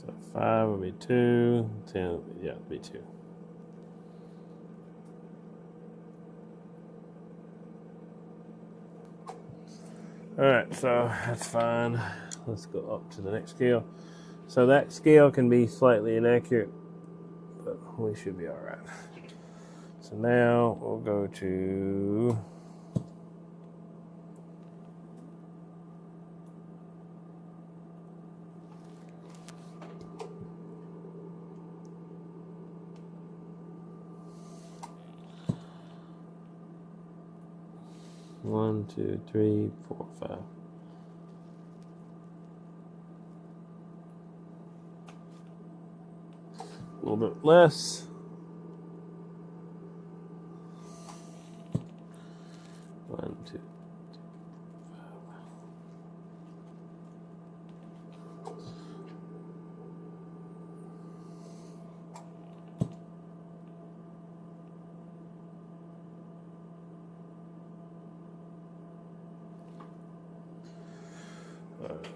So 5 will be 2, 10, yeah, it'll be 2. All right, so that's fine. Let's go up to the next scale. So that scale can be slightly inaccurate, but we should be all right. So now we'll go to one, 2, 3, 4, 5. A little bit less. 1, 2, 3, 5.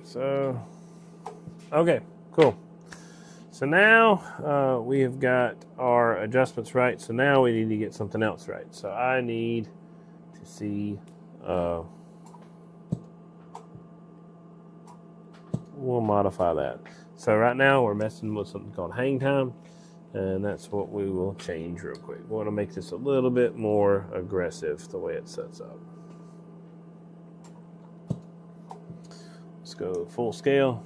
So, okay, cool. So now we have got our adjustments right. So now we need to get something else right. So I need to see, we'll modify that. So right now we're messing with something called hang time, and that's what we will change real quick. We want to make this a little bit more aggressive the way it sets up. Let's go full scale.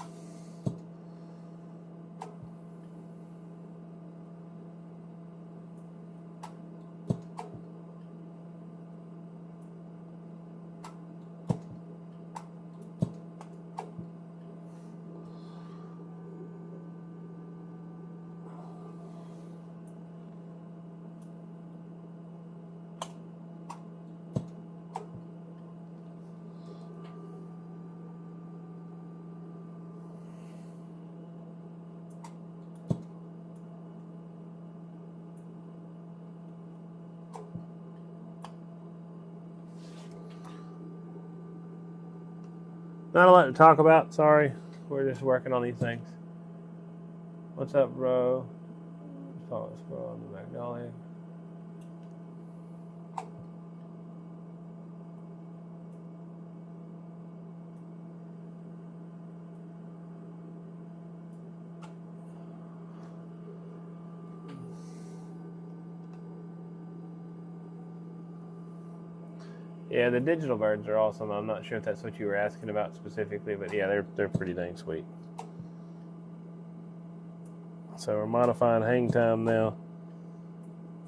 Not a lot to talk about, sorry. We're just working on these things. What's up, bro? Follow us, bro, on the Magnolia. Yeah, the digital birds are awesome. I'm not sure if that's what you were asking about specifically, but yeah, they're pretty dang sweet. So we're modifying hang time now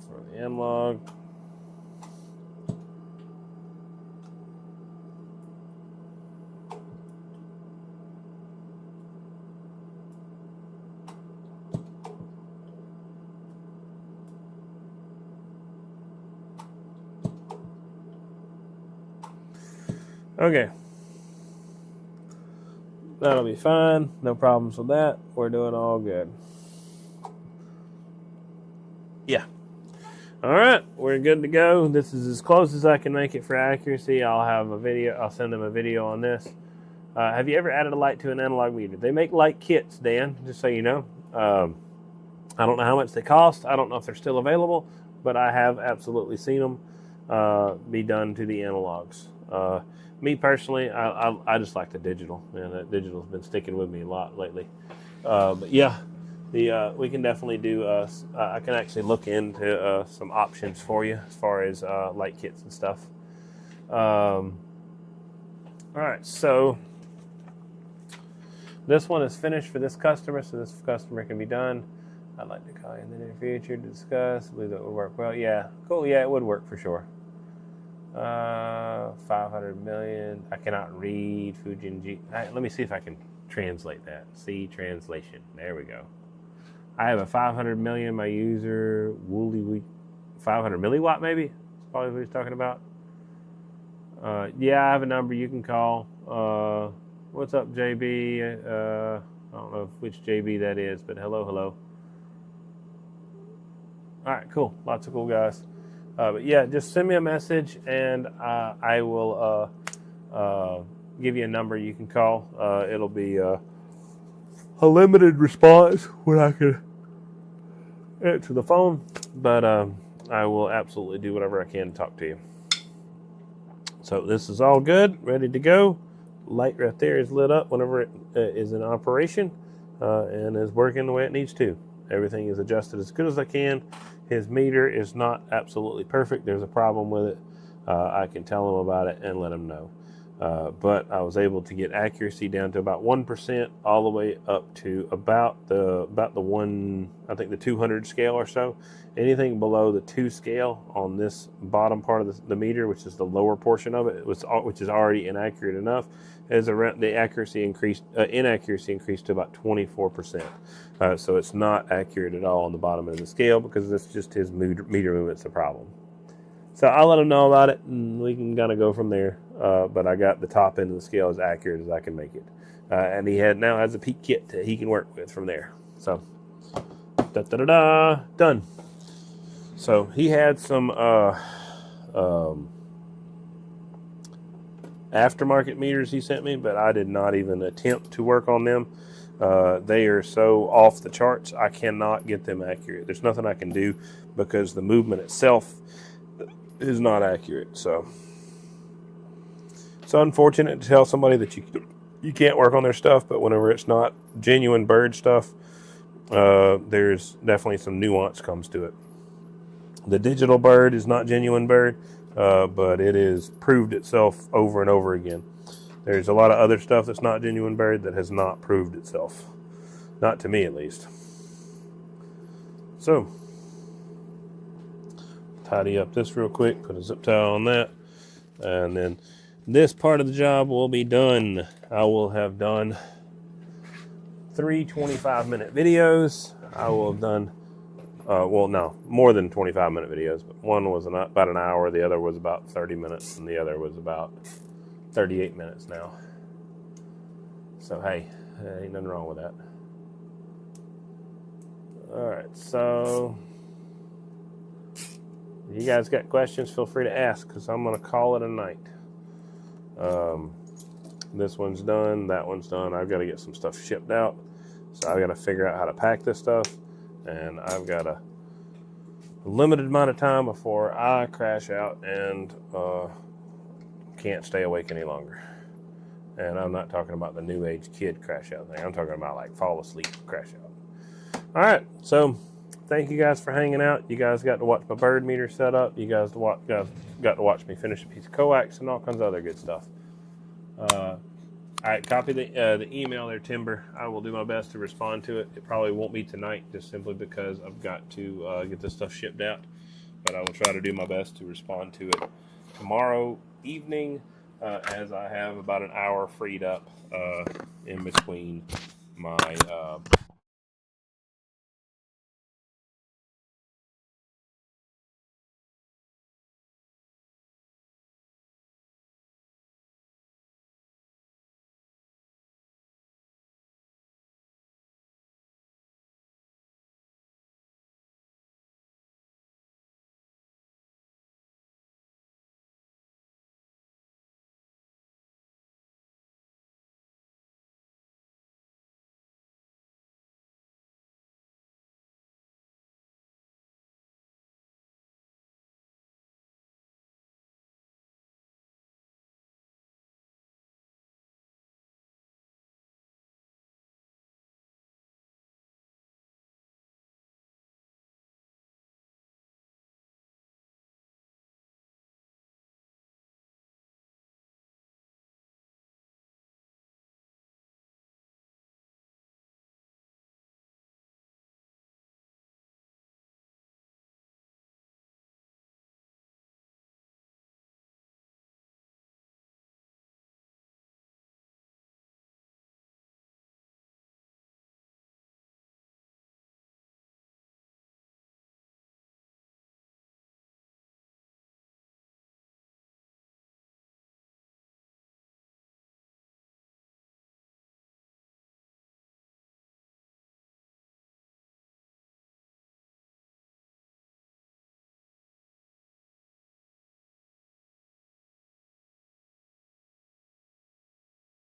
for the M-log. Okay. That'll be fine. No problems with that. We're doing all good. Yeah. All right. We're good to go. This is as close as I can make it for accuracy. I'll have a video. I'll send them a video on this. Have you ever added a light to an analog meter? They make light kits, Dan, just so you know. I don't know how much they cost. I don't know if they're still available, but I have absolutely seen them be done to the analogs. Me personally, I just like the digital, and that digital's been sticking with me a lot lately. But yeah, we can definitely do. I can actually look into some options for you as far as light kits and stuff. All right, so this one is finished for this customer, so this customer can be done. I'd like to call you in the near future to discuss. I believe that would work well. Yeah, cool. Yeah, it would work for sure. 500 million. I cannot read Fujin. Let me see if I can translate that. See translation. There we go. I have a 500 million. My user Woolly 500 milliwatt maybe. That's probably what he's talking about. Yeah, I have a number you can call. What's up, JB? I don't know which JB that is, but hello. All right, cool. Lots of cool guys. But yeah, just send me a message, and I will give you a number you can call. It'll be a limited response when I could answer the phone, but I will absolutely do whatever I can to talk to you. So this is all good, ready to go. Light right there is lit up whenever it is in operation and is working the way it needs to. Everything is adjusted as good as I can. His meter is not absolutely perfect. There's a problem with it. I can tell him about it and let him know. But I was able to get accuracy down to about 1%, all the way up to about the I think the 200 scale or so. Anything below the 2 scale on this bottom part of the meter, which is the lower portion of it, which is already inaccurate enough, is around the inaccuracy increased to about 24%. So it's not accurate at all on the bottom end of the scale, because it's just his meter movement's the problem. So I'll let him know about it, and we can kind of go from there. But I got the top end of the scale as accurate as I can make it. And he now has a peak kit that he can work with from there. So, done. So he had some aftermarket meters he sent me, but I did not even attempt to work on them. They are so off the charts, I cannot get them accurate. There's nothing I can do, because the movement itself is not accurate. So it's unfortunate to tell somebody that you can't work on their stuff, but whenever it's not genuine bird stuff, there's definitely some nuance comes to it. The digital bird is not genuine bird, but it has proved itself over and over again. There's a lot of other stuff that's not genuine bird that has not proved itself. Not to me, at least. So, tidy up this real quick, put a zip tie on that, and then this part of the job will be done. I will have done 3 25-minute videos. I will have done, well, no, more than 25-minute videos, but one was about an hour, the other was about 30 minutes, and the other was about 38 minutes now. So, hey, ain't nothing wrong with that. All right, so if you guys got questions, feel free to ask, because I'm going to call it a night. This one's done, that one's done. I've got to get some stuff shipped out, so I've got to figure out how to pack this stuff, and I've got a limited amount of time before I crash out and can't stay awake any longer. And I'm not talking about the new age kid crash out thing. I'm talking about like fall asleep crash out. All right, so thank you guys for hanging out. You guys got to watch my bird meter set up. You guys got to watch me finish a piece of coax and all kinds of other good stuff. All right, copy the email there, Timber. I will do my best to respond to it. It probably won't be tonight, just simply because I've got to get this stuff shipped out. But I will try to do my best to respond to it tomorrow evening, as I have about an hour freed up in between my